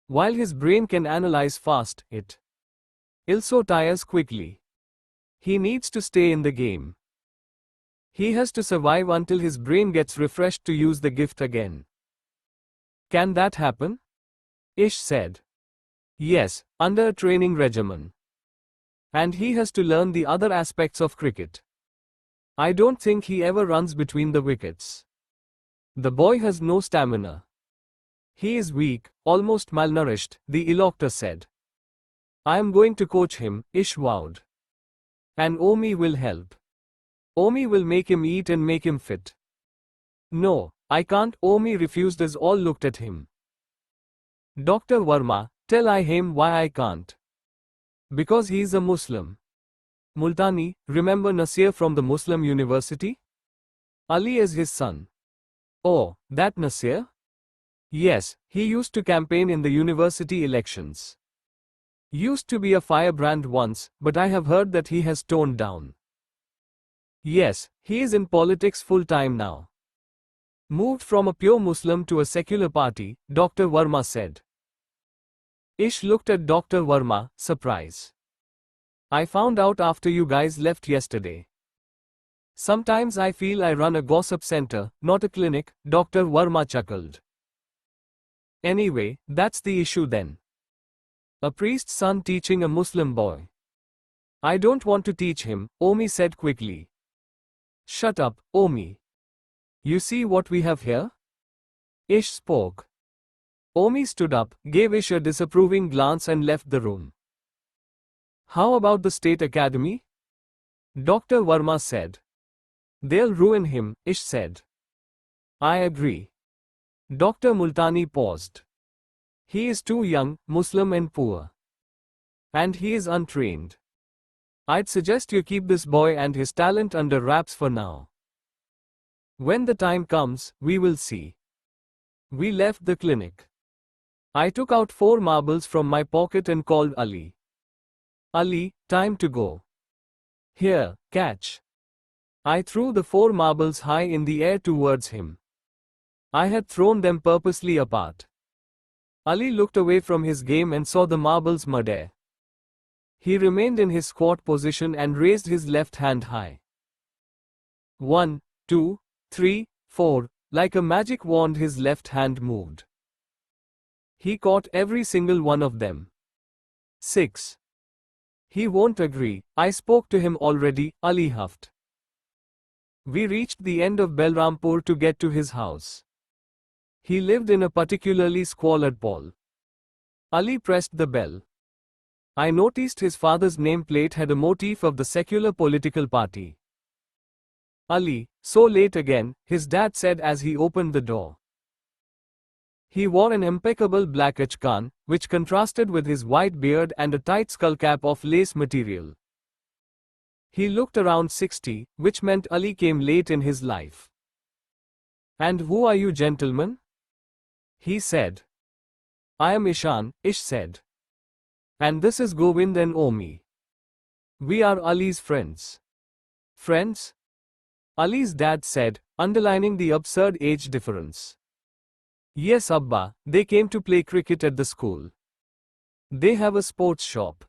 While his brain can analyze fast, it also tires quickly. He needs to stay in the game. He has to survive until his brain gets refreshed to use the gift again. Can that happen? Ish said. Yes, under a training regimen. And he has to learn the other aspects of cricket. I don't think he ever runs between the wickets. The boy has no stamina. He is weak, almost malnourished, the elector said. I am going to coach him, Ish vowed. And Omi will help. Omi will make him eat and make him fit. No, I can't, Omi refused as all looked at him. Dr. Verma, tell him why I can't. Because he's a Muslim. Multani, remember Nasir from the Muslim University? Ali is his son. Oh, that Nasir? Yes, he used to campaign in the university elections. Used to be a firebrand once, but I have heard that he has toned down. Yes, he is in politics full-time now. Moved from a pure Muslim to a secular party, Dr. Verma said. Ish looked at Dr. Verma, surprise. I found out after you guys left yesterday. Sometimes I feel I run a gossip center, not a clinic, Dr. Verma chuckled. Anyway, that's the issue then. A priest's son teaching a Muslim boy. I don't want to teach him, Omi said quickly. Shut up, Omi. You see what we have here? Ish spoke. Omi stood up, gave Ish a disapproving glance and left the room. How about the State Academy? Dr. Verma said. They'll ruin him, Ish said. I agree. Dr. Multani paused. He is too young, Muslim and poor. And he is untrained. I'd suggest you keep this boy and his talent under wraps for now. When the time comes, we will see. We left the clinic. I took out 4 marbles from my pocket and called Ali. Ali, time to go. Here, catch. I threw the 4 marbles high in the air towards him. I had thrown them purposely apart. Ali looked away from his game and saw the marbles midair. He remained in his squat position and raised his left hand high. 1, 2, 3, 4, like a magic wand his left hand moved. He caught every single one of them. 6. He won't agree, I spoke to him already, Ali huffed. We reached the end of Balrampur to get to his house. He lived in a particularly squalid pole. Ali pressed the bell. I noticed his father's nameplate had a motif of the secular political party. Ali, so late again, his dad said as he opened the door. He wore an impeccable black achkan, which contrasted with his white beard and a tight skullcap of lace material. He looked around 60, which meant Ali came late in his life. And who are you gentlemen? He said. I am Ishan, Ish said. And this is Govind and Omi. We are Ali's friends. Friends? Ali's dad said, underlining the absurd age difference. Yes Abba, they came to play cricket at the school. They have a sports shop.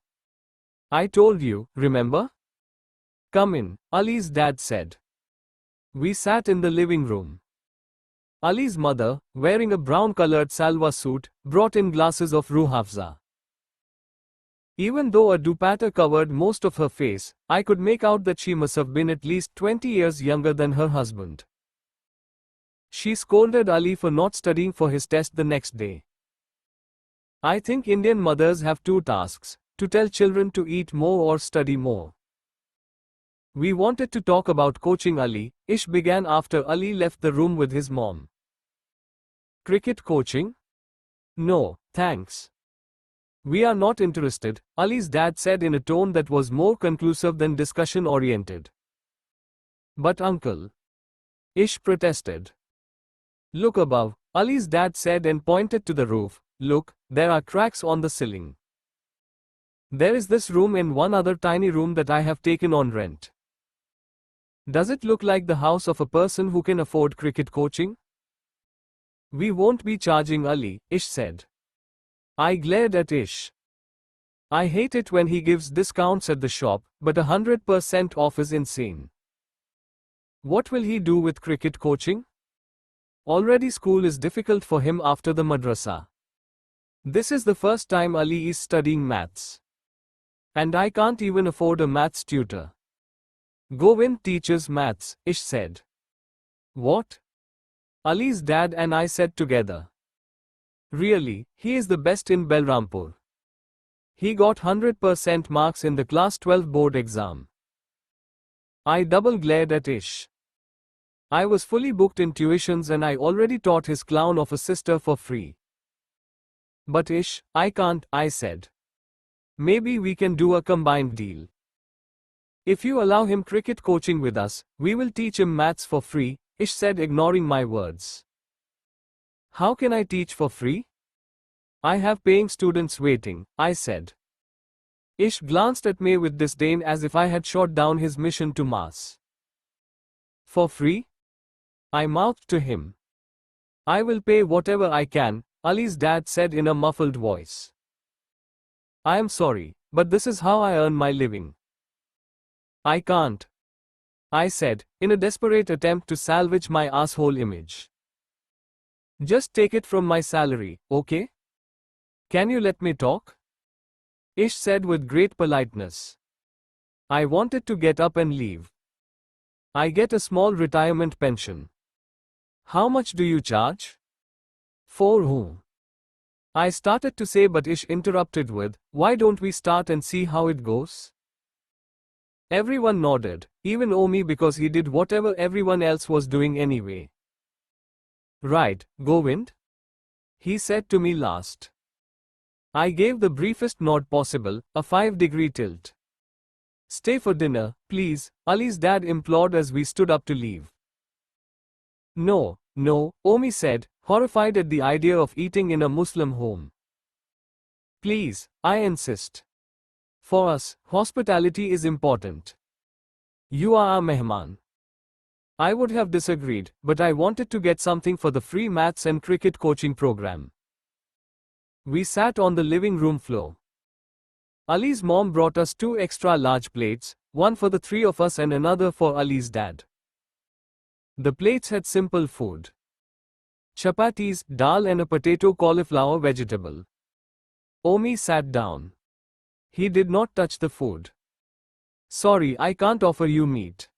I told you, remember? Come in, Ali's dad said. We sat in the living room. Ali's mother, wearing a brown-colored salwar suit, brought in glasses of Ruh Afza. Even though a dupatta covered most of her face, I could make out that she must have been at least 20 years younger than her husband. She scolded Ali for not studying for his test the next day. I think Indian mothers have 2 tasks, to tell children to eat more or study more. We wanted to talk about coaching Ali, Ish began after Ali left the room with his mom. Cricket coaching? No, thanks. We are not interested, Ali's dad said in a tone that was more conclusive than discussion-oriented. But uncle. Ish protested. Look above, Ali's dad said and pointed to the roof. Look, there are cracks on the ceiling. There is this room and one other tiny room that I have taken on rent. Does it look like the house of a person who can afford cricket coaching? We won't be charging Ali, Ish said. I glared at Ish. I hate it when he gives discounts at the shop, but 100% off is insane. What will he do with cricket coaching? Already school is difficult for him after the madrasa. This is the first time Ali is studying maths. And I can't even afford a maths tutor. Govind teaches maths, Ish said. What? Ali's dad and I said together. Really, he is the best in Balrampur. He got 100% marks in the class 12 board exam. I double glared at Ish. I was fully booked in tuitions and I already taught his clown of a sister for free. But Ish, I can't, I said. Maybe we can do a combined deal. If you allow him cricket coaching with us, we will teach him maths for free, Ish said, ignoring my words. How can I teach for free? I have paying students waiting, I said. Ish glanced at me with disdain as if I had shot down his mission to Mars. For free? I mouthed to him. I will pay whatever I can, Ali's dad said in a muffled voice. I am sorry, but this is how I earn my living. I can't. I said, in a desperate attempt to salvage my asshole image. Just take it from my salary, okay? Can you let me talk? Ish said with great politeness. I wanted to get up and leave. I get a small retirement pension. How much do you charge? For whom? I started to say, but Ish interrupted with, why don't we start and see how it goes? Everyone nodded, even Omi, because he did whatever everyone else was doing anyway. Right, Govind? He said to me last. I gave the briefest nod possible, a 5-degree tilt. Stay for dinner, please, Ali's dad implored as we stood up to leave. No, no, Omi said, horrified at the idea of eating in a Muslim home. Please, I insist. For us, hospitality is important. You are our mehman. I would have disagreed, but I wanted to get something for the free maths and cricket coaching program. We sat on the living room floor. Ali's mom brought us 2 extra large plates, one for the 3 of us and another for Ali's dad. The plates had simple food. Chapatis, dal and a potato cauliflower vegetable. Omi sat down. He did not touch the food. Sorry, I can't offer you meat.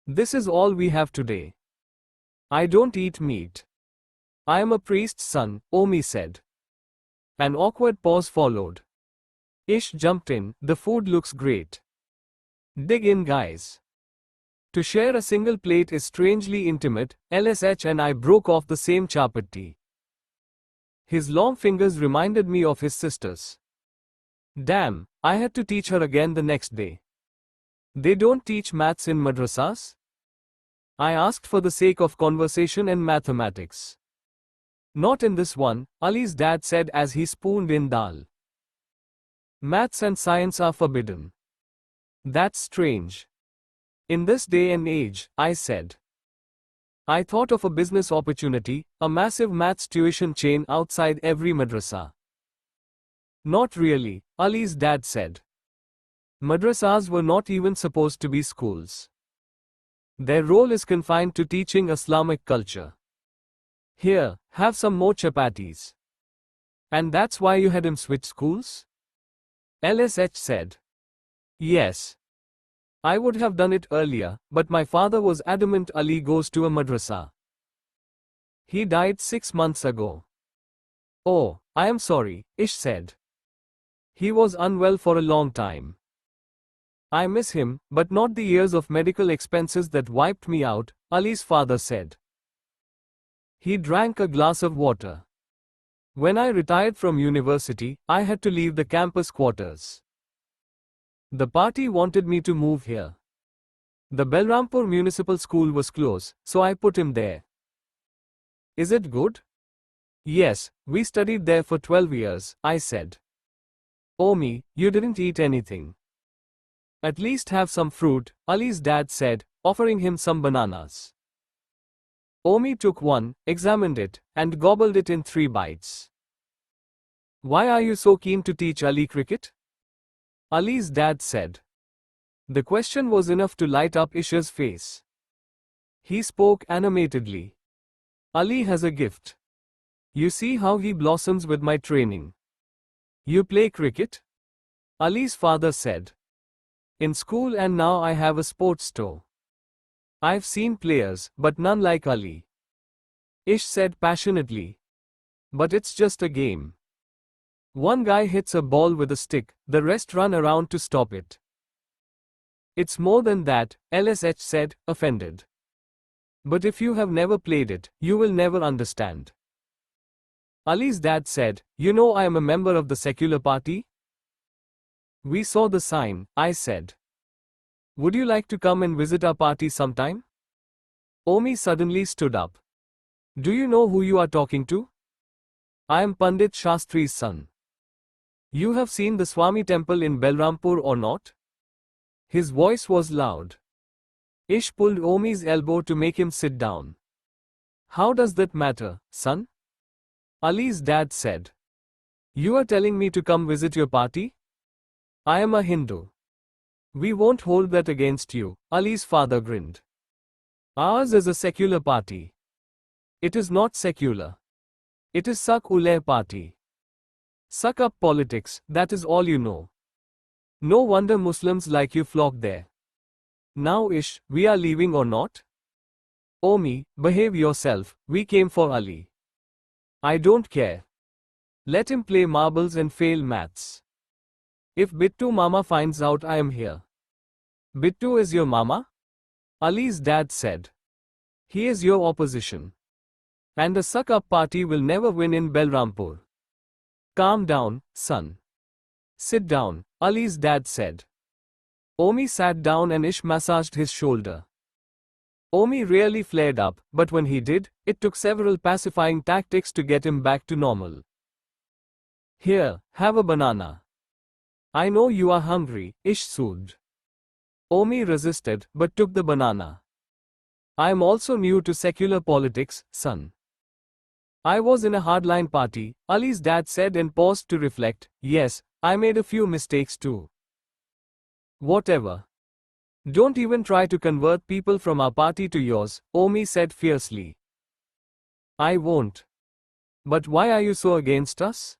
This is all we have today. I don't eat meat. I am a priest's son, Omi said. An awkward pause followed. Ish jumped in, the food looks great. Dig in, guys. To share a single plate is strangely intimate. LSH and I broke off the same chapati. His long fingers reminded me of his sister's. Damn, I had to teach her again the next day. They don't teach maths in madrasas? I asked for the sake of conversation and mathematics. Not in this one, Ali's dad said as he spooned in dal. Maths and science are forbidden. That's strange. In this day and age, I said. I thought of a business opportunity, a massive maths tuition chain outside every madrasa. Not really, Ali's dad said. Madrasas were not even supposed to be schools. Their role is confined to teaching Islamic culture. Here, have some more chapatis. And that's why you had him switch schools? LSH said. Yes. I would have done it earlier, but my father was adamant Ali goes to a madrasa. He died 6 months ago. Oh, I am sorry, Ish said. He was unwell for a long time. I miss him, but not the years of medical expenses that wiped me out, Ali's father said. He drank a glass of water. When I retired from university, I had to leave the campus quarters. The party wanted me to move here. The Belrampur Municipal School was close, so I put him there. Is it good? Yes, we studied there for 12 years, I said. Omi, you didn't eat anything. At least have some fruit, Ali's dad said, offering him some bananas. Omi took one, examined it, and gobbled it in 3 bites. Why are you so keen to teach Ali cricket? Ali's dad said. The question was enough to light up Isha's face. He spoke animatedly. Ali has a gift. You see how he blossoms with my training. You play cricket? Ali's father said. In school and now I have a sports store. I've seen players, but none like Ali. Ish said passionately. But it's just a game. One guy hits a ball with a stick, the rest run around to stop it. It's more than that, LSH said, offended. But if you have never played it, you will never understand. Ali's dad said, you know I am a member of the secular party? We saw the sign, I said. Would you like to come and visit our party sometime? Omi suddenly stood up. Do you know who you are talking to? I am Pandit Shastri's son. You have seen the Swami temple in Belrampur or not? His voice was loud. Ish pulled Omi's elbow to make him sit down. How does that matter, son? Ali's dad said. You are telling me to come visit your party? I am a Hindu. We won't hold that against you, Ali's father grinned. Ours is a secular party. It is not secular. It is Sak-Uleh party. Suck up politics, that is all you know. No wonder Muslims like you flock there. Now Ish, we are leaving or not? Omi, behave yourself, we came for Ali. I don't care. Let him play marbles and fail maths. If Bittu Mama finds out I am here. Bittu is your mama? Ali's dad said. He is your opposition. And a suck-up party will never win in Belrampur. Calm down, son. Sit down, Ali's dad said. Omi sat down and Ish massaged his shoulder. Omi rarely flared up, but when he did, it took several pacifying tactics to get him back to normal. Here, have a banana. I know you are hungry, Ish soothed. Omi resisted, but took the banana. I am also new to secular politics, son. I was in a hardline party, Ali's dad said and paused to reflect. Yes, I made a few mistakes too. Whatever. Don't even try to convert people from our party to yours, Omi said fiercely. I won't. But why are you so against us?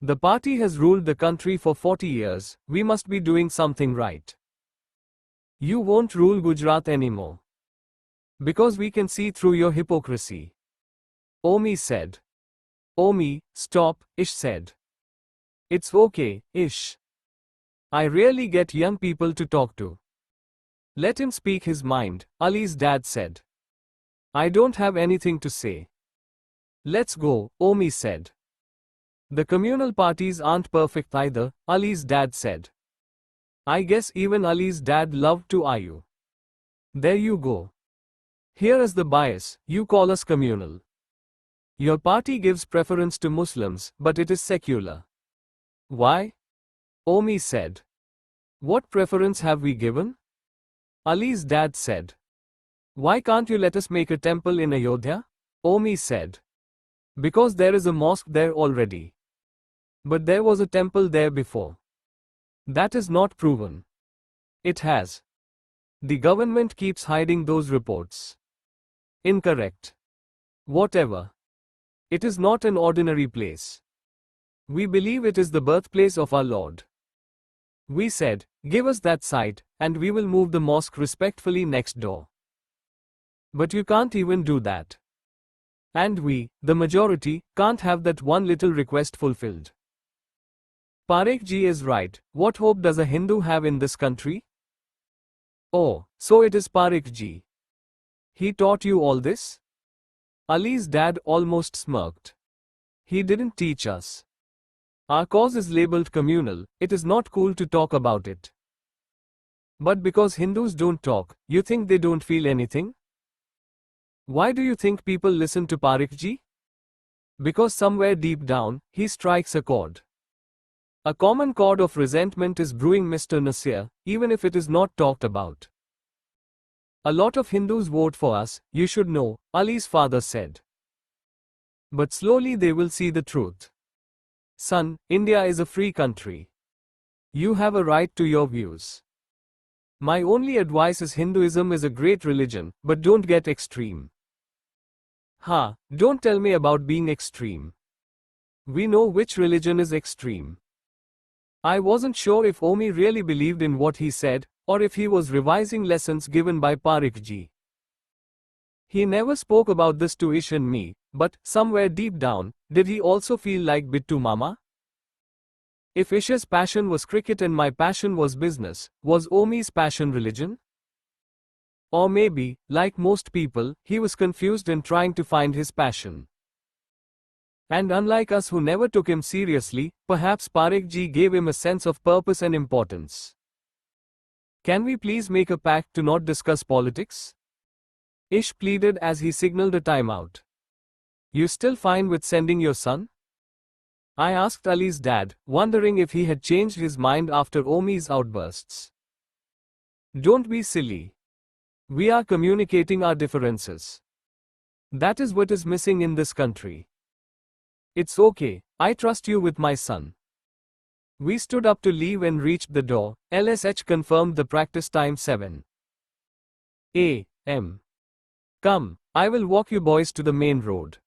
The party has ruled the country for 40 years, we must be doing something right. You won't rule Gujarat anymore. Because we can see through your hypocrisy. Omi said. Omi, stop, Ish said. It's okay, Ish. I rarely get young people to talk to. Let him speak his mind, Ali's dad said. I don't have anything to say. Let's go, Omi said. The communal parties aren't perfect either, Ali's dad said. I guess even Ali's dad loved to argue. There you go. Here is the bias, you call us communal. Your party gives preference to Muslims, but it is secular. Why? Omi said. What preference have we given? Ali's dad said. Why can't you let us make a temple in Ayodhya? Omi said. Because there is a mosque there already. But there was a temple there before. That is not proven. It has. The government keeps hiding those reports. Incorrect. Whatever. It is not an ordinary place. We believe it is the birthplace of our Lord. We said, give us that site, and we will move the mosque respectfully next door. But you can't even do that. And we, the majority, can't have that one little request fulfilled. Parekh ji is right, what hope does a Hindu have in this country? Oh, so it is Parekh ji. He taught you all this? Ali's dad almost smirked. He didn't teach us. Our cause is labeled communal, it is not cool to talk about it. But because Hindus don't talk, you think they don't feel anything? Why do you think people listen to Parekh ji? Because somewhere deep down, he strikes a chord. A common chord of resentment is brewing, Mr. Nasir, even if it is not talked about. A lot of Hindus vote for us, you should know, Ali's father said. But slowly they will see the truth. Son, India is a free country. You have a right to your views. My only advice is Hinduism is a great religion, but don't get extreme. Don't tell me about being extreme. We know which religion is extreme. I wasn't sure if Omi really believed in what he said, or if he was revising lessons given by Parekh ji. He never spoke about this to Ish and me, but, somewhere deep down, did he also feel like Bittu Mama? If Ish's passion was cricket and my passion was business, was Omi's passion religion? Or maybe, like most people, he was confused and trying to find his passion. And unlike us who never took him seriously, perhaps Parekh ji gave him a sense of purpose and importance. Can we please make a pact to not discuss politics? Ish pleaded as he signaled a timeout. You still fine with sending your son? I asked Ali's dad, wondering if he had changed his mind after Omi's outbursts. Don't be silly. We are communicating our differences. That is what is missing in this country. It's okay, I trust you with my son. We stood up to leave and reached the door. LSH confirmed the practice time 7 a.m. Come, I will walk you boys to the main road.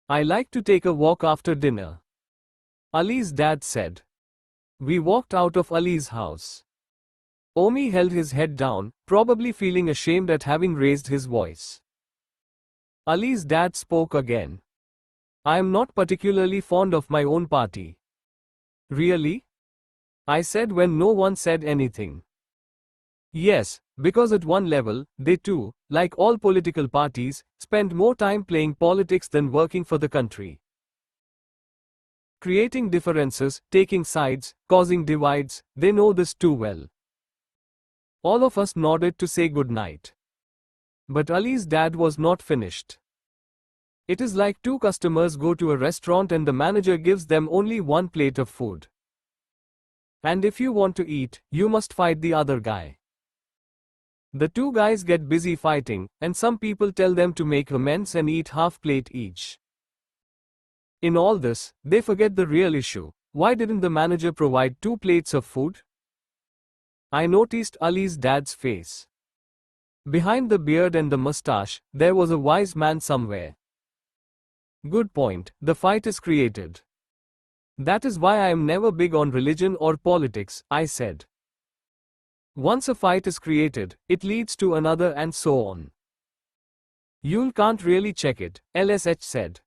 I like to take a walk after dinner. Ali's dad said. We walked out of Ali's house. Omi held his head down, probably feeling ashamed at having raised his voice. Ali's dad spoke again. I am not particularly fond of my own party. Really? I said when no one said anything. Yes, because at one level, they too, like all political parties, spend more time playing politics than working for the country. Creating differences, taking sides, causing divides, they know this too well. All of us nodded to say good night. But Ali's dad was not finished. It is like two customers go to a restaurant and the manager gives them only one plate of food. And if you want to eat, you must fight the other guy. The two guys get busy fighting, and some people tell them to make amends and eat half plate each. In all this, they forget the real issue. Why didn't the manager provide 2 plates of food? I noticed Ali's dad's face. Behind the beard and the mustache, there was a wise man somewhere. Good point, the fight is created. That is why I am never big on religion or politics, I said. Once a fight is created, it leads to another and so on. You can't really check it, LSH said.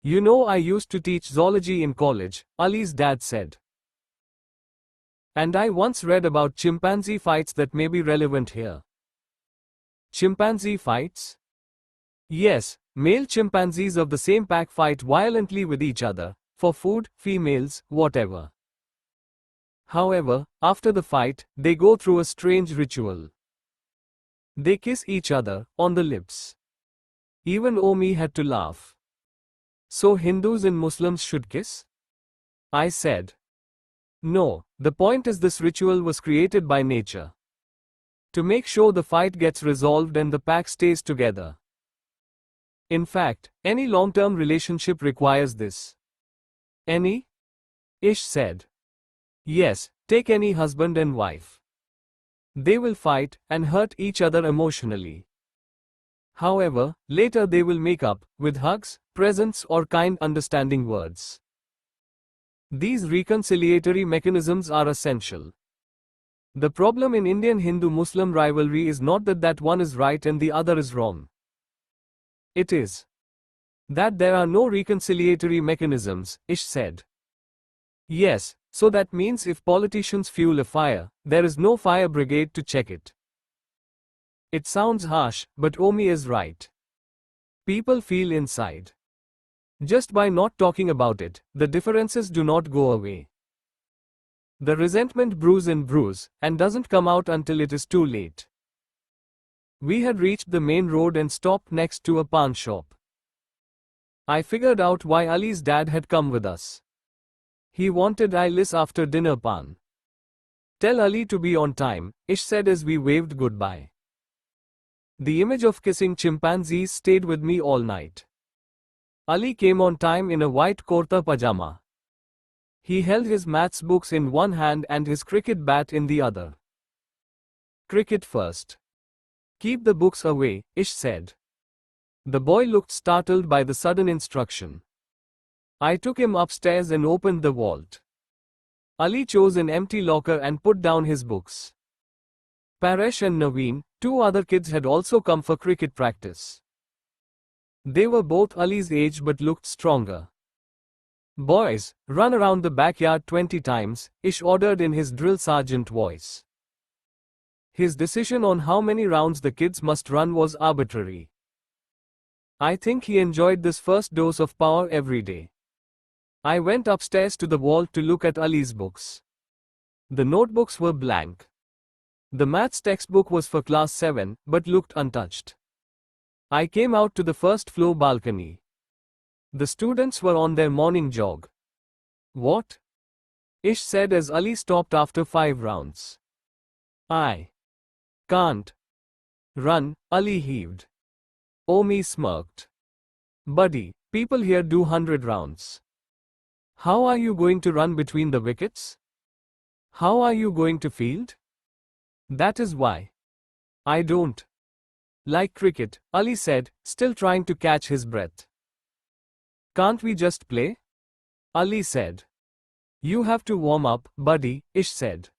You know, I used to teach zoology in college, Ali's dad said. And I once read about chimpanzee fights that may be relevant here. Chimpanzee fights? Yes, male chimpanzees of the same pack fight violently with each other, for food, females, whatever. However, after the fight, they go through a strange ritual. They kiss each other, on the lips. Even Omi had to laugh. So Hindus and Muslims should kiss? I said. No, the point is this ritual was created by nature. To make sure the fight gets resolved and the pack stays together. In fact, any long-term relationship requires this. Any? Ish said. Yes, take any husband and wife. They will fight and hurt each other emotionally. However, later they will make up, with hugs, presents or kind understanding words. These reconciliatory mechanisms are essential. The problem in Indian Hindu-Muslim rivalry is not that one is right and the other is wrong. It is that there are no reconciliatory mechanisms, Ish said. Yes, so that means if politicians fuel a fire, there is no fire brigade to check it. It sounds harsh, but Omi is right. People feel inside. Just by not talking about it, the differences do not go away. The resentment brews and brews, and doesn't come out until it is too late. We had reached the main road and stopped next to a pan shop. I figured out why Ali's dad had come with us. He wanted Ali's after dinner pan. Tell Ali to be on time, Ish said as we waved goodbye. The image of kissing chimpanzees stayed with me all night. Ali came on time in a white kurta pajama. He held his maths books in one hand and his cricket bat in the other. Cricket first. Keep the books away, Ish said. The boy looked startled by the sudden instruction. I took him upstairs and opened the vault. Ali chose an empty locker and put down his books. Paresh and Naveen, 2 other kids, had also come for cricket practice. They were both Ali's age but looked stronger. Boys, run around the backyard 20 times, Ish ordered in his drill sergeant voice. His decision on how many rounds the kids must run was arbitrary. I think he enjoyed this first dose of power every day. I went upstairs to the vault to look at Ali's books. The notebooks were blank. The maths textbook was for class 7, but looked untouched. I came out to the first floor balcony. The students were on their morning jog. What? Ish said as Ali stopped after 5 rounds. I can't run, Ali heaved. Omi smirked. Buddy, people here do 100 rounds. How are you going to run between the wickets? How are you going to field? That is why. I don't like cricket, Ali said, still trying to catch his breath. Can't we just play? Ali said. You have to warm up, buddy, Ish said.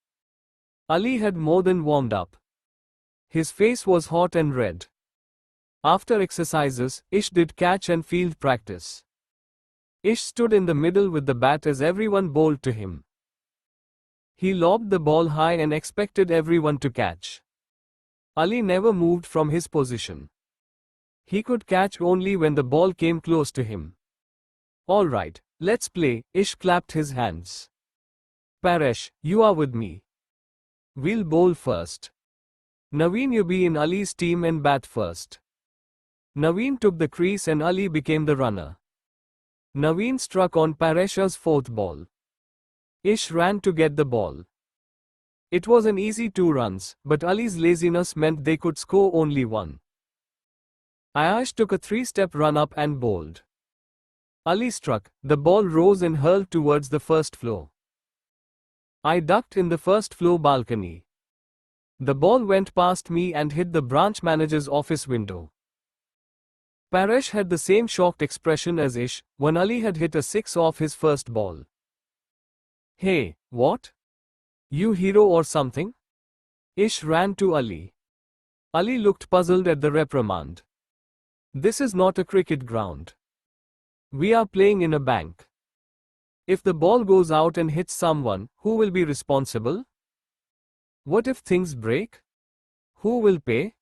Ali had more than warmed up. His face was hot and red. After exercises, Ish did catch and field practice. Ish stood in the middle with the bat as everyone bowled to him. He lobbed the ball high and expected everyone to catch. Ali never moved from his position. He could catch only when the ball came close to him. All right, let's play, Ish clapped his hands. Paresh, you are with me. We'll bowl first. Naveen, you be in Ali's team and bat first. Naveen took the crease and Ali became the runner. Naveen struck on Paresh's fourth ball. Ish ran to get the ball. It was an easy 2 runs, but Ali's laziness meant they could score only 1. Ayash took a 3-step run up and bowled. Ali struck, the ball rose and hurled towards the first floor. I ducked in the first floor balcony. The ball went past me and hit the branch manager's office window. Paresh had the same shocked expression as Ish when Ali had hit a 6 off his first ball. Hey, what? You hero or something? Ish ran to Ali. Ali looked puzzled at the reprimand. This is not a cricket ground. We are playing in a bank. If the ball goes out and hits someone, who will be responsible? What if things break? Who will pay?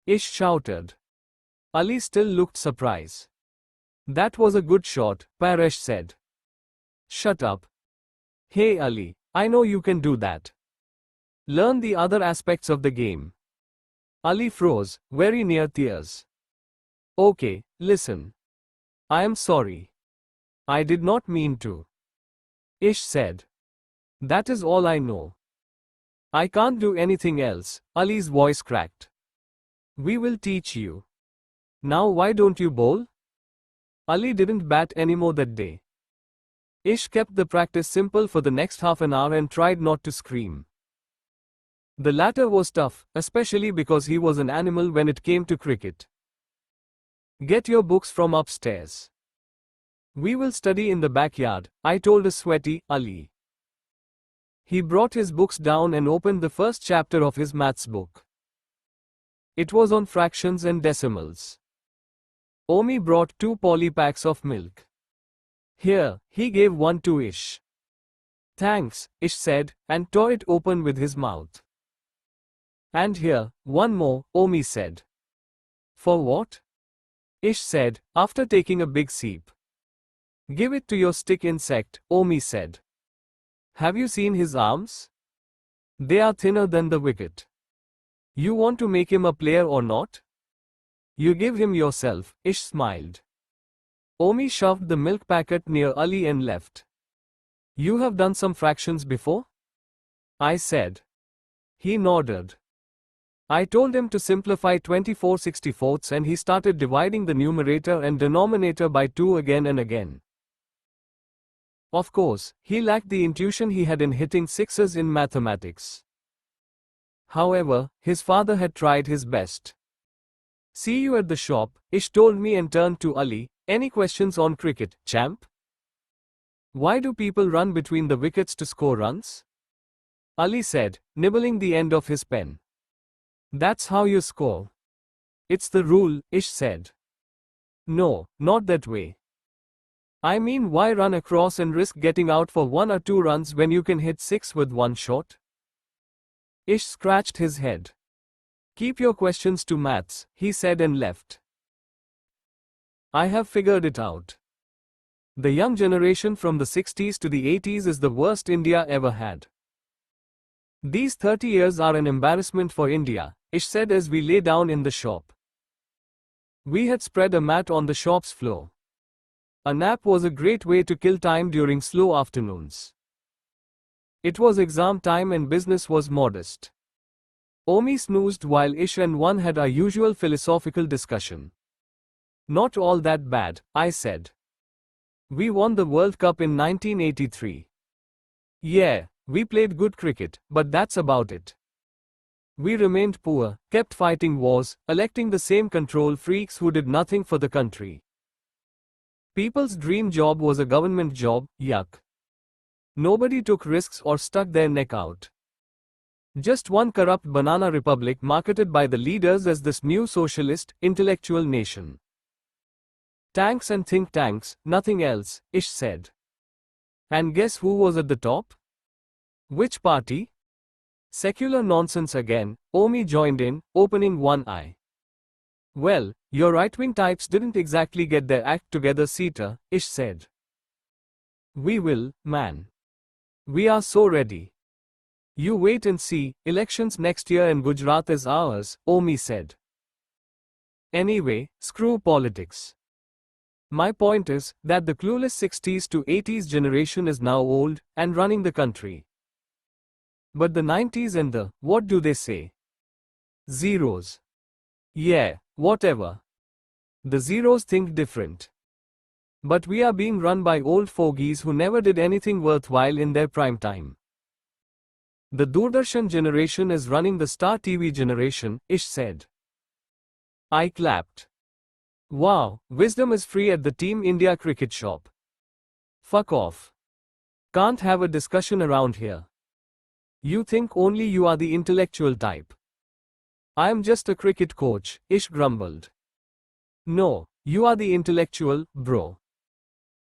Ish shouted. Ali still looked surprised. That was a good shot, Paresh said. Shut up. Hey Ali, I know you can do that. Learn the other aspects of the game. Ali froze, very near tears. Okay, listen. I am sorry. I did not mean to. Ish said. That is all I know. I can't do anything else, Ali's voice cracked. We will teach you. Now why don't you bowl? Ali didn't bat anymore that day. Ish kept the practice simple for the next half an hour and tried not to scream. The latter was tough, especially because he was an animal when it came to cricket. Get your books from upstairs. We will study in the backyard, I told a sweaty Ali. He brought his books down and opened the first chapter of his maths book. It was on fractions and decimals. Omi brought 2 poly packs of milk. Here, he gave one to Ish. Thanks, Ish said, and tore it open with his mouth. And here, one more, Omi said. For what? Ish said, after taking a big sip. Give it to your stick insect, Omi said. Have you seen his arms? They are thinner than the wicket. You want to make him a player or not? You give him yourself, Ish smiled. Omi shoved the milk packet near Ali and left. You have done some fractions before? I said. He nodded. I told him to simplify 24/64 and he started dividing the numerator and denominator by 2 again and again. Of course, he lacked the intuition he had in hitting sixes in mathematics. However, his father had tried his best. See you at the shop, Ish told me and turned to Ali. Any questions on cricket, champ? Why do people run between the wickets to score runs? Ali said, nibbling the end of his pen. That's how you score. It's the rule, Ish said. No, not that way. I mean, why run across and risk getting out for 1 or 2 runs when you can hit 6 with 1 shot? Ish scratched his head. Keep your questions to maths, he said and left. I have figured it out. The young generation from the 60s to the 80s is the worst India ever had. These 30 years are an embarrassment for India, Ish said as we lay down in the shop. We had spread a mat on the shop's floor. A nap was a great way to kill time during slow afternoons. It was exam time and business was modest. Omi snoozed while Ish and one had our usual philosophical discussion. Not all that bad, I said. We won the World Cup in 1983. Yeah, we played good cricket, but that's about it. We remained poor, kept fighting wars, electing the same control freaks who did nothing for the country. People's dream job was a government job, yuck. Nobody took risks or stuck their neck out. Just one corrupt banana republic marketed by the leaders as this new socialist, intellectual nation. Tanks and think tanks, nothing else, Ish said. And guess who was at the top? Which party? Secular nonsense again, Omi joined in, opening one eye. Well, your right-wing types didn't exactly get their act together, Sita, Ish said. We will, man. We are so ready. You wait and see, elections next year in Gujarat is ours, Omi said. Anyway, screw politics. My point is that the clueless 60s to 80s generation is now old and running the country. But the 90s and the, what do they say? Zeros. Yeah, whatever. The zeros think different. But we are being run by old fogies who never did anything worthwhile in their prime time. The Doordarshan generation is running the Star TV generation, Ish said. I clapped. Wow, wisdom is free at the Team India cricket shop. Fuck off. Can't have a discussion around here. You think only you are the intellectual type. I am just a cricket coach, Ish grumbled. No, you are the intellectual, bro.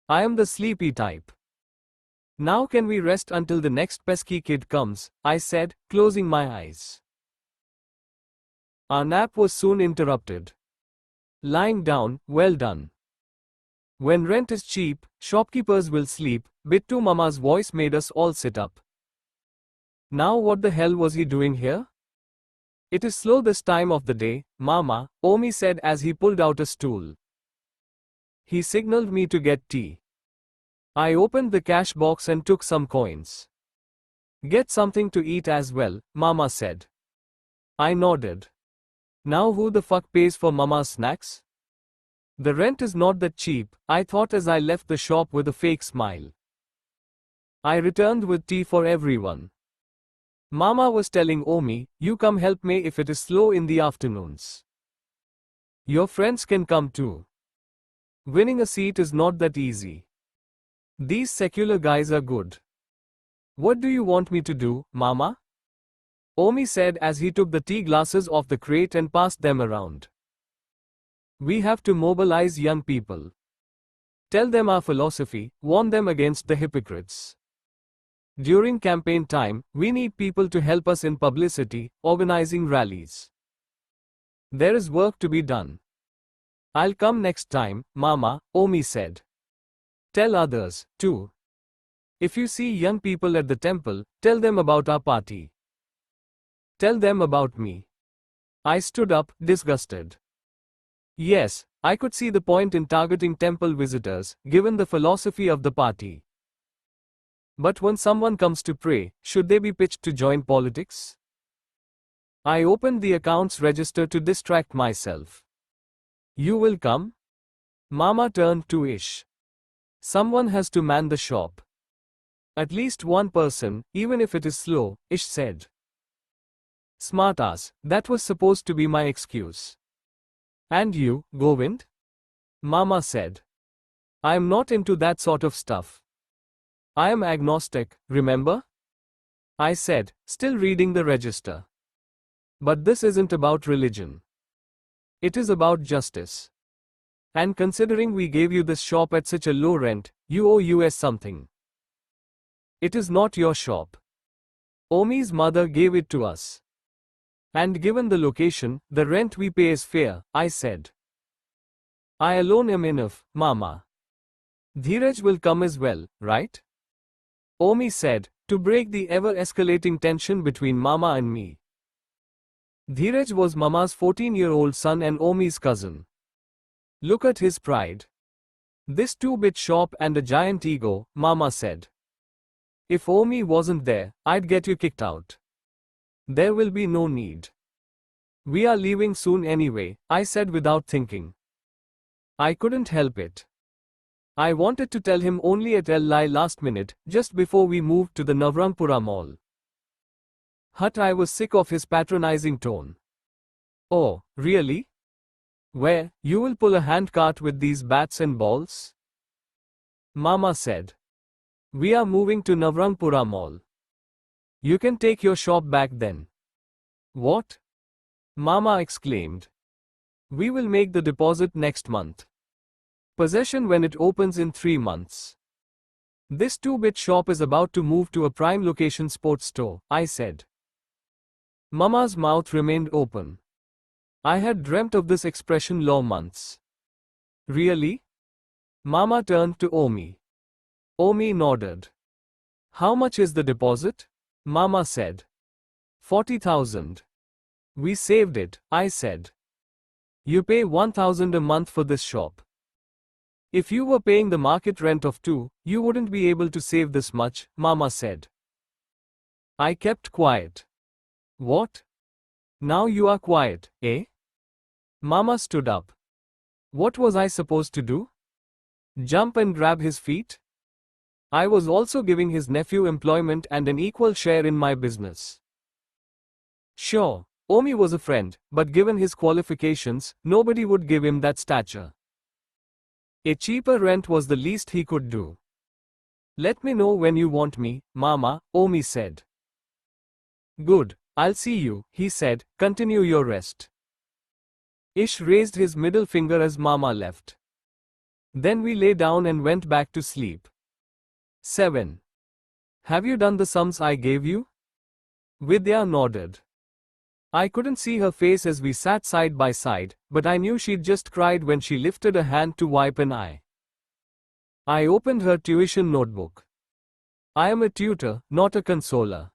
I am the sleepy type. Now can we rest until the next pesky kid comes, I said, closing my eyes. Our nap was soon interrupted. Lying down, well done. When rent is cheap, shopkeepers will sleep, Bittu Mama's voice made us all sit up. Now what the hell was he doing here? It is slow this time of the day, Mama, Omi said as he pulled out a stool. He signaled me to get tea. I opened the cash box and took some coins. Get something to eat as well, Mama said. I nodded. Now who the fuck pays for Mama's snacks? The rent is not that cheap, I thought as I left the shop with a fake smile. I returned with tea for everyone. Mama was telling Omi, you come help me if it is slow in the afternoons. Your friends can come too. Winning a seat is not that easy. These secular guys are good. What do you want me to do, Mama? Omi said as he took the tea glasses off the crate and passed them around. We have to mobilize young people. Tell them our philosophy, warn them against the hypocrites. During campaign time, we need people to help us in publicity, organizing rallies. There is work to be done. I'll come next time, Mama, Omi said. Tell others, too. If you see young people at the temple, tell them about our party. Tell them about me. I stood up, disgusted. Yes, I could see the point in targeting temple visitors, given the philosophy of the party. But when someone comes to pray, should they be pitched to join politics? I opened the accounts register to distract myself. You will come? Mama turned to Ish. Someone has to man the shop. At least one person, even if it is slow, Ish said. Smartass, that was supposed to be my excuse. And you, Govind? Mama said. I am not into that sort of stuff. I am agnostic, remember? I said, still reading the register. But this isn't about religion. It is about justice. And considering we gave you this shop at such a low rent, you owe us something. It is not your shop. Omi's mother gave it to us. And given the location, the rent we pay is fair, I said. I alone am enough, Mama. Dheeraj will come as well, right? Omi said, to break the ever-escalating tension between Mama and me. Dheeraj was Mama's 14-year-old son and Omi's cousin. Look at his pride. This two-bit shop and a giant ego, Mama said. If Omi wasn't there, I'd get you kicked out. There will be no need. We are leaving soon anyway, I said without thinking. I couldn't help it. I wanted to tell him only at LI last minute, just before we moved to the Navrangpura mall. I was sick of his patronizing tone. Oh, really? Where, you will pull a handcart with these bats and balls? Mama said. We are moving to Navrangpura mall. You can take your shop back then. What? Mama exclaimed. We will make the deposit next month. Possession when it opens in 3 months. This two-bit shop is about to move to a prime location sports store, I said. Mama's mouth remained open. I had dreamt of this expression long months. Really? Mama turned to Omi. Omi nodded. How much is the deposit? Mama said. 40,000. We saved it, I said. You pay 1,000 a month for this shop. If you were paying the market rent of 2, you wouldn't be able to save this much, Mama said. I kept quiet. What? Now you are quiet, eh? Mama stood up. What was I supposed to do? Jump and grab his feet? I was also giving his nephew employment and an equal share in my business. Sure, Omi was a friend, but given his qualifications, nobody would give him that stature. A cheaper rent was the least he could do. Let me know when you want me, Mama, Omi said. Good, I'll see you, he said, continue your rest. Ish raised his middle finger as Mama left. Then we lay down and went back to sleep. 7. Have you done the sums I gave you? Vidya nodded. I couldn't see her face as we sat side by side, but I knew she'd just cried when she lifted a hand to wipe an eye. I opened her tuition notebook. I am a tutor, not a consoler.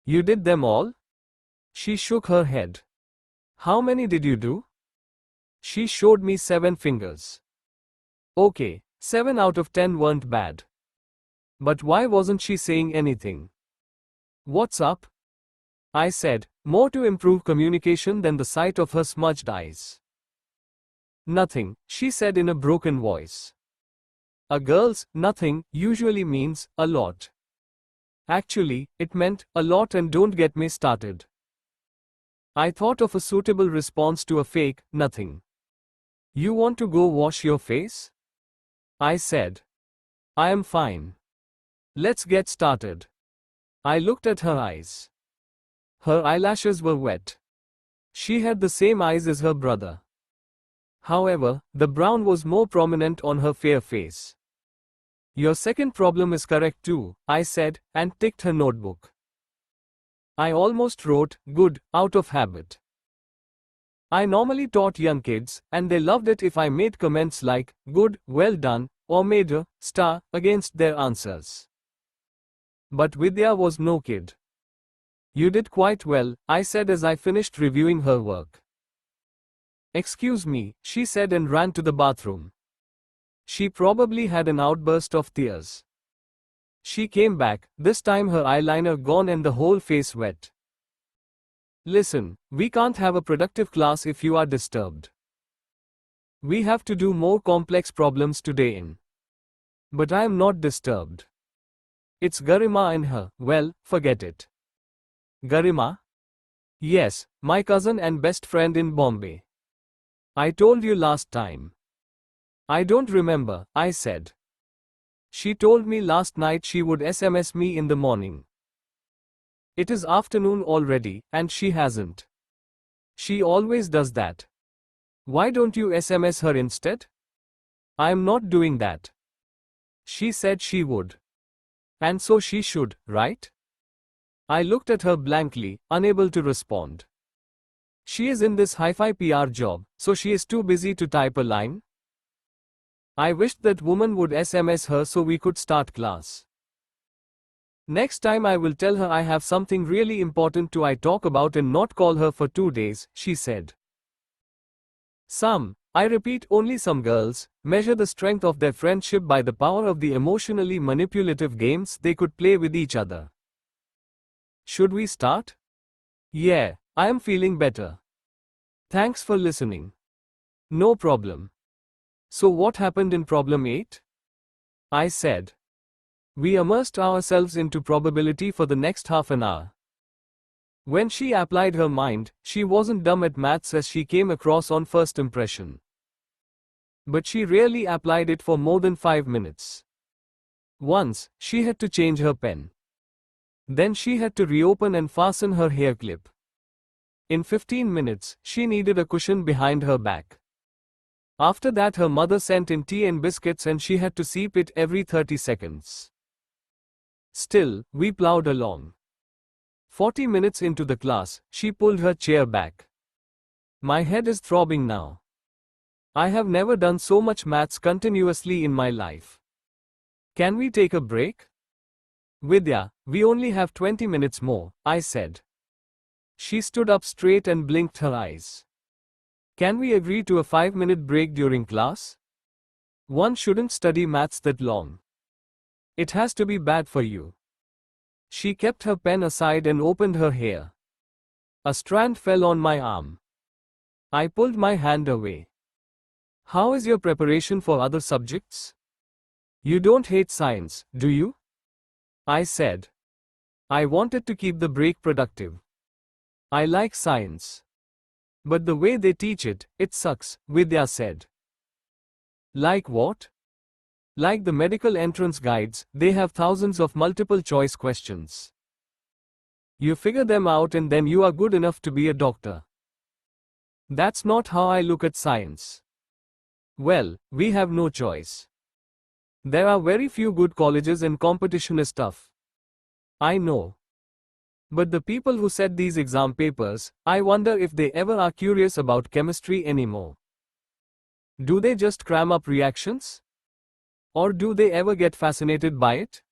You did them all? She shook her head. How many did you do? She showed me 7 fingers. Okay, 7 out of 10 weren't bad. But why wasn't she saying anything? What's up? I said, more to improve communication than the sight of her smudged eyes. Nothing, she said in a broken voice. A girl's nothing usually means a lot. Actually, it meant a lot, and don't get me started. I thought of a suitable response to a fake nothing. You want to go wash your face? I said. I am fine. Let's get started. I looked at her eyes. Her eyelashes were wet. She had the same eyes as her brother. However, the brown was more prominent on her fair face. Your second problem is correct too, I said, and ticked her notebook. I almost wrote, good, out of habit. I normally taught young kids, and they loved it if I made comments like, good, well done, or made a star against their answers. But Vidya was no kid. You did quite well, I said as I finished reviewing her work. Excuse me, she said and ran to the bathroom. She probably had an outburst of tears. She came back, this time her eyeliner gone and the whole face wet. Listen, we can't have a productive class if you are disturbed. We have to do more complex problems today in. But I am not disturbed. It's Garima and her, well, forget it. Garima? Yes, my cousin and best friend in Bombay. I told you last time. I don't remember, I said. She told me last night she would SMS me in the morning. It is afternoon already, and she hasn't. She always does that. Why don't you SMS her instead? I am not doing that. She said she would. And so she should, right? I looked at her blankly, unable to respond. She is in this hi-fi PR job, so she is too busy to type a line? I wished that woman would SMS her so we could start class. Next time I will tell her I have something really important to I talk about and not call her for 2 days, she said. Some, I repeat only some girls, measure the strength of their friendship by the power of the emotionally manipulative games they could play with each other. Should we start? Yeah, I am feeling better. Thanks for listening. No problem. So what happened in problem 8? I said. We immersed ourselves into probability for the next half an hour. When she applied her mind, she wasn't dumb at maths as she came across on first impression. But she rarely applied it for more than 5 minutes. Once, she had to change her pen. Then she had to reopen and fasten her hair clip. In 15 minutes, she needed a cushion behind her back. After that, her mother sent in tea and biscuits and she had to sip it every 30 seconds. Still, we plowed along. 40 minutes into the class, she pulled her chair back. My head is throbbing now. I have never done so much maths continuously in my life. Can we take a break? Vidya, we only have 20 minutes more, I said. She stood up straight and blinked her eyes. Can we agree to a 5-minute break during class? One shouldn't study maths that long. It has to be bad for you. She kept her pen aside and opened her hair. A strand fell on my arm. I pulled my hand away. How is your preparation for other subjects? You don't hate science, do you? I said. I wanted to keep the break productive. I like science. But the way they teach it, it sucks, Vidya said. Like what? Like the medical entrance guides, they have thousands of multiple choice questions. You figure them out and then you are good enough to be a doctor. That's not how I look at science. Well, we have no choice. There are very few good colleges and competition is tough. I know. But the people who set these exam papers, I wonder if they ever are curious about chemistry anymore. Do they just cram up reactions? Or do they ever get fascinated by it?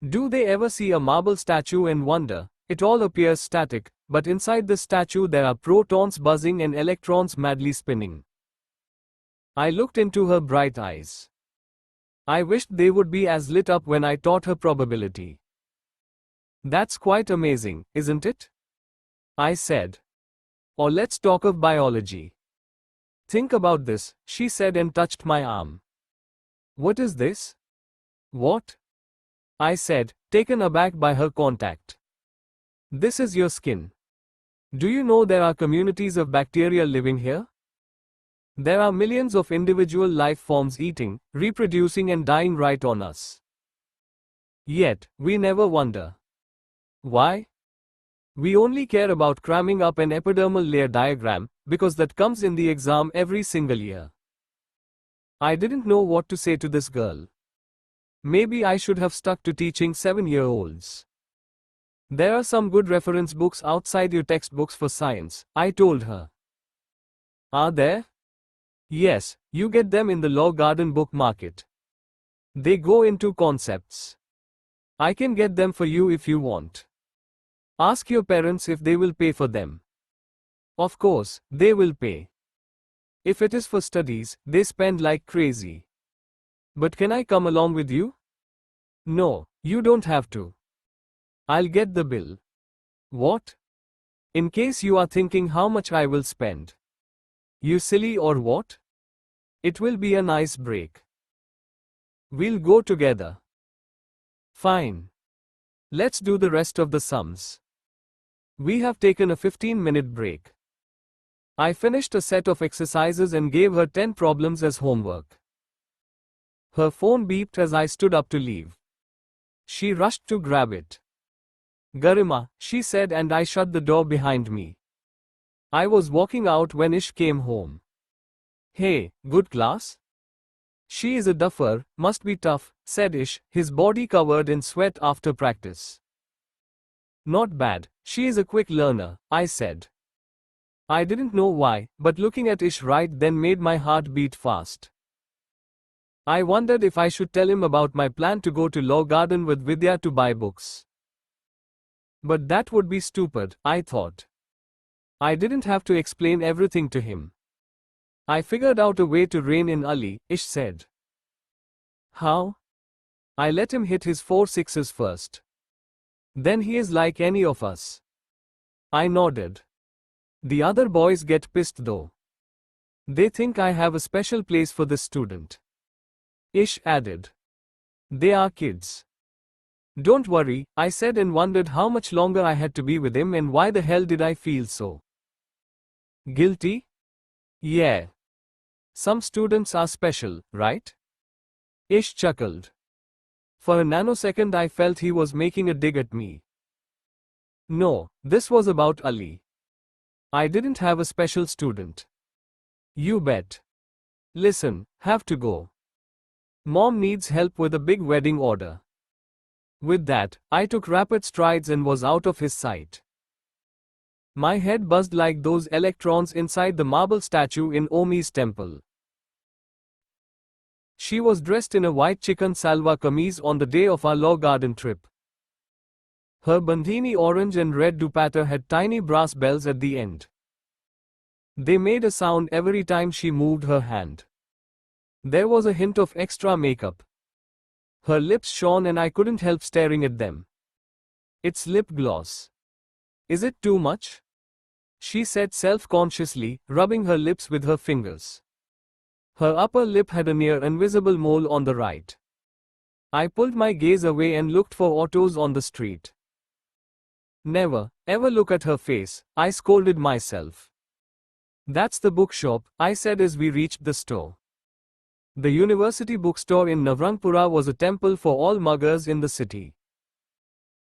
Do they ever see a marble statue and wonder, it all appears static, but inside the statue there are protons buzzing and electrons madly spinning? I looked into her bright eyes. I wished they would be as lit up when I taught her probability. That's quite amazing, isn't it? I said. Or let's talk of biology. Think about this, she said and touched my arm. What is this? What? I said, taken aback by her contact. This is your skin. Do you know there are communities of bacteria living here? There are millions of individual life forms eating, reproducing and dying right on us. Yet, we never wonder. Why? We only care about cramming up an epidermal layer diagram, because that comes in the exam every single year. I didn't know what to say to this girl. Maybe I should have stuck to teaching 7-year-olds. There are some good reference books outside your textbooks for science, I told her. Are there? Yes, you get them in the Law Garden book market. They go into concepts. I can get them for you if you want. Ask your parents if they will pay for them. Of course, they will pay. If it is for studies, they spend like crazy. But can I come along with you? No, you don't have to. I'll get the bill. What? In case you are thinking how much I will spend. You silly or what? It will be a nice break. We'll go together. Fine. Let's do the rest of the sums. We have taken a 15-minute break. I finished a set of exercises and gave her 10 problems as homework. Her phone beeped as I stood up to leave. She rushed to grab it. Garima, she said, and I shut the door behind me. I was walking out when Ish came home. Hey, good class? She is a duffer, must be tough, said Ish, his body covered in sweat after practice. Not bad, she is a quick learner, I said. I didn't know why, but looking at Ish right then made my heart beat fast. I wondered if I should tell him about my plan to go to Law Garden with Vidya to buy books. But that would be stupid, I thought. I didn't have to explain everything to him. I figured out a way to rein in Ali, Ish said. How? I let him hit his 4 sixes first. Then he is like any of us. I nodded. The other boys get pissed though. They think I have a special place for this student. Ish added. They are kids. Don't worry, I said and wondered how much longer I had to be with him and why the hell did I feel so guilty? Yeah. Some students are special, right? Ish chuckled. For a nanosecond I felt he was making a dig at me. No, this was about Ali. I didn't have a special student. You bet. Listen, have to go. Mom needs help with a big wedding order. With that, I took rapid strides and was out of his sight. My head buzzed like those electrons inside the marble statue in Omi's temple. She was dressed in a white chicken salwar kameez on the day of our law garden trip. Her bandhani orange and red dupatta had tiny brass bells at the end. They made a sound every time she moved her hand. There was a hint of extra makeup. Her lips shone and I couldn't help staring at them. It's lip gloss. Is it too much? She said self-consciously, rubbing her lips with her fingers. Her upper lip had a near invisible mole on the right. I pulled my gaze away and looked for autos on the street. Never, ever look at her face, I scolded myself. That's the bookshop, I said as we reached the store. The university bookstore in Navrangpura was a temple for all muggers in the city.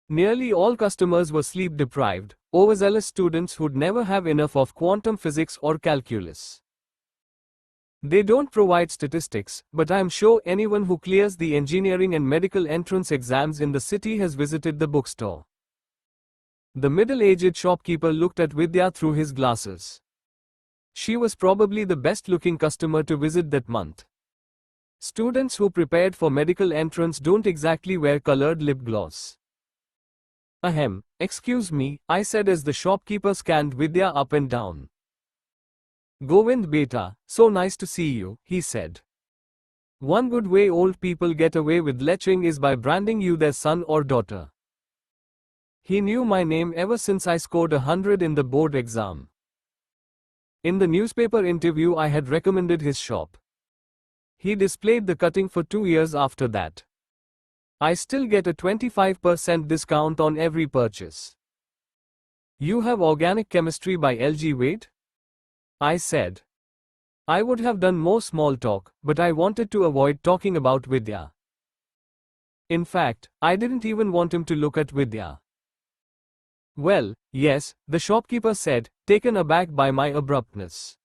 Nearly all customers were sleep-deprived, overzealous students who'd never have enough of quantum physics or calculus. They don't provide statistics, but I'm sure anyone who clears the engineering and medical entrance exams in the city has visited the bookstore. The middle-aged shopkeeper looked at Vidya through his glasses. She was probably the best-looking customer to visit that month. Students who prepared for medical entrance don't exactly wear colored lip gloss. Ahem, excuse me, I said as the shopkeeper scanned Vidya up and down. Govind beta, so nice to see you, he said. One good way old people get away with leching is by branding you their son or daughter. He knew my name ever since I scored 100 in the board exam. In the newspaper interview I had recommended his shop. He displayed the cutting for 2 years after that. I still get a 25% discount on every purchase. You have organic chemistry by L.G. Wade? I said. I would have done more small talk, but I wanted to avoid talking about Vidya. In fact, I didn't even want him to look at Vidya. Well, yes, the shopkeeper said, taken aback by my abruptness.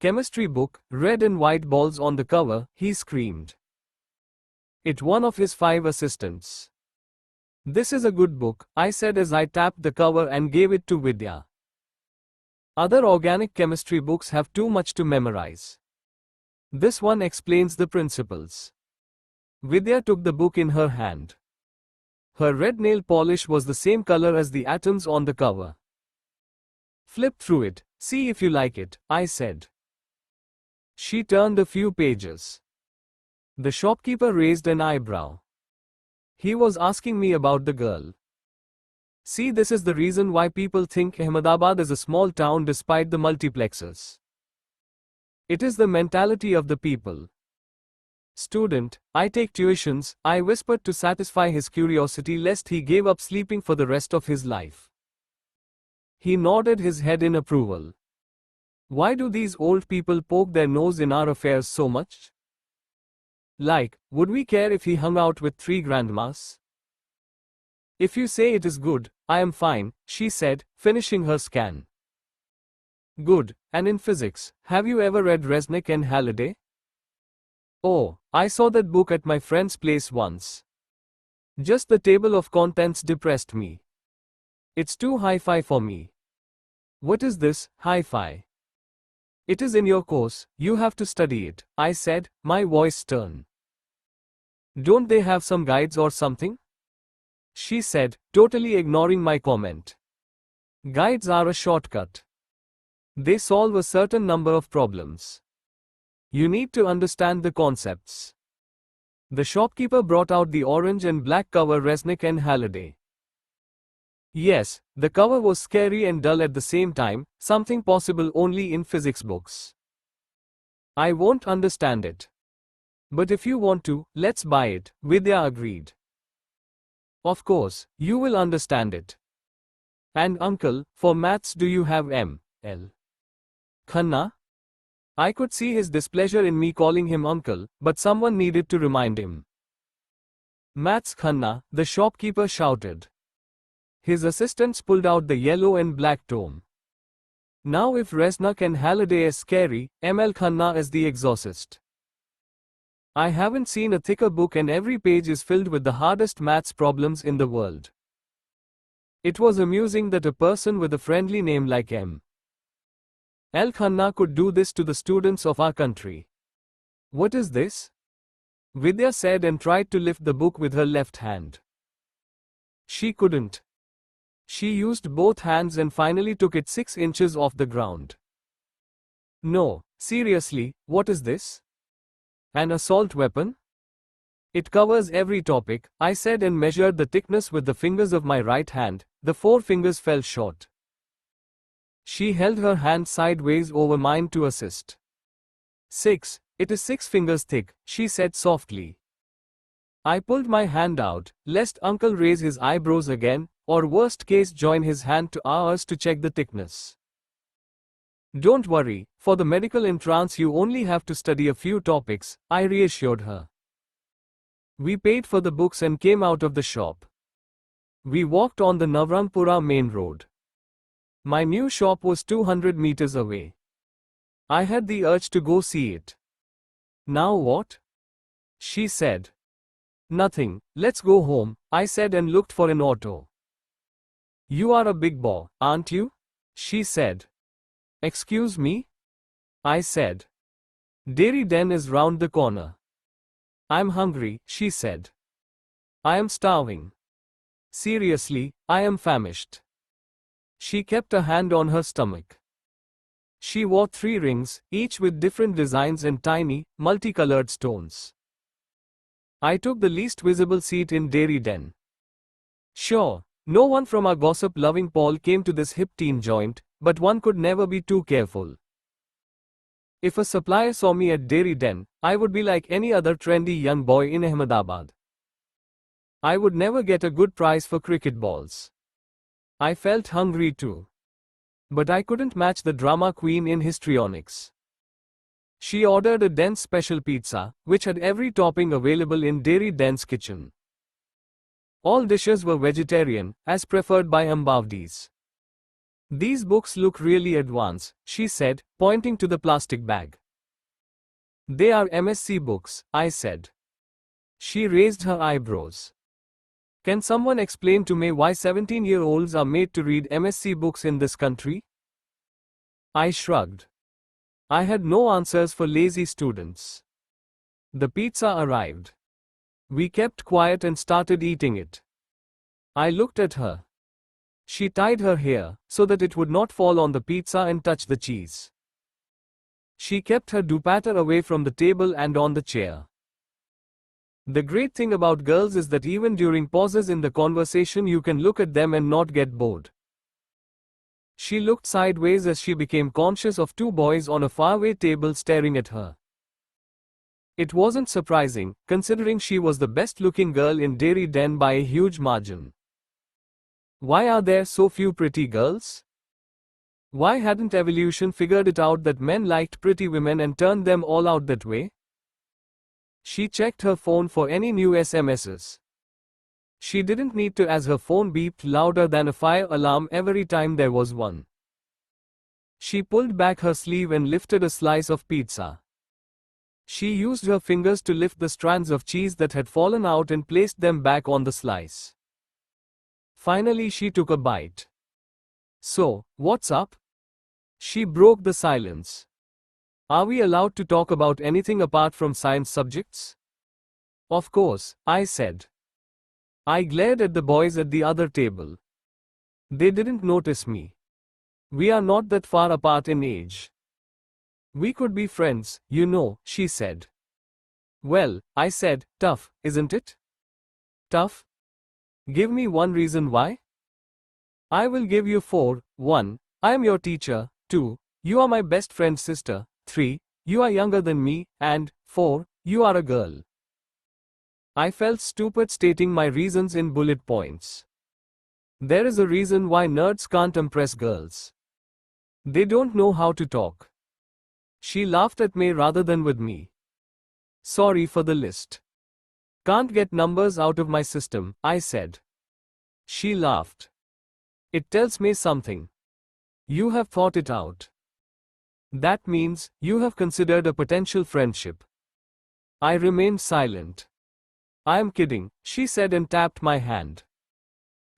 Chemistry book, red and white balls on the cover, he screamed. It one of his 5 assistants. This is a good book, I said as I tapped the cover and gave it to Vidya. Other organic chemistry books have too much to memorize. This one explains the principles. Vidya took the book in her hand. Her red nail polish was the same color as the atoms on the cover. Flip through it, see if you like it, I said. She turned a few pages. The shopkeeper raised an eyebrow. He was asking me about the girl. See, this is the reason why people think Ahmedabad is a small town despite the multiplexes. It is the mentality of the people. Student, I take tuitions, I whispered to satisfy his curiosity lest he gave up sleeping for the rest of his life. He nodded his head in approval. Why do these old people poke their nose in our affairs so much? Like, would we care if he hung out with 3 grandmas? If you say it is good, I am fine, she said, finishing her scan. Good, and in physics, have you ever read Resnick and Halliday? Oh, I saw that book at my friend's place once. Just the table of contents depressed me. It's too hi-fi for me. What is this, hi-fi? It is in your course, you have to study it, I said, my voice stern. Don't they have some guides or something? She said, totally ignoring my comment. Guides are a shortcut. They solve a certain number of problems. You need to understand the concepts. The shopkeeper brought out the orange and black cover Resnick and Halliday. Yes, the cover was scary and dull at the same time, something possible only in physics books. I won't understand it. But if you want to, let's buy it, Vidya agreed. Of course, you will understand it. And uncle, for maths do you have M.L. Khanna? I could see his displeasure in me calling him uncle, but someone needed to remind him. Maths Khanna, the shopkeeper shouted. His assistants pulled out the yellow and black tome. Now if Resnick and Halliday is scary, M.L. Khanna is the exorcist. I haven't seen a thicker book and every page is filled with the hardest maths problems in the world. It was amusing that a person with a friendly name like M.L. Khanna could do this to the students of our country. What is this? Vidya said and tried to lift the book with her left hand. She couldn't. She used both hands and finally took it 6 inches off the ground. No, seriously, what is this? An assault weapon? It covers every topic, I said and measured the thickness with the fingers of my right hand. The 4 fingers fell short. She held her hand sideways over mine to assist. 6. It is 6 fingers thick, she said softly. I pulled my hand out, lest uncle raise his eyebrows again, or worst case join his hand to ours to check the thickness. Don't worry, for the medical entrance you only have to study a few topics, I reassured her. We paid for the books and came out of the shop. We walked on the Navrangpura main road. My new shop was 200 meters away. I had the urge to go see it. Now what? She said. Nothing, let's go home, I said and looked for an auto. You are a big boy, aren't you? She said. Excuse me? I said. Dairy Den is round the corner. I'm hungry, she said. I am starving. Seriously, I am famished. She kept a hand on her stomach. She wore 3 rings, each with different designs and tiny, multicolored stones. I took the least visible seat in Dairy Den. Sure, no one from our gossip-loving Paul came to this hip teen joint, but one could never be too careful. If a supplier saw me at Dairy Den, I would be like any other trendy young boy in Ahmedabad. I would never get a good price for cricket balls. I felt hungry too. But I couldn't match the drama queen in histrionics. She ordered a dense special pizza, which had every topping available in Dairy Den's kitchen. All dishes were vegetarian, as preferred by Ambavdis. These books look really advanced, she said, pointing to the plastic bag. They are MSc books, I said. She raised her eyebrows. Can someone explain to me why 17-year-olds are made to read MSc books in this country? I shrugged. I had no answers for lazy students. The pizza arrived. We kept quiet and started eating it. I looked at her. She tied her hair, so that it would not fall on the pizza and touch the cheese. She kept her dupatta away from the table and on the chair. The great thing about girls is that even during pauses in the conversation you can look at them and not get bored. She looked sideways as she became conscious of 2 boys on a faraway table staring at her. It wasn't surprising, considering she was the best-looking girl in Dairy Den by a huge margin. Why are there so few pretty girls? Why hadn't evolution figured it out that men liked pretty women and turned them all out that way? She checked her phone for any new SMSs. She didn't need to, as her phone beeped louder than a fire alarm every time there was one. She pulled back her sleeve and lifted a slice of pizza. She used her fingers to lift the strands of cheese that had fallen out and placed them back on the slice. Finally she took a bite. So, what's up? She broke the silence. Are we allowed to talk about anything apart from science subjects? Of course, I said. I glared at the boys at the other table. They didn't notice me. We are not that far apart in age. We could be friends, you know, she said. Well, I said, tough, isn't it? Tough? Give me one reason why. I will give you 4. 1. I am your teacher. 2. You are my best friend's sister. 3. You are younger than me. And 4. You are a girl. I felt stupid stating my reasons in bullet points. There is a reason why nerds can't impress girls. They don't know how to talk. She laughed at me rather than with me. Sorry for the list. Can't get numbers out of my system, I said. She laughed. It tells me something. You have thought it out. That means, you have considered a potential friendship. I remained silent. I am kidding, she said and tapped my hand.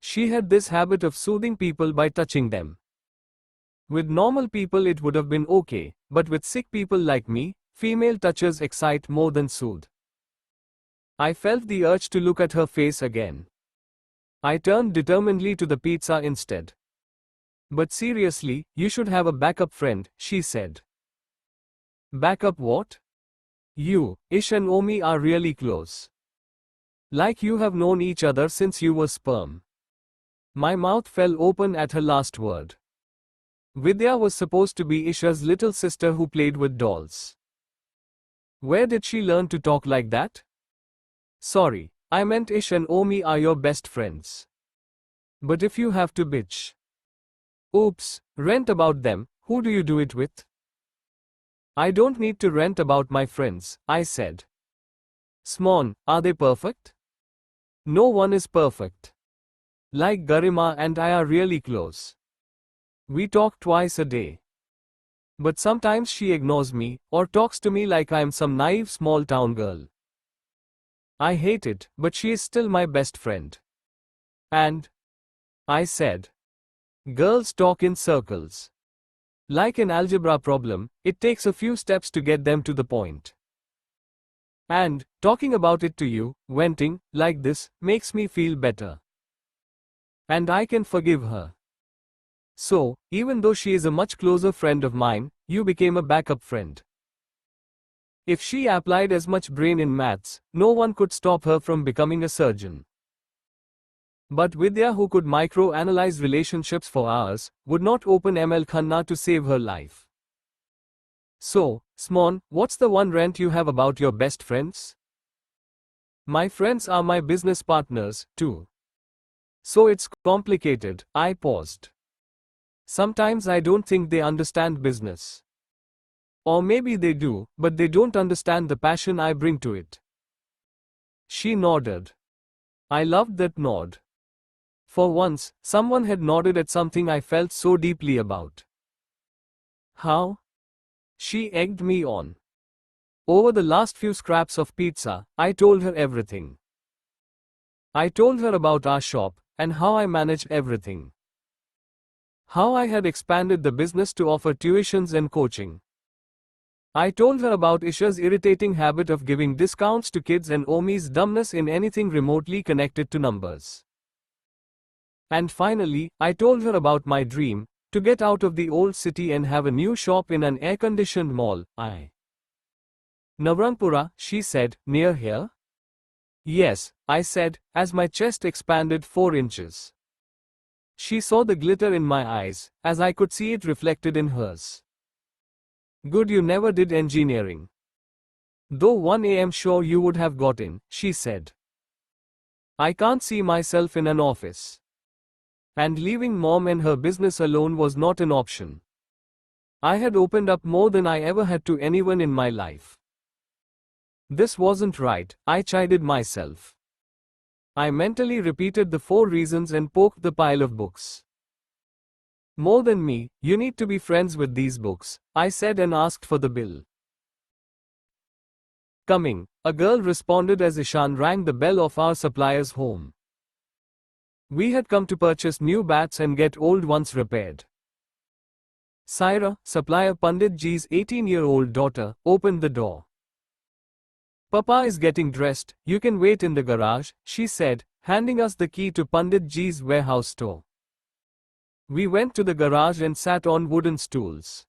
She had this habit of soothing people by touching them. With normal people it would have been okay, but with sick people like me, Female touches excite more than soothe. I felt the urge to look at her face again. I turned determinedly to the pizza instead. But seriously, you should have a backup friend, she said. Backup what? You, Ish and Omi are really close. Like you have known each other since you were sperm. My mouth fell open at her last word. Vidya was supposed to be Isha's little sister who played with dolls. Where did she learn to talk like that? Sorry, I meant Ish and Omi are your best friends. But if you have to bitch. Oops, rant about them, who do you do it with? I don't need to rant about my friends, I said. Smon, are they perfect? No one is perfect. Like Garima and I are really close. We talk twice a day. But sometimes she ignores me, or talks to me like I am some naive small town girl. I hate it, but she is still my best friend. And? I said. Girls talk in circles. Like an algebra problem, it takes a few steps to get them to the point. And, talking about it to you, venting, like this, makes me feel better. And I can forgive her. So, even though she is a much closer friend of mine, you became a backup friend. If she applied as much brain in maths, no one could stop her from becoming a surgeon. But Vidya, who could micro-analyze relationships for hours, would not open ML Khanna to save her life. So, Smon, what's the one rant you have about your best friends? My friends are my business partners, too. So it's complicated, I paused. Sometimes I don't think they understand business. Or maybe they do, but they don't understand the passion I bring to it. She nodded. I loved that nod. For once, someone had nodded at something I felt so deeply about. How? She egged me on. Over the last few scraps of pizza, I told her everything. I told her about our shop, and how I managed everything. How I had expanded the business to offer tuitions and coaching. I told her about Isha's irritating habit of giving discounts to kids and Omi's dumbness in anything remotely connected to numbers. And finally, I told her about my dream, to get out of the old city and have a new shop in an air-conditioned mall. Navrangpura, she said, near here? Yes, I said, as my chest expanded 4 inches. She saw the glitter in my eyes, as I could see it reflected in hers. Good you never did engineering. Though 1 am sure you would have got in, she said. I can't see myself in an office. And leaving mom and her business alone was not an option. I had opened up more than I ever had to anyone in my life. This wasn't right, I chided myself. I mentally repeated the 4 reasons and poked the pile of books. More than me, you need to be friends with these books, I said and asked for the bill. Coming, a girl responded as Ishan rang the bell of our supplier's home. We had come to purchase new bats and get old ones repaired. Saira, supplier Pandit Ji's 18-year-old daughter, opened the door. Papa is getting dressed, you can wait in the garage, she said, handing us the key to Pandit Ji's warehouse store. We went to the garage and sat on wooden stools.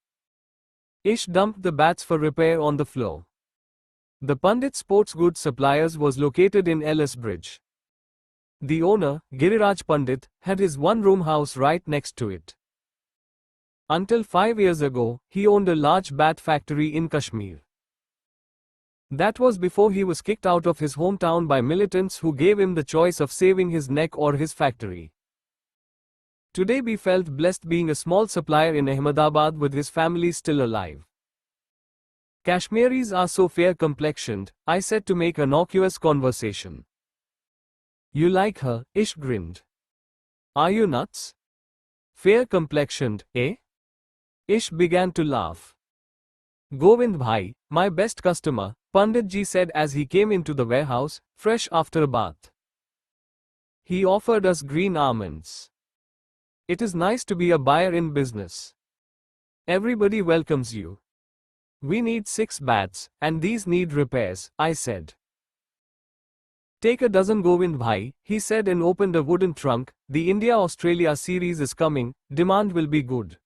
Ish dumped the bats for repair on the floor. The Pandit Sports Goods Suppliers was located in Ellis Bridge. The owner, Giriraj Pandit, had his one-room house right next to it. Until 5 years ago, he owned a large bat factory in Kashmir. That was before he was kicked out of his hometown by militants who gave him the choice of saving his neck or his factory. Today we felt blessed being a small supplier in Ahmedabad with his family still alive. Kashmiris are so fair-complexioned, I said to make innocuous conversation. You like her, Ish grinned. Are you nuts? Fair-complexioned, eh? Ish began to laugh. Govind bhai, my best customer, Pandit Ji said as he came into the warehouse, fresh after a bath. He offered us green almonds. It is nice to be a buyer in business. Everybody welcomes you. We need 6 bats, and these need repairs, I said. Take a dozen Govind bhai, he said and opened a wooden trunk. The India-Australia series is coming, demand will be good.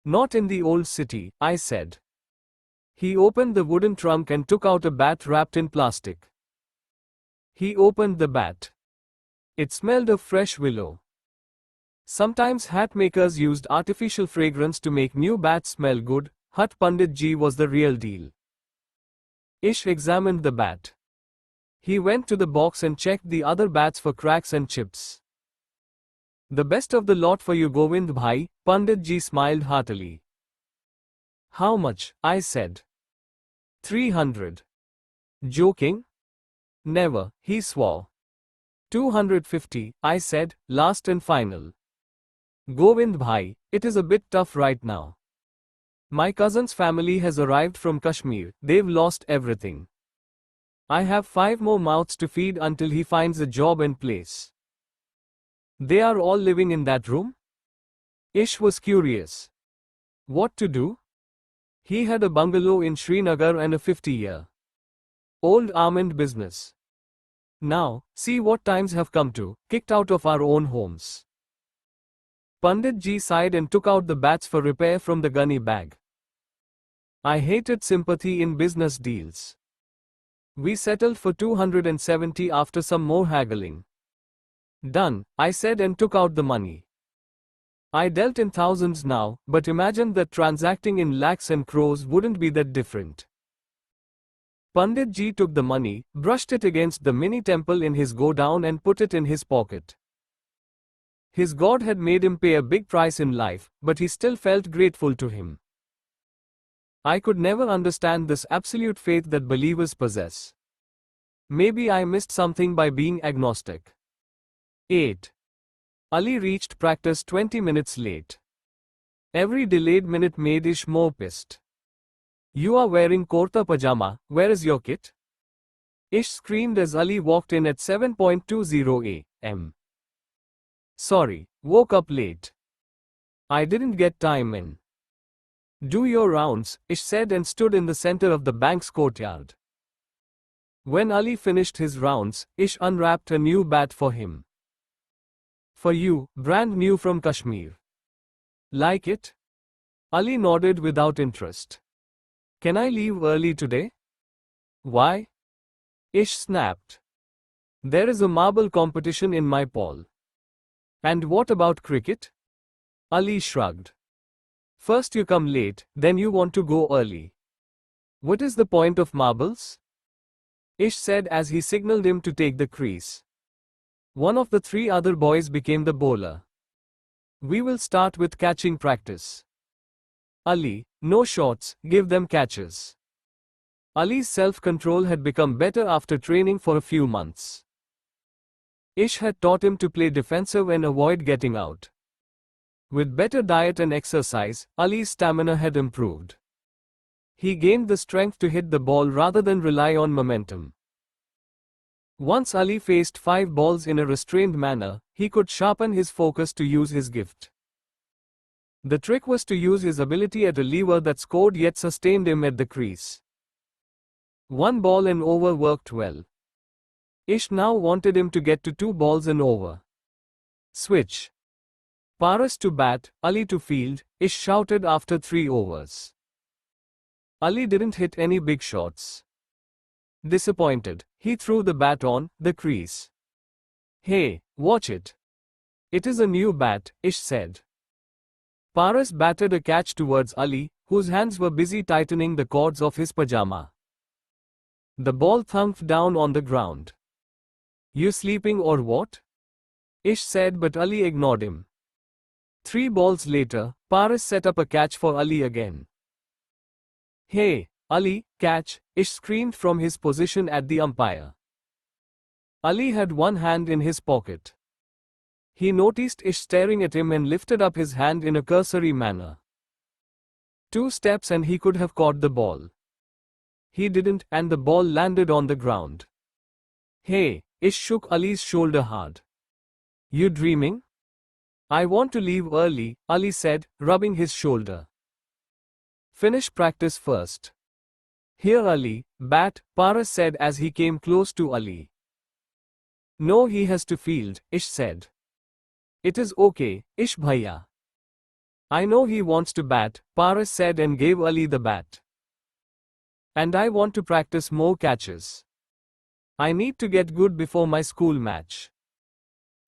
Not in the old city, I said. He opened the wooden trunk and took out a bat wrapped in plastic. He opened the bat. It smelled of fresh willow. Sometimes hat makers used artificial fragrance to make new bats smell good. Hut Pandit Ji was the real deal. Ish examined the bat. He went to the box and checked the other bats for cracks and chips. The best of the lot for you, Govind bhai, Pandit Ji smiled heartily. How much? I said. 300. Joking? Never, he swore. 250, I said, last and final. Govind bhai, it is a bit tough right now. My cousin's family has arrived from Kashmir, they've lost everything. I have 5 more mouths to feed until he finds a job and place. They are all living in that room? Ish was curious. What to do? He had a bungalow in Srinagar and a 50-year-old almond business. Now, see what times have come to, kicked out of our own homes. Pandit Ji sighed and took out the bats for repair from the gunny bag. I hated sympathy in business deals. We settled for 270 after some more haggling. Done, I said and took out the money. I dealt in thousands now, but imagined that transacting in lakhs and crores wouldn't be that different. Pandit Ji took the money, brushed it against the mini temple in his godown and put it in his pocket. His God had made him pay a big price in life, but he still felt grateful to him. I could never understand this absolute faith that believers possess. Maybe I missed something by being agnostic. 8. Ali reached practice 20 minutes late. Every delayed minute made Ish more pissed. You are wearing kurta pajama, where is your kit? Ish screamed as Ali walked in at 7:20 am. Sorry, woke up late. I didn't get time in. Do your rounds, Ish said and stood in the center of the bank's courtyard. When Ali finished his rounds, Ish unwrapped a new bat for him. For you, brand new from Kashmir. Like it? Ali nodded without interest. Can I leave early today? Why? Ish snapped. There is a marble competition in my pole. And what about cricket? Ali shrugged. First you come late, then you want to go early. What is the point of marbles? Ish said as he signaled him to take the crease. One of the 3 other boys became the bowler. We will start with catching practice. Ali, no shots, give them catches. Ali's self-control had become better after training for a few months. Ish had taught him to play defensive and avoid getting out. With better diet and exercise, Ali's stamina had improved. He gained the strength to hit the ball rather than rely on momentum. Once Ali faced 5 balls in a restrained manner, he could sharpen his focus to use his gift. The trick was to use his ability at a lever that scored yet sustained him at the crease. 1 ball and over worked well. Ish now wanted him to get to 2 balls and over. Switch. Paras to bat, Ali to field, Ish shouted after 3 overs. Ali didn't hit any big shots. Disappointed, he threw the bat on the crease. Hey, watch it. It is a new bat, Ish said. Paras batted a catch towards Ali, whose hands were busy tightening the cords of his pajama. The ball thumped down on the ground. You sleeping or what? Ish said, but Ali ignored him. 3 balls later, Paras set up a catch for Ali again. Hey, Ali, catch, Ish screamed from his position at the umpire. Ali had one hand in his pocket. He noticed Ish staring at him and lifted up his hand in a cursory manner. 2 steps and he could have caught the ball. He didn't, and the ball landed on the ground. Hey, Ish shook Ali's shoulder hard. You dreaming? I want to leave early, Ali said, rubbing his shoulder. Finish practice first. Here Ali, bat, Paras said as he came close to Ali. No, he has to field, Ish said. It is okay, Ish bhaiya. I know he wants to bat, Paras said and gave Ali the bat. And I want to practice more catches. I need to get good before my school match.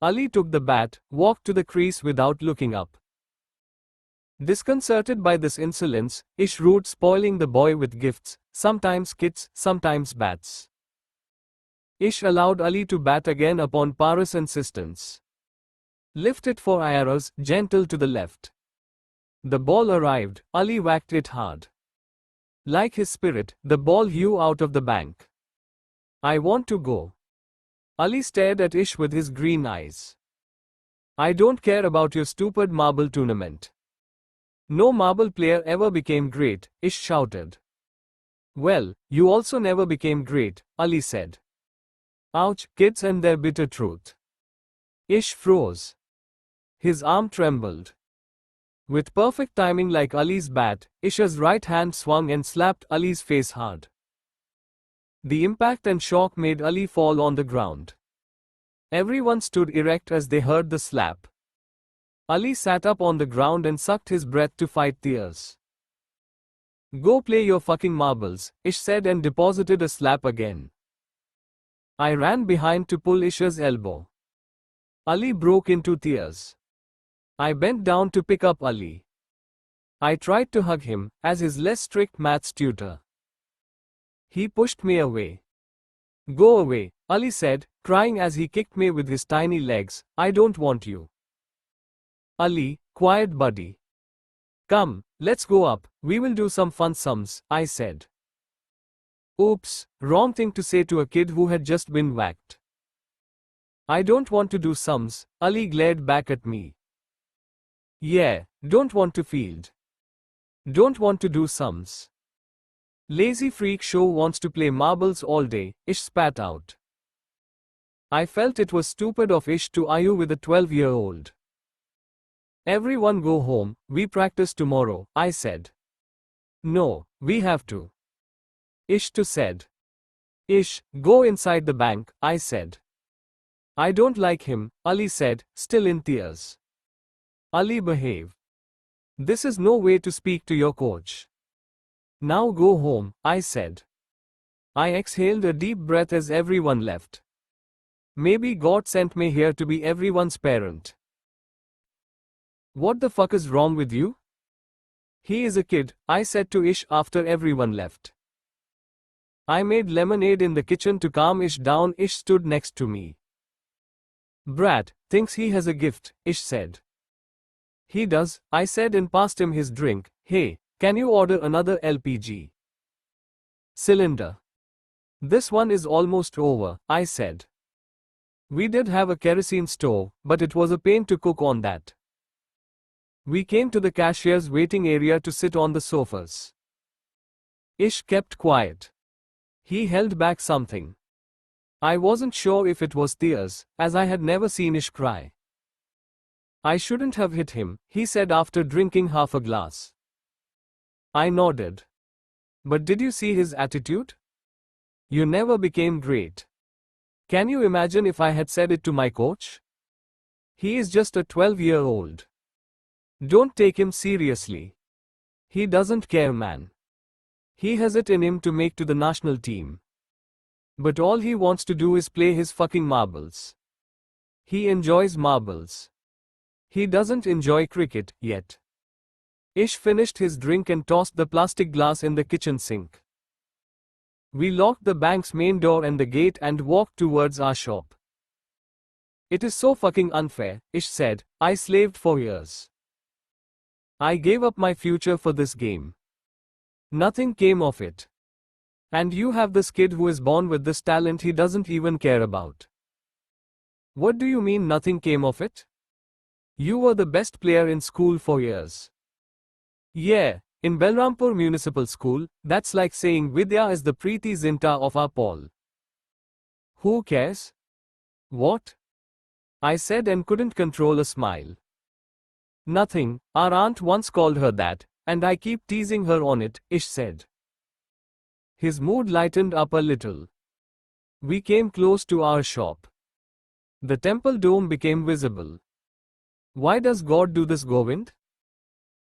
Ali took the bat, walked to the crease without looking up. Disconcerted by this insolence, Ish rued spoiling the boy with gifts, sometimes kits, sometimes bats. Ish allowed Ali to bat again upon Paras' insistence. Lift it for arrows, gentle to the left. The ball arrived, Ali whacked it hard. Like his spirit, the ball flew out of the bank. I want to go. Ali stared at Ish with his green eyes. I don't care about your stupid marble tournament. No marble player ever became great, Ish shouted. Well, you also never became great, Ali said. Ouch, kids and their bitter truth. Ish froze. His arm trembled. With perfect timing like Ali's bat, Ish's right hand swung and slapped Ali's face hard. The impact and shock made Ali fall on the ground. Everyone stood erect as they heard the slap. Ali sat up on the ground and sucked his breath to fight tears. Go play your fucking marbles, Ish said and deposited a slap again. I ran behind to pull Ish's elbow. Ali broke into tears. I bent down to pick up Ali. I tried to hug him, as his less strict maths tutor. He pushed me away. Go away, Ali said, crying as he kicked me with his tiny legs. I don't want you. Ali, quiet buddy. Come, let's go up, we will do some fun sums, I said. Oops, wrong thing to say to a kid who had just been whacked. I don't want to do sums, Ali glared back at me. Yeah, don't want to field. Don't want to do sums. Lazy freak show wants to play marbles all day, Ish spat out. I felt it was stupid of Ish to argue with a 12-year-old. Everyone go home, we practice tomorrow, I said. No, we have to. Ish too said. Ish, go inside the bank, I said. I don't like him, Ali said, still in tears. Ali, behave. This is no way to speak to your coach. Now go home, I said. I exhaled a deep breath as everyone left. Maybe God sent me here to be everyone's parent. What the fuck is wrong with you? He is a kid, I said to Ish after everyone left. I made lemonade in the kitchen to calm Ish down. Ish stood next to me. Brat, thinks he has a gift, Ish said. He does, I said and passed him his drink. Hey, can you order another LPG cylinder? This one is almost over, I said. We did have a kerosene stove, but it was a pain to cook on that. We came to the cashier's waiting area to sit on the sofas. Ish kept quiet. He held back something. I wasn't sure if it was tears, as I had never seen Ish cry. I shouldn't have hit him, he said after drinking half a glass. I nodded. But did you see his attitude? You never became great. Can you imagine if I had said it to my coach? He is just a 12-year-old. Don't take him seriously. He doesn't care, man. He has it in him to make to the national team. But all he wants to do is play his fucking marbles. He enjoys marbles. He doesn't enjoy cricket, yet. Ish finished his drink and tossed the plastic glass in the kitchen sink. We locked the bank's main door and the gate and walked towards our shop. It is so fucking unfair, Ish said. I slaved for years. I gave up my future for this game. Nothing came of it. And you have this kid who is born with this talent he doesn't even care about. What do you mean nothing came of it? You were the best player in school for years. Yeah, in Balrampur Municipal School, that's like saying Vidya is the Preeti Zinta of our Paul. Who cares? What? I said and couldn't control a smile. Nothing, our aunt once called her that, and I keep teasing her on it, Ish said. His mood lightened up a little. We came close to our shop. The temple dome became visible. Why does God do this, Govind?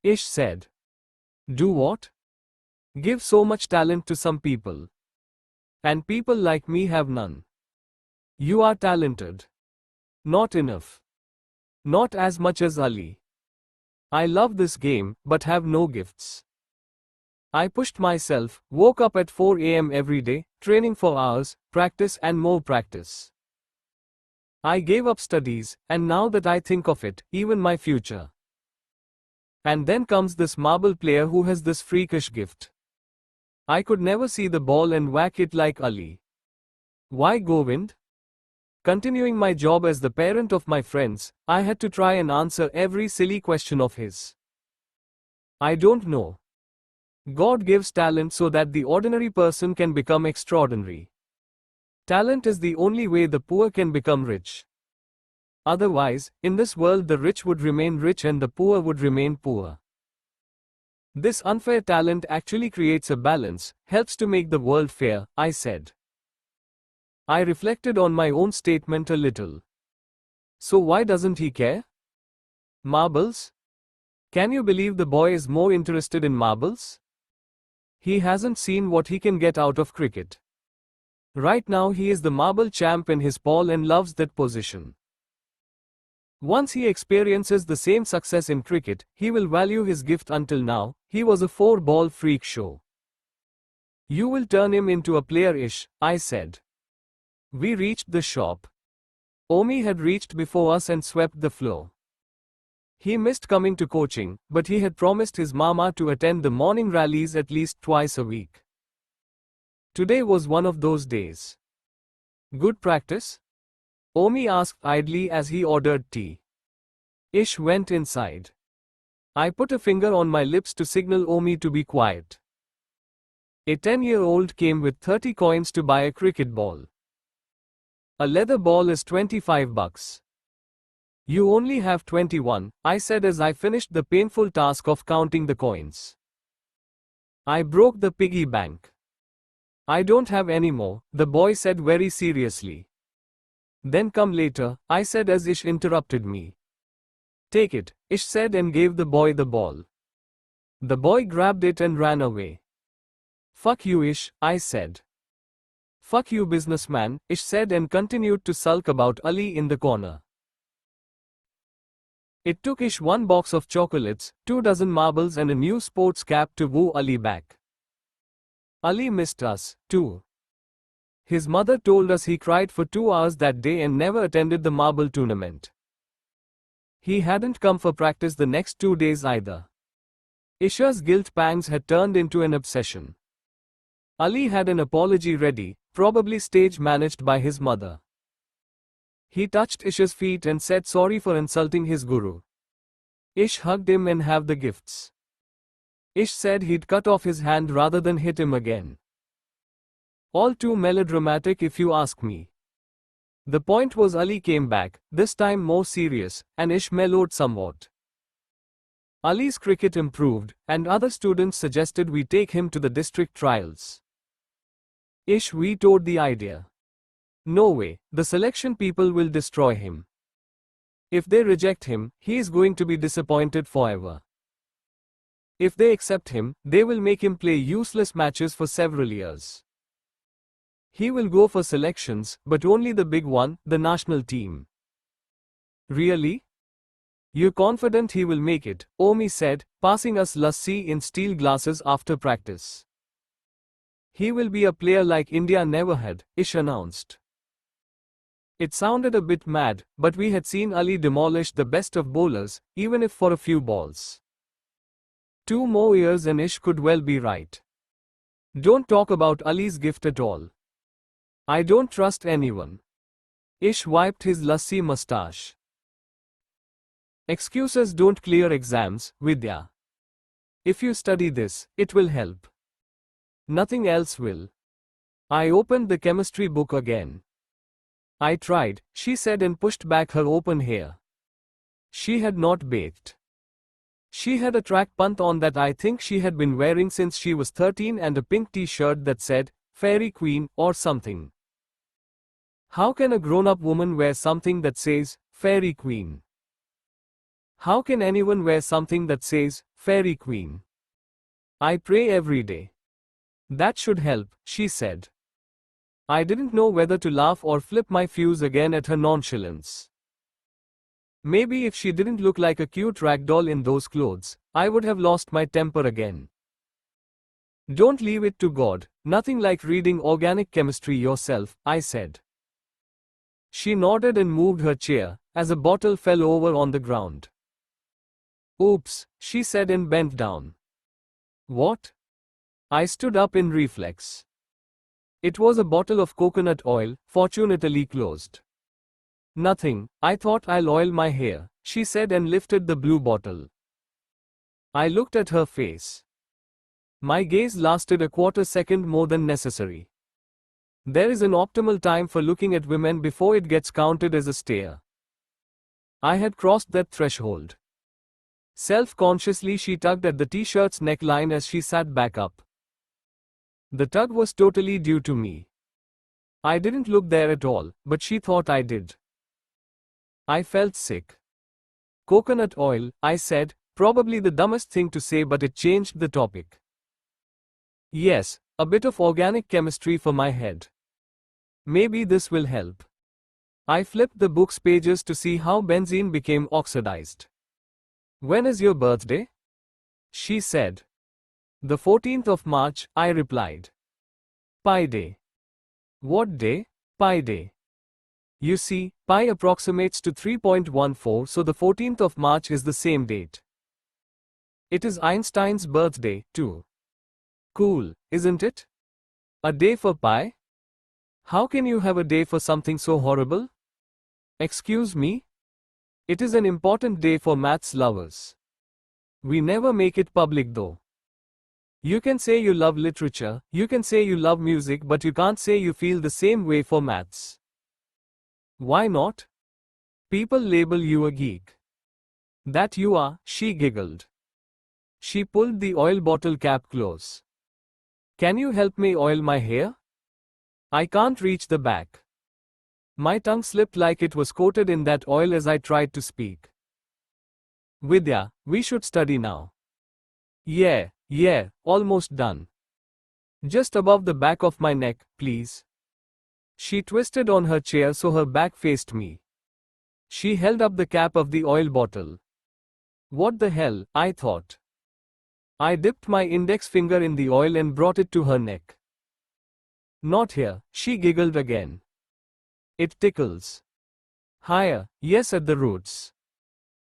Ish said. Do what? Give so much talent to some people. And people like me have none. You are talented. Not enough. Not as much as Ali. I love this game, but have no gifts. I pushed myself, woke up at 4 a.m. every day, training for hours, practice and more practice. I gave up studies, and now that I think of it, even my future. And then comes this marble player who has this freakish gift. I could never see the ball and whack it like Ali. Why, Govind? Continuing my job as the parent of my friends, I had to try and answer every silly question of his. I don't know. God gives talent so that the ordinary person can become extraordinary. Talent is the only way the poor can become rich. Otherwise, in this world the rich would remain rich and the poor would remain poor. This unfair talent actually creates a balance, helps to make the world fair, I said. I reflected on my own statement a little. So why doesn't he care? Marbles? Can you believe the boy is more interested in marbles? He hasn't seen what he can get out of cricket. Right now he is the marble champ in his ball and loves that position. Once he experiences the same success in cricket, he will value his gift. Until now, he was a 4-ball freak show. You will turn him into a player-ish, I said. We reached the shop. Omi had reached before us and swept the floor. He missed coming to coaching, but he had promised his mama to attend the morning rallies at least twice a week. Today was one of those days. Good practice? Omi asked idly as he ordered tea. Ish went inside. I put a finger on my lips to signal Omi to be quiet. A 10-year-old came with 30 coins to buy a cricket ball. A leather ball is $25. You only have 21, I said as I finished the painful task of counting the coins. I broke the piggy bank. I don't have any more, the boy said very seriously. Then come later, I said as Ish interrupted me. Take it, Ish said and gave the boy the ball. The boy grabbed it and ran away. Fuck you, Ish, I said. Fuck you, businessman, Ish said and continued to sulk about Ali in the corner. It took Ish 1 box of chocolates, 2 dozen marbles and a new sports cap to woo Ali back. Ali missed us, too. His mother told us he cried for 2 hours that day and never attended the marble tournament. He hadn't come for practice the next 2 days either. Isha's guilt pangs had turned into an obsession. Ali had an apology ready, probably stage-managed by his mother. He touched Isha's feet and said sorry for insulting his guru. Ish hugged him and have the gifts. Ish said he'd cut off his hand rather than hit him again. All too melodramatic if you ask me. The point was Ali came back, this time more serious, and Ish mellowed somewhat. Ali's cricket improved, and other students suggested we take him to the district trials. Ish vetoed the idea. No way, the selection people will destroy him. If they reject him, he is going to be disappointed forever. If they accept him, they will make him play useless matches for several years. He will go for selections, but only the big one, the national team. Really? You're confident he will make it, Omi said, passing us lassi in steel glasses after practice. He will be a player like India never had, Ish announced. It sounded a bit mad, but we had seen Ali demolish the best of bowlers, even if for a few balls. 2 more years and Ish could well be right. Don't talk about Ali's gift at all. I don't trust anyone. Ish wiped his lassi mustache. Excuses don't clear exams, Vidya. If you study this, it will help. Nothing else will. I opened the chemistry book again. I tried, she said and pushed back her open hair. She had not bathed. She had a track pant on that I think she had been wearing since she was 13 and a pink t-shirt that said, Fairy Queen, or something. How can a grown-up woman wear something that says, Fairy Queen? How can anyone wear something that says, Fairy Queen? I pray every day. That should help, she said. I didn't know whether to laugh or flip my fuse again at her nonchalance. Maybe if she didn't look like a cute ragdoll in those clothes, I would have lost my temper again. Don't leave it to God, nothing like reading organic chemistry yourself, I said. She nodded and moved her chair, as a bottle fell over on the ground. Oops, she said and bent down. What? I stood up in reflex. It was a bottle of coconut oil, fortunately closed. Nothing, I thought I'll oil my hair, she said and lifted the blue bottle. I looked at her face. My gaze lasted a quarter second more than necessary. There is an optimal time for looking at women before it gets counted as a stare. I had crossed that threshold. Self-consciously she tugged at the t-shirt's neckline as she sat back up. The tug was totally due to me. I didn't look there at all, but she thought I did. I felt sick. Coconut oil, I said, probably the dumbest thing to say, but it changed the topic. Yes, a bit of organic chemistry for my head. Maybe this will help. I flipped the book's pages to see how benzene became oxidized. When is your birthday? She said. The 14th of March, I replied. Pi Day. What day? Pi Day. You see, pi approximates to 3.14, so the 14th of March is the same date. It is Einstein's birthday, too. Cool, isn't it? A day for pi? How can you have a day for something so horrible? Excuse me? It is an important day for maths lovers. We never make it public though. You can say you love literature, you can say you love music, but you can't say you feel the same way for maths. Why not? People label you a geek. That you are, she giggled. She pulled the oil bottle cap close. Can you help me oil my hair? I can't reach the back. My tongue slipped like it was coated in that oil as I tried to speak. Vidya, we should study now. Yeah, almost done. Just above the back of my neck, please. She twisted on her chair so her back faced me. She held up the cap of the oil bottle. What the hell, I thought. I dipped my index finger in the oil and brought it to her neck. Not here, she giggled again. It tickles. Higher, yes, at the roots.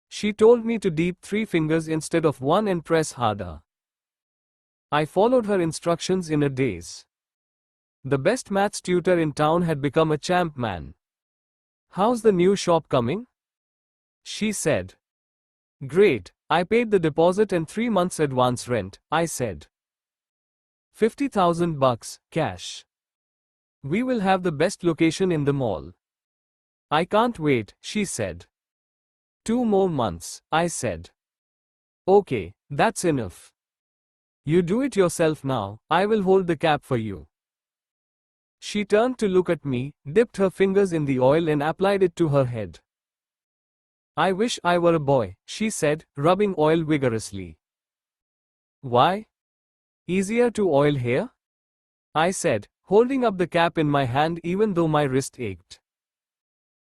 She told me to dip 3 fingers instead of 1 and press harder. I followed her instructions in a daze. The best maths tutor in town had become a champ man. How's the new shop coming? She said. Great, I paid the deposit and 3 months advance rent, I said. $50,000, cash. We will have the best location in the mall. I can't wait, she said. 2 more months, I said. Okay, that's enough. You do it yourself now, I will hold the cap for you. She turned to look at me, dipped her fingers in the oil and applied it to her head. I wish I were a boy, she said, rubbing oil vigorously. Why? Easier to oil hair? I said, holding up the cap in my hand even though my wrist ached.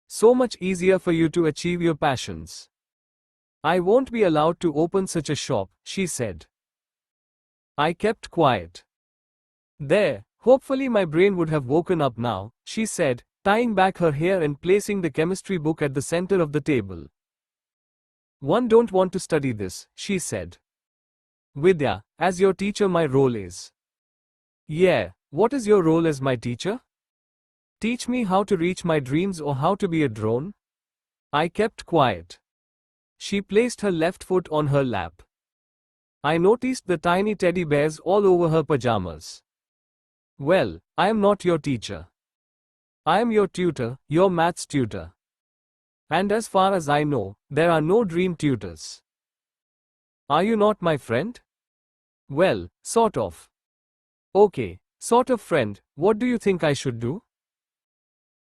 So much easier for you to achieve your passions. I won't be allowed to open such a shop, she said. I kept quiet. There, hopefully my brain would have woken up now, she said, tying back her hair and placing the chemistry book at the center of the table. One don't want to study this, she said. Vidya, as your teacher my role is. Yeah, what is your role as my teacher? Teach me how to reach my dreams or how to be a drone? I kept quiet. She placed her left foot on her lap. I noticed the tiny teddy bears all over her pajamas. Well, I am not your teacher. I am your tutor, your maths tutor. And as far as I know, there are no dream tutors. Are you not my friend? Well, sort of. Okay, sort of friend, what do you think I should do?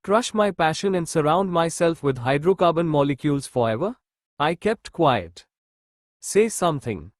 Crush my passion and surround myself with hydrocarbon molecules forever? I kept quiet. Say something.